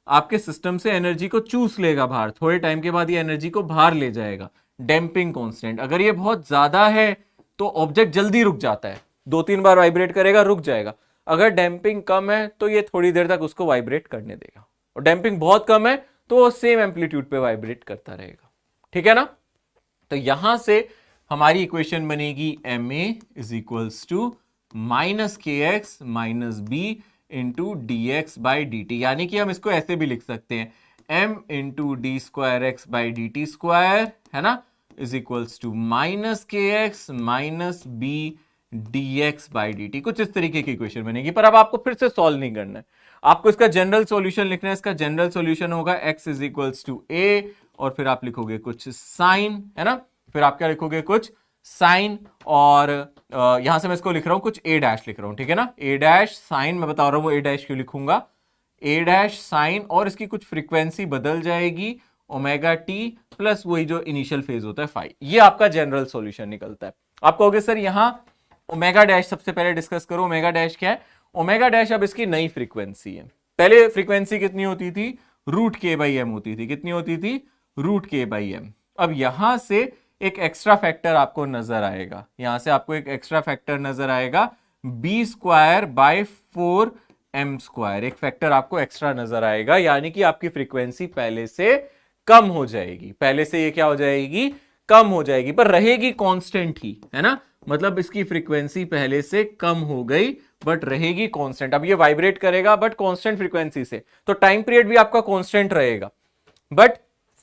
आपके सिस्टम से एनर्जी को चूस लेगा बाहर, थोड़े टाइम के बाद ये एनर्जी को बाहर ले जाएगा, डैम्पिंग कांस्टेंट। अगर ये बहुत ज्यादा है तो ऑब्जेक्ट जल्दी रुक जाता है, 2-3 बार वाइब्रेट करेगा, रुक जाएगा। अगर डैम्पिंग कम है तो ये थोड़ी देर तक उसको वाइब्रेट करने देगा, और डैम्पिंग बहुत कम है तो सेम एम्पलीट्यूड पे वाइब्रेट करता रहेगा, ठीक है ना। तो यहां से हमारी इक्वेशन बनेगी ma is equals to minus के x minus B into D x by D T. यानी कि हम इसको ऐसे भी लिख सकते हैं, m into d square x by D t square, है ना, इज इक्वल्स टू माइनस के x minus b d x by D t. कुछ इस तरीके की इक्वेशन बनेगी, पर अब आपको फिर से सॉल्व नहीं करना है, आपको इसका जनरल सॉल्यूशन लिखना है। इसका जनरल सॉल्यूशन होगा x is equals to a, और फिर आप लिखोगे कुछ साइन, है ना, फिर आप क्या लिखोगे, कुछ साइन, और यहां से मैं इसको लिख रहा हूं कुछ a डैश लिख रहा हूं, ठीक है ना, a डैश साइन, मैं बता रहा हूं वो a डैश क्यों लिखूंगा, a डैश साइन, और इसकी कुछ फ्रीक्वेंसी बदल जाएगी ओमेगा टी प्लस वही जो इनिशियल फेज होता है फाई। ये आपका जनरल सॉल्यूशन निकलता है। आप कहोगे सर यहां ओमेगा डैश सबसे पहले डिस्कस करो, ओमेगा डैश क्या है। ओमेगा डैश अब इसकी नई फ्रीक्वेंसी है, पहले फ्रीक्वेंसी कितनी होती थी, रूट के बाई एम होती थी, कितनी होती थी, रूट के बाई एम। अब यहां से एक एक्स्ट्रा फैक्टर आपको नजर आएगा, यहां से आपको एक एक्स्ट्रा फैक्टर नजर आएगा, b square by 4 m square, एक फैक्टर आपको एक्स्ट्रा नजर आएगा। यानी कि आपकी फ्रीक्वेंसी पहले से कम हो जाएगी, पहले से ये क्या हो जाएगी, कम हो जाएगी, पर रहेगी कांस्टेंट ही, है ना, मतलब इसकी फ्रीक्वेंसी पहले से कम हो गई बट रहेगी कांस्टेंट। अब ये वाइब्रेट करेगा बट कांस्टेंट फ्रीक्वेंसी से, तो टाइम पीरियड भी आपका कांस्टेंट रहेगा, but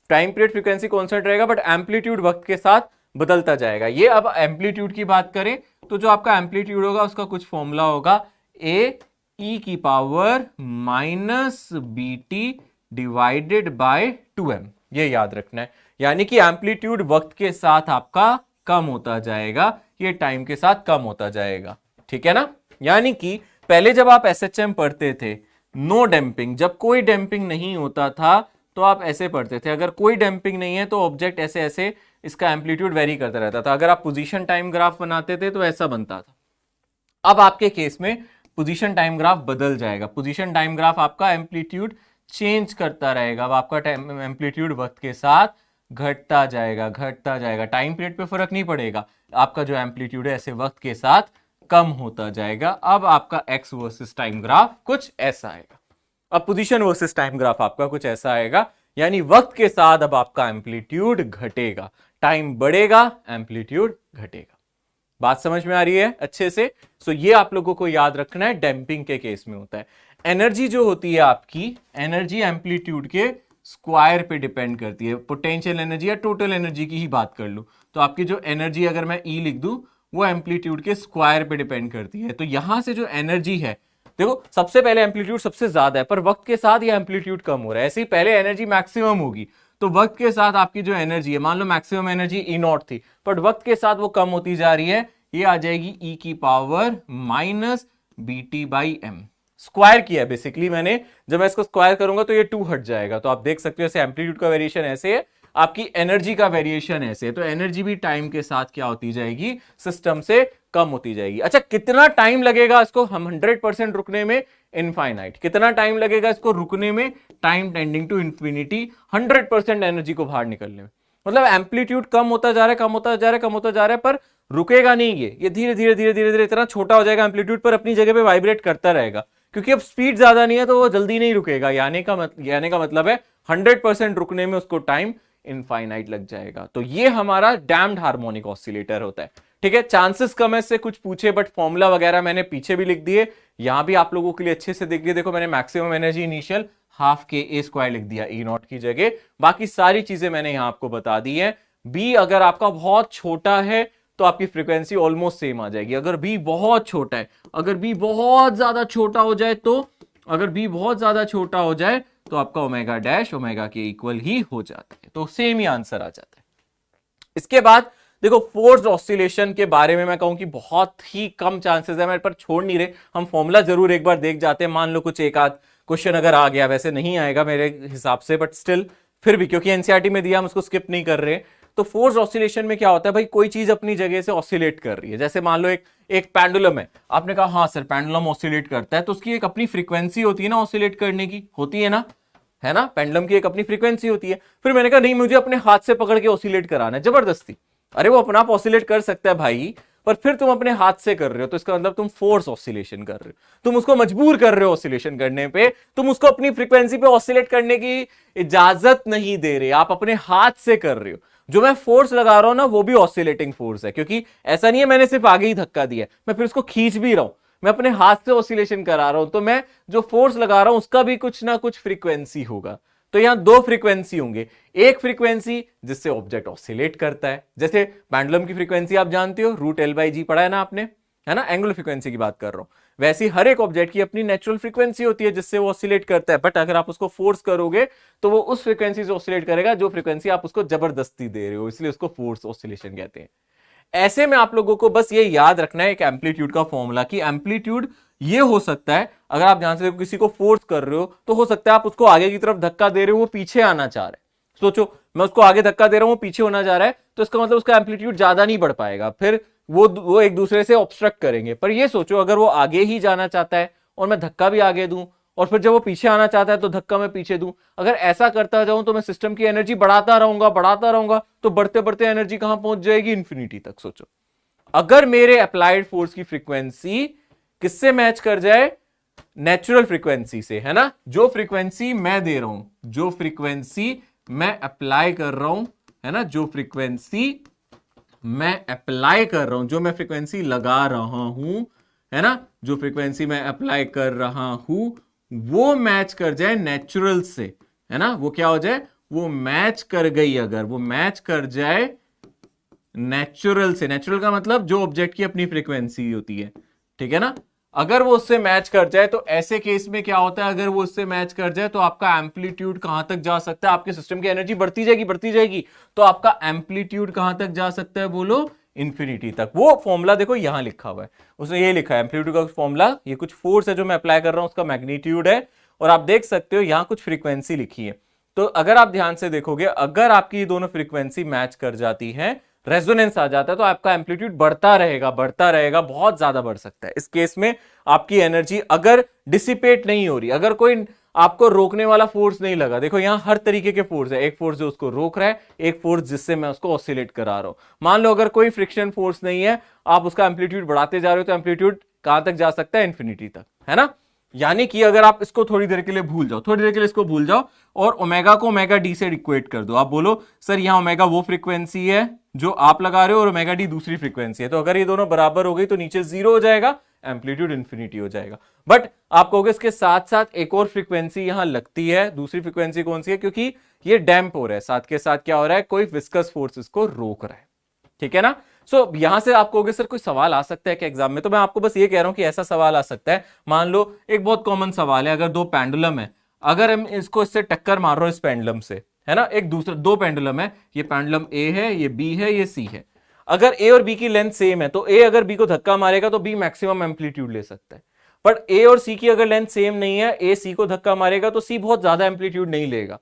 time period frequency constant रहेगा, बट एम्पलीट्यूड वक्त के साथ बदलता जाएगा। ये अब एम्पलीट्यूड की बात करें तो जो आपका एम्पलीट्यूड होगा उसका कुछ फॉर्मूला होगा, ए ई की power minus b t divided by 2m, ये याद रखना है। यानी कि एम्पलीट्यूड वक्त के साथ आपका कम होता जाएगा, ये टाइम के साथ कम होता जाएगा, ठीक है ना। यानी कि पहले जब आप एसएचएम पढ़ते थे, नो डैम्पिंग, जब कोई डैम्पिंग नहीं होता था तो आप ऐसे पढ़ते थे, अगर कोई डैम्पिंग नहीं है तो ऑब्जेक्ट ऐसे ऐसे इसका एम्पलीट्यूड वेरी करता रहता था। अगर आप पोजीशन टाइम ग्राफ बनाते थे तो ऐसा बनता था। अब आपके केस में पोजीशन टाइम ग्राफ बदल जाएगा, पोजीशन टाइम ग्राफ आपका एम्पलीट्यूड चेंज करता रहेगा। अब आपका एम्पलीट्यूड वक्त के साथ घटता जाएगा, घटता जाएगा। टाइम पीरियड पे फर्क नहीं पड़ेगा, आपका जो एम्पलीट्यूड है ऐसे वक्त के साथ कम होता जाएगा। अब आपका एक्स वर्सेस टाइम ग्राफ कुछ ऐसा आएगा। अब पोजीशन वर्सेस टाइम ग्राफ आपका कुछ ऐसा आएगा, यानी वक्त के साथ अब आपका एम्पलीट्यूड घटेगा, टाइम बढ़ेगा, एम्पलीट्यूड घटेगा। बात समझ में आ रही है अच्छे से? सो ये आप लोगों को याद रखना है, डैम्पिंग के केस में होता है। एनर्जी जो होती है आपकी, एनर्जी एम्पलीट्यूड के स्क्वायर पे डिपेंड करती है। पोटेंशियल एनर्जी या टोटल एनर्जी की ही बात कर लूं तो आपकी जो एनर्जी अगर मैं ई लिख दूं वो एम्पलीट्यूड के स्क्वायर पे डिपेंड करती है। तो यहां से जो एनर्जी है, देखो सबसे पहले एम्पलीट्यूड सबसे ज्यादा है, पर वक्त के साथ ये एम्पलीट्यूड कम हो रहा है। ऐसे ही पहले एनर्जी मैक्सिमम होगी, तो वक्त के साथ आपकी जो एनर्जी है, मान लो मैक्सिमम एनर्जी ई नॉट थी, बट वक्त के साथ वो कम होती जा रही है, ये आ जाएगी ई की power minus b t by m. Square किया है बेसिकली मैंने, जब मैं इसको स्क्वायर करूंगा तो ये 2 हट जाएगा। तो आप देख सकते हो ऐसे एम्पलीट्यूड का वेरिएशन ऐसे है, आपकी एनर्जी का वेरिएशन ऐसे है। तो एनर्जी भी टाइम के साथ क्या होती जाएगी, सिस्टम से कम होती जाएगी। अच्छा, कितना टाइम लगेगा इसको हम 100% रुकने में? इनफाइनाइट। कितना टाइम लगेगा इसको रुकने में? Time tending to infinity, 100% energy को बाहर निकलने में। मतलब एम्पलीट्यूड कम होता जा रहा है, कम होता जा रहा है, कम होता जा रहा है, पर रुकेगा नहीं। ये धीरे धीरे धीरे धीरे धीरे इतना छोटा हो जाएगा एम्पलीट्यूड, पर अपनी जगह पे वाइब्रेट करता रहेगा, क्योंकि अब स्पीड ज्यादा नहीं है तो वो जल्दी नहीं रुकेगा। यानी का मतलब है 100% रुकने में उसको टाइम इनफाइनाइट लग जाएगा। तो ये हमारा डैम्ड हार्मोनिक ऑसिलेटर होता है। ठीक है, चांसेस कम है इससे कुछ पूछे, बट फॉर्मूला वगैरह मैंने पीछे भी लिख दिए, यहां भी आप लोगों के लिए अच्छे से देख लिए। देखो मैंने मैक्सिमम एनर्जी इनिशियल हाफ के ए स्क्वायर लिख दिया ई नॉट की जगह, बाकी सारी चीजें मैंने यहां आपको बता दी है। बी अगर आपका बहुत छोटा है तो आपकी फ्रीक्वेंसी ऑलमोस्ट सेम आ जाएगी। अगर बी बहुत छोटा है, अगर बी बहुत ज्यादा छोटा हो जाए तो, अगर बी बहुत ज्यादा छोटा हो जाए तो आपका ओमेगा डैश ओमेगा के इक्वल ही हो जाता है, तो सेम ही आंसर आ जाता है। इसके बाद देखो फोर्स्ड ऑसिलेशन के बारे में मैं कहूं कि बहुत ही कम चांसेस है, मेरे पर छोड़ नहीं रहे, हम फॉर्मूला जरूर एक बार देख जाते हैं। मान लो कुछ एक आध क्वेश्चन अगर आ गया, वैसे नहीं आएगा मेरे हिसाब से, बट स्टिल फिर भी क्योंकि एनसीईआरटी में दिया हम उसको स्किप नहीं कर रहे। तो फोर्स्ड ऑसिलेशन में क्या होता है भाई, कोई चीज अपनी जगह से ऑसिलेट कर रही है। जैसे मान लो एक पेंडुलम है, आपने कहा हाँ सर पेंडुलम ऑसिलेट करता है, तो उसकी एक अपनी फ्रीक्वेंसी होती है ना ऑसिलेट करने की, होती है ना, है ना, पेंडुलम की एक अपनी फ्रीक्वेंसी होती है। फिर मैंने कहा नहीं मुझे अपने हाथ से पकड़ के ऑसिलेट कराना है जबरदस्ती, अरे वो अपना आप ऑसिलेट कर सकता है भाई, पर फिर तुम अपने हाथ से कर रहे हो तो इसका मतलब तुम फोर्स ऑसिलेशन कर रहे हो, तुम उसको मजबूर कर रहे हो ऑसिलेशन करने पे, तुम उसको अपनी फ्रीक्वेंसी पे ऑसिलेट करने की इजाजत नहीं दे रहे, आप अपने हाथ से कर रहे हो। जो मैं फोर्स लगा रहा हूं ना वो भी ऑसिलेटिंग फोर्स है, क्योंकि ऐसा नहीं है मैंने सिर्फ आगे ही धक्का दिया, मैं फिर उसको खींच भी रहा हूं, मैं अपने हाथ से ऑसिलेशन करा रहा हूं, तो मैं जो फोर्स लगा रहा हूं उसका भी कुछ ना कुछ फ्रीक्वेंसी होगा। तो यहां 2 फ्रीक्वेंसी होंगे, एक फ्रीक्वेंसी जिससे ऑब्जेक्ट ऑसिलेट करता है, जैसे पेंडुलम की फ्रीक्वेंसी आप जानते हो, √L/G पढ़ा है ना आपने, है ना, एंगुलर फ्रीक्वेंसी की बात कर रहा हूं। वैसे हर एक ऑब्जेक्ट की अपनी नेचुरल फ्रीक्वेंसी होती है जिससे वो ऑसिलेट करता है, बट अगर आप उसको फोर्स करोगे तो वो उस फ्रीक्वेंसी से ऑसिलेट करेगा जो फ्रीक्वेंसी आप उसको जबरदस्ती दे रहे हो, इसलिए उसको फोर्स ऑसिलेशन कहते हैं। ऐसे में आप लोगों को बस ये याद रखना है एक एम्पलीट्यूड का फॉर्मूला, कि एम्पलीट्यूड ये हो सकता है, अगर आप ध्यान से किसी को फोर्स कर रहे हो तो हो सकता है आप उसको आगे की तरफ धक्का दे रहे हो, वो पीछे आना चाह रहा है। सोचो मैं उसको आगे धक्का दे रहा हूं, वो पीछे होना जा रहा है, तो इसका मतलब उसका एम्पलीट्यूड ज्यादा नहीं बढ़ पाएगा, फिर वो एक दूसरे से ऑब्स्ट्रक्ट करेंगे। पर ये सोचो अगर वो आगे ही जाना चाहता है और मैं धक्का भी आगे दूं, और फिर जब वो पीछे आना चाहता है तो धक्का मैं पीछे दूं, अगर ऐसा करता जाऊं तो मैं सिस्टम की एनर्जी बढ़ाता रहूंगा, तो बढ़ते बढ़ते एनर्जी कहां पहुंच जाएगी, इंफिनिटी तक। सोचो अगर मेरे अप्लाइड फोर्स की फ्रीक्वेंसी किससे मैच कर जाए, नेचुरल फ्रीक्वेंसी से, है ना, जो फ्रीक्वेंसी मैं दे रहा हूं, जो फ्रीक्वेंसी मैं अप्लाई कर रहा हूं, है ना, जो फ्रीक्वेंसी मैं अप्लाई कर रहा हूं, जो मैं फ्रीक्वेंसी लगा रहा हूं, है ना, जो फ्रीक्वेंसी मैं अप्लाई कर रहा हूं वो मैच कर जाए नेचुरल से, है ना, वो क्या हो जाए, वो मैच कर गई, अगर वो मैच कर जाए नेचुरल से, नेचुरल का मतलब जो ऑब्जेक्ट की अपनी फ्रीक्वेंसी होती है, ठीक है ना, अगर वो उससे मैच कर जाए तो ऐसे केस में क्या होता है, अगर वो उससे मैच कर जाए तो आपका एम्पलीट्यूड कहां तक जा सकता है, आपके सिस्टम की एनर्जी बढ़ती जाएगी, तो आपका एम्पलीट्यूड कहां तक जा सकता है, बोलो, इंफिनिटी तक। वो फॉर्मूला देखो यहां लिखा हुआ है, उसने ये लिखा है एम्पलीट्यूड का फॉर्मूला, ये कुछ फोर्स है जो मैं अप्लाई कर रहा हूं उसका मैग्नीट्यूड है, और आप देख सकते हो यहां कुछ फ्रीक्वेंसी लिखी है। तो अगर आप ध्यान से देखोगे, अगर आपकी ये दोनों फ्रीक्वेंसी मैच कर जाती है, रेजोनेंस आ जाता है, तो आपका एम्पलीट्यूड बढ़ता रहेगा, बहुत ज्यादा बढ़ सकता है। इस केस में आपकी एनर्जी अगर डिसिपेट नहीं हो रही, अगर कोई आपको रोकने वाला फोर्स नहीं लगा। देखो यहां हर तरीके के फोर्स है, एक फोर्स जो उसको रोक रहा है, एक फोर्स जिससे मैं उसको ऑसिलेट करा रहा हूं। मान लो अगर कोई फ्रिक्शन फोर्स नहीं है, आप उसका एम्पलीट्यूड बढ़ाते जा रहे हो तो एम्पलीट्यूड कहां तक जा सकता है, इंफिनिटी तक, है ना। यानी कि अगर आप इसको थोड़ी देर के लिए भूल जाओ, थोड़ी देर के लिए इसको भूल जाओ और ओमेगा को ओमेगा डी से इक्वेट कर दो। आप बोलो सर यहां ओमेगा वो फ्रीक्वेंसी है जो आप लगा रहे हो और ओमेगा डी दूसरी फ्रीक्वेंसी है, तो अगर ये दोनों बराबर हो गई तो नीचे जीरो हो जाएगा, एम्पलीट्यूड इंफिनिटी हो जाएगा। बट आप कहोगे इसके साथ साथ एक और फ्रीक्वेंसी यहां लगती है, दूसरी फ्रीक्वेंसी कौन सी है, क्योंकि ये डैम्प हो रहा है, साथ के साथ क्या हो रहा है, कोई विस्कस फोर्स इसको रोक रहा है, ठीक है ना। सो यहां से आप कहोगे सर कोई सवाल आ सकता है कि एग्जाम में, तो मैं आपको बस ये कह रहा हूं कि ऐसा सवाल आ सकता है। मान लो एक बहुत कॉमन सवाल है, अगर दो पेंडुलम है, अगर हम इसको इससे टक्कर मार रहे हो इस पेंडुलम से, है ना, एक दूसरे दो पेंडुलम है, ये पेंडुलम ए है, ये बी है, ये सी है। अगर ए और बी की लेंथ सेम है तो ए अगर बी को धक्का मारेगा तो बी मैक्सिमम एम्पलीट्यूड ले सकता है। बट ए और सी की अगर लेंथ सेम नहीं है, ए सी को धक्का मारेगा तो सी बहुत ज्यादा एम्पलीट्यूड नहीं लेगा।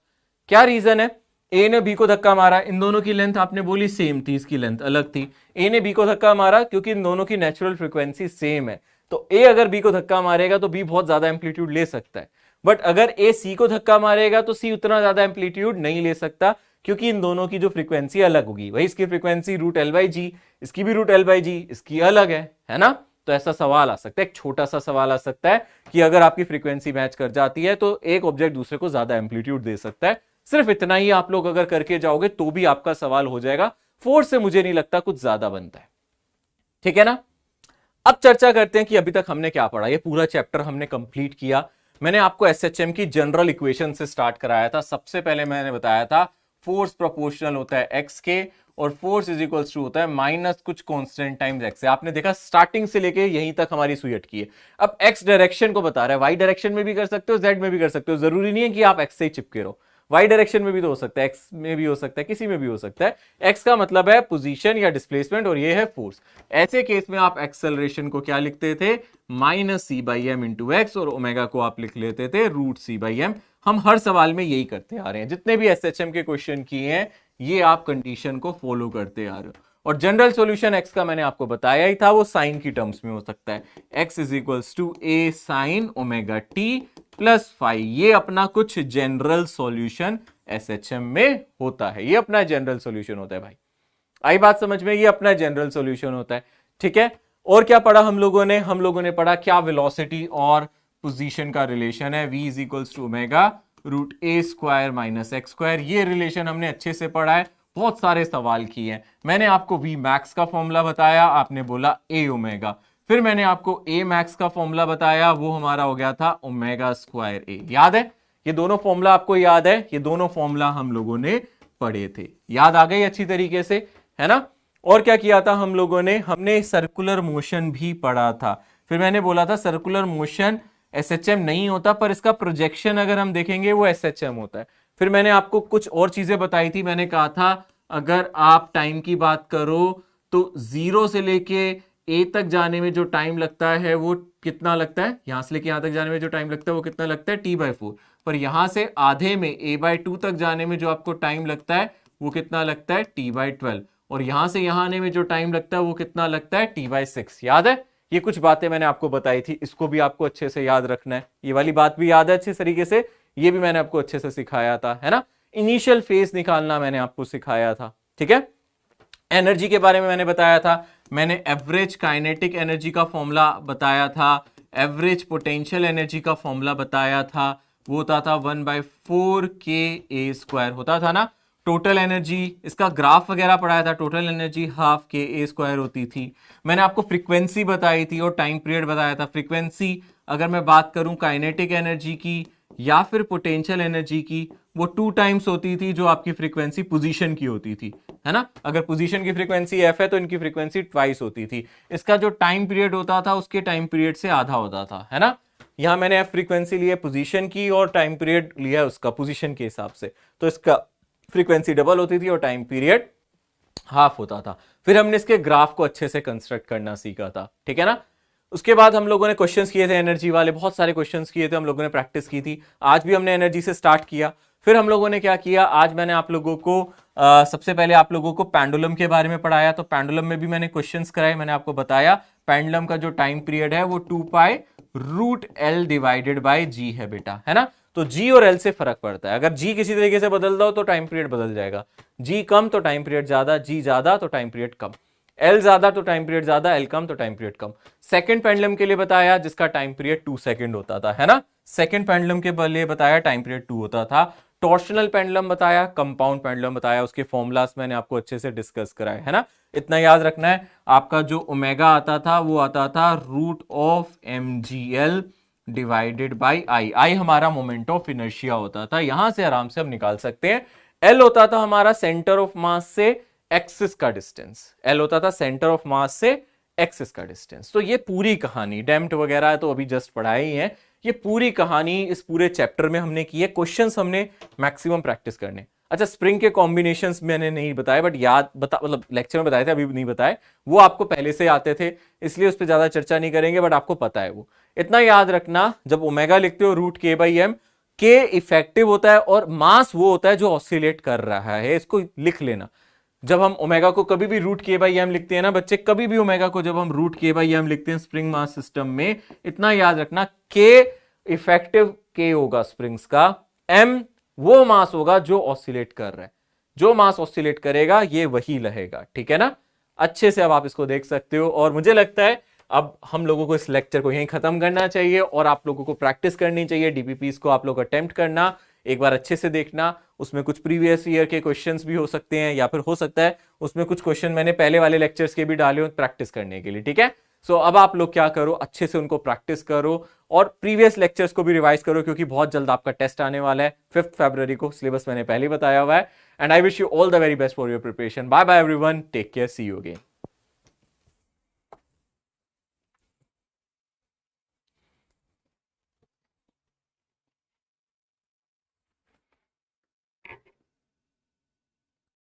क्या रीजन है, ए ने बी को धक्का मारा, इन दोनों की लेंथ आपने बोली सेम थी, इसकी लेंथ अलग थी। ए ने बी को धक्का मारा क्योंकि इन दोनों की नेचुरल फ्रीक्वेंसी सेम है, तो ए अगर बी को धक्का मारेगा तो बी बहुत ज्यादा एम्पलीट्यूड ले सकता है। बट अगर ए सी को धक्का मारेगा तो सी उतना ज्यादा एम्पलीट्यूड नहीं ले सकता, क्योंकि इन दोनों की जो फ्रीक्वेंसी अलग होगी। वही इसकी फ्रीक्वेंसी रूट एल बाई जी, इसकी भी रूट एल बाई जी, इसकी अलग है ना। तो ऐसा सवाल आ सकता है, एक छोटा सा सवाल आ सकता है कि अगर आपकी फ्रीक्वेंसी मैच कर जाती है तो एक ऑब्जेक्ट दूसरे को ज्यादा एम्पलीट्यूड दे सकता है। सिर्फ इतना ही आप लोग अगर करके जाओगे तो भी आपका सवाल हो जाएगा। फोर्स से मुझे नहीं लगता कुछ ज्यादा बनता है, ठीक है ना। अब चर्चा करते हैं कि अभी तक हमने क्या पढ़ा। ये पूरा चैप्टर हमने कंप्लीट किया। मैंने आपको एसएचएम की जनरल इक्वेशन से स्टार्ट कराया था। सबसे पहले मैंने बताया था फोर्स प्रोपोर्शनल होता है एक्स के, और फोर्स इज इक्वल्स टू होता है माइनस कुछ कांस्टेंट टाइम्स एक्स। आपने देखा स्टार्टिंग से लेके यहीं तक हमारी सुई अटकी है। अब एक्स डायरेक्शन को बता रहा है, वाई डायरेक्शन में भी कर सकते हो, जेड में भी कर सकते हो, जरूरी नहीं है कि आप एक्स से ही चिपके रहो। वाई डायरेक्शन में भी तो हो सकता है, एक्स में भी हो सकता है, किसी में भी हो सकता है। एक्स का मतलब है पोजीशन या डिस्प्लेसमेंट और ये है फोर्स। ऐसे केस में आप एक्सेलरेशन को क्या लिखते थे, minus C by m into x, और ओमेगा को आप लिख लेते थे रूट सी बाई एम। हम हर सवाल में यही करते आ रहे हैं, जितने भी एसएचएम के क्वेश्चन किए हैं ये आप कंडीशन को फॉलो करते आ रहे हो। और जनरल सॉल्यूशन एक्स का मैंने आपको बताया ही था, वो साइन की टर्म्स में हो सकता है, x is equals to a sine omega t plus phi. ये अपना कुछ जनरल सॉल्यूशन एसएचएम में होता है, ये अपना जनरल सॉल्यूशन होता है भाई। आई बात समझ में, ये अपना जनरल सॉल्यूशन होता है, ठीक है। और क्या पढ़ा हम लोगों ने पढ़ा क्या वेलोसिटी और पोजीशन का रिलेशन है, v is equals to omega root a square minus x square. ये रिलेशन हमने अच्छे से पढ़ा है, बहुत सारे सवाल किए हैं। मैंने आपको v मैक्स का फॉर्मूला बताया, आपने बोला a ओमेगा। फिर मैंने आपको a मैक्स का फॉर्मूला बताया, वो हमारा हो गया था ओमेगा स्क्वायर a। याद है, ये दोनों फॉर्मूला आपको याद है, ये दोनों फॉर्मूला हम लोगों ने पढ़े थे, याद आ गई अच्छी तरीके से, है ना। और क्या किया था हम लोगों ने, हमने सर्कुलर मोशन भी पढ़ा था। फिर मैंने बोला था सर्कुलर मोशन एसएचएम नहीं होता, पर इसका प्रोजेक्शन अगर हम देखेंगे वो एसएचएम होता है। फिर मैंने आपको कुछ और चीजें बताई थी। मैंने कहा था अगर आप टाइम की बात करो तो जीरो से लेके ए तक जाने में जो टाइम लगता है वो कितना लगता है, यहां से लेके यहां तक जाने में जो टाइम लगता है वो कितना लगता है, t/4। पर यहां से आधे में a/2 तक जाने में जो आपको टाइम लगता है वो कितना लगता है, t/12। और यहां से यहां आने में जो टाइम लगता है वो कितना लगता है, t/6। याद है, ये कुछ बातें मैंने आपको बताई थी, इसको भी आपको अच्छे से याद रखना है। ये वाली बात भी याद है अच्छे तरीके से, ये भी मैंने आपको अच्छे से सिखाया था, है ना। इनिशियल फेज निकालना मैंने आपको सिखाया था, ठीक है। एनर्जी के बारे में मैंने बताया था, मैंने एवरेज काइनेटिक एनर्जी का फॉर्मूला बताया था, एवरेज पोटेंशियल एनर्जी का फॉर्मूला बताया था, वो होता था 1/4 KA² होता था ना। टोटल एनर्जी, इसका ग्राफ वगैरह पढ़ाया था, टोटल एनर्जी हाफ KA² होती थी। मैंने आपको फ्रीक्वेंसी बताई थी और टाइम पीरियड बताया था। फ्रीक्वेंसी अगर मैं बात करूं काइनेटिक एनर्जी की या फिर पोटेंशियल एनर्जी की, वो 2 टाइम्स होती थी जो आपकी फ्रीक्वेंसी पोजीशन की होती थी, है ना। अगर पोजीशन की फ्रीक्वेंसी f है तो इनकी फ्रीक्वेंसी ट्वाइस होती थी। इसका जो टाइम पीरियड होता था उसके टाइम पीरियड से आधा होता था, है ना। यहां मैंने f फ्रीक्वेंसी ली है पोजीशन की और टाइम पीरियड लिया है उसका पोजीशन के हिसाब से, तो इसका फ्रीक्वेंसी डबल होती थी और टाइम पीरियड हाफ होता था। फिर हमने इसके ग्राफ को अच्छे से कंस्ट्रक्ट करना सीखा था, ठीक है ना। उसके बाद हम लोगों ने क्वेश्चंस किए थे एनर्जी वाले, बहुत सारे क्वेश्चंस किए थे, हम लोगों ने प्रैक्टिस की थी। आज भी हमने एनर्जी से स्टार्ट किया। फिर हम लोगों ने क्या किया, आज मैंने आप लोगों को सबसे पहले आप लोगों को पेंडुलम के बारे में पढ़ाया। तो पेंडुलम में भी मैंने क्वेश्चंस कराए। मैंने आपको बताया पेंडुलम का जो टाइम पीरियड है वो 2π√L/G है बेटा, है ना। तो जी और एल से फर्क पड़ता है। अगर जी किसी तरीके से बदल दो तो टाइम पीरियड बदल जाएगा, जी कम तो टाइम पीरियड ज्यादा, जी ज्यादा तो टाइम पीरियड कम, एल ज्यादा तो टाइम पीरियड ज्यादा, एल कम तो टाइम पीरियड कम। सेकंड पेंडुलम के लिए बताया जिसका टाइम पीरियड 2 सेकंड होता था, है ना, सेकंड पेंडुलम के लिए बताया टाइम पीरियड 2 होता था। टॉर्शनल पेंडुलम बताया, कंपाउंड पेंडुलम बताया, उसके फॉर्मूलास मैंने आपको अच्छे से डिस्कस कराए, है ना। इतना याद रखना है, आपका जो ओमेगा आता था वो आता था root of mgl divided by I. I हमारा मोमेंट ऑफ इनर्शिया होता था, यहां से आराम से हम निकाल सकते हैं। एल होता था हमारा सेंटर ऑफ मास से एक्सिस का डिस्टेंस, एल होता था सेंटर ऑफ मास से एक्सिस का डिस्टेंस। तो ये पूरी कहानी डैम्प्ड वगैरह तो अभी जस्ट पढ़ाई ही है, ये पूरी कहानी इस पूरे चैप्टर में हमने की है। क्वेश्चंस हमने मैक्सिमम प्रैक्टिस करने। अच्छा, स्प्रिंग के कॉम्बिनेशंस मैंने नहीं बताए, बट याद मतलब लेक्चर में बताए थे, अभी नहीं बताए, वो आपको पहले से आते थे, इसलिए उस पर ज्यादा चर्चा नहीं करेंगे, बट आपको पता है वो। इतना याद रखना, जब ओमेगा लिखते हो रूट के बाई एम, के इफेक्टिव होता है और मास वो होता है जो ऑसिलेट कर रहा है, इसको लिख लेना। जब हम ओमेगा को कभी भी रूट के बाई एम लिखते हैं ना बच्चे, कभी भी ओमेगा को जब हम रूट के बाई एम लिखते हैं स्प्रिंग मास सिस्टम में, इतना याद रखना, के इफेक्टिव के होगा स्प्रिंग्स का, एम वो मास होगा जो ऑसिलेट कर रहा है, जो मास ऑसिलेट करेगा ये वही रहेगा, ठीक है ना। अच्छे से अब आप इसको देख सकते हो, और मुझे लगता है अब हम लोगों को इस लेक्चर को यहीं खत्म करना चाहिए और आप लोगों को प्रैक्टिस करनी चाहिए। डीपीपीस को आप लोग अटेम्प्ट करना, एक बार अच्छे से देखना, उसमें कुछ प्रीवियस ईयर के क्वेश्चंस भी हो सकते हैं, या फिर हो सकता है उसमें कुछ क्वेश्चन मैंने पहले वाले लेक्चर्स के भी डाले हो प्रैक्टिस करने के लिए, ठीक है। सो अब आप लोग क्या करो, अच्छे से उनको प्रैक्टिस करो और प्रीवियस लेक्चर्स को भी रिवाइज करो, क्योंकि बहुत जल्द आपका टेस्ट आने वाला है 5 फरवरी को। सिलेबस मैंने पहले ही बताया हुआ है। And I wish you all the very best for your preparation. Bye bye everyone, take care, see you again.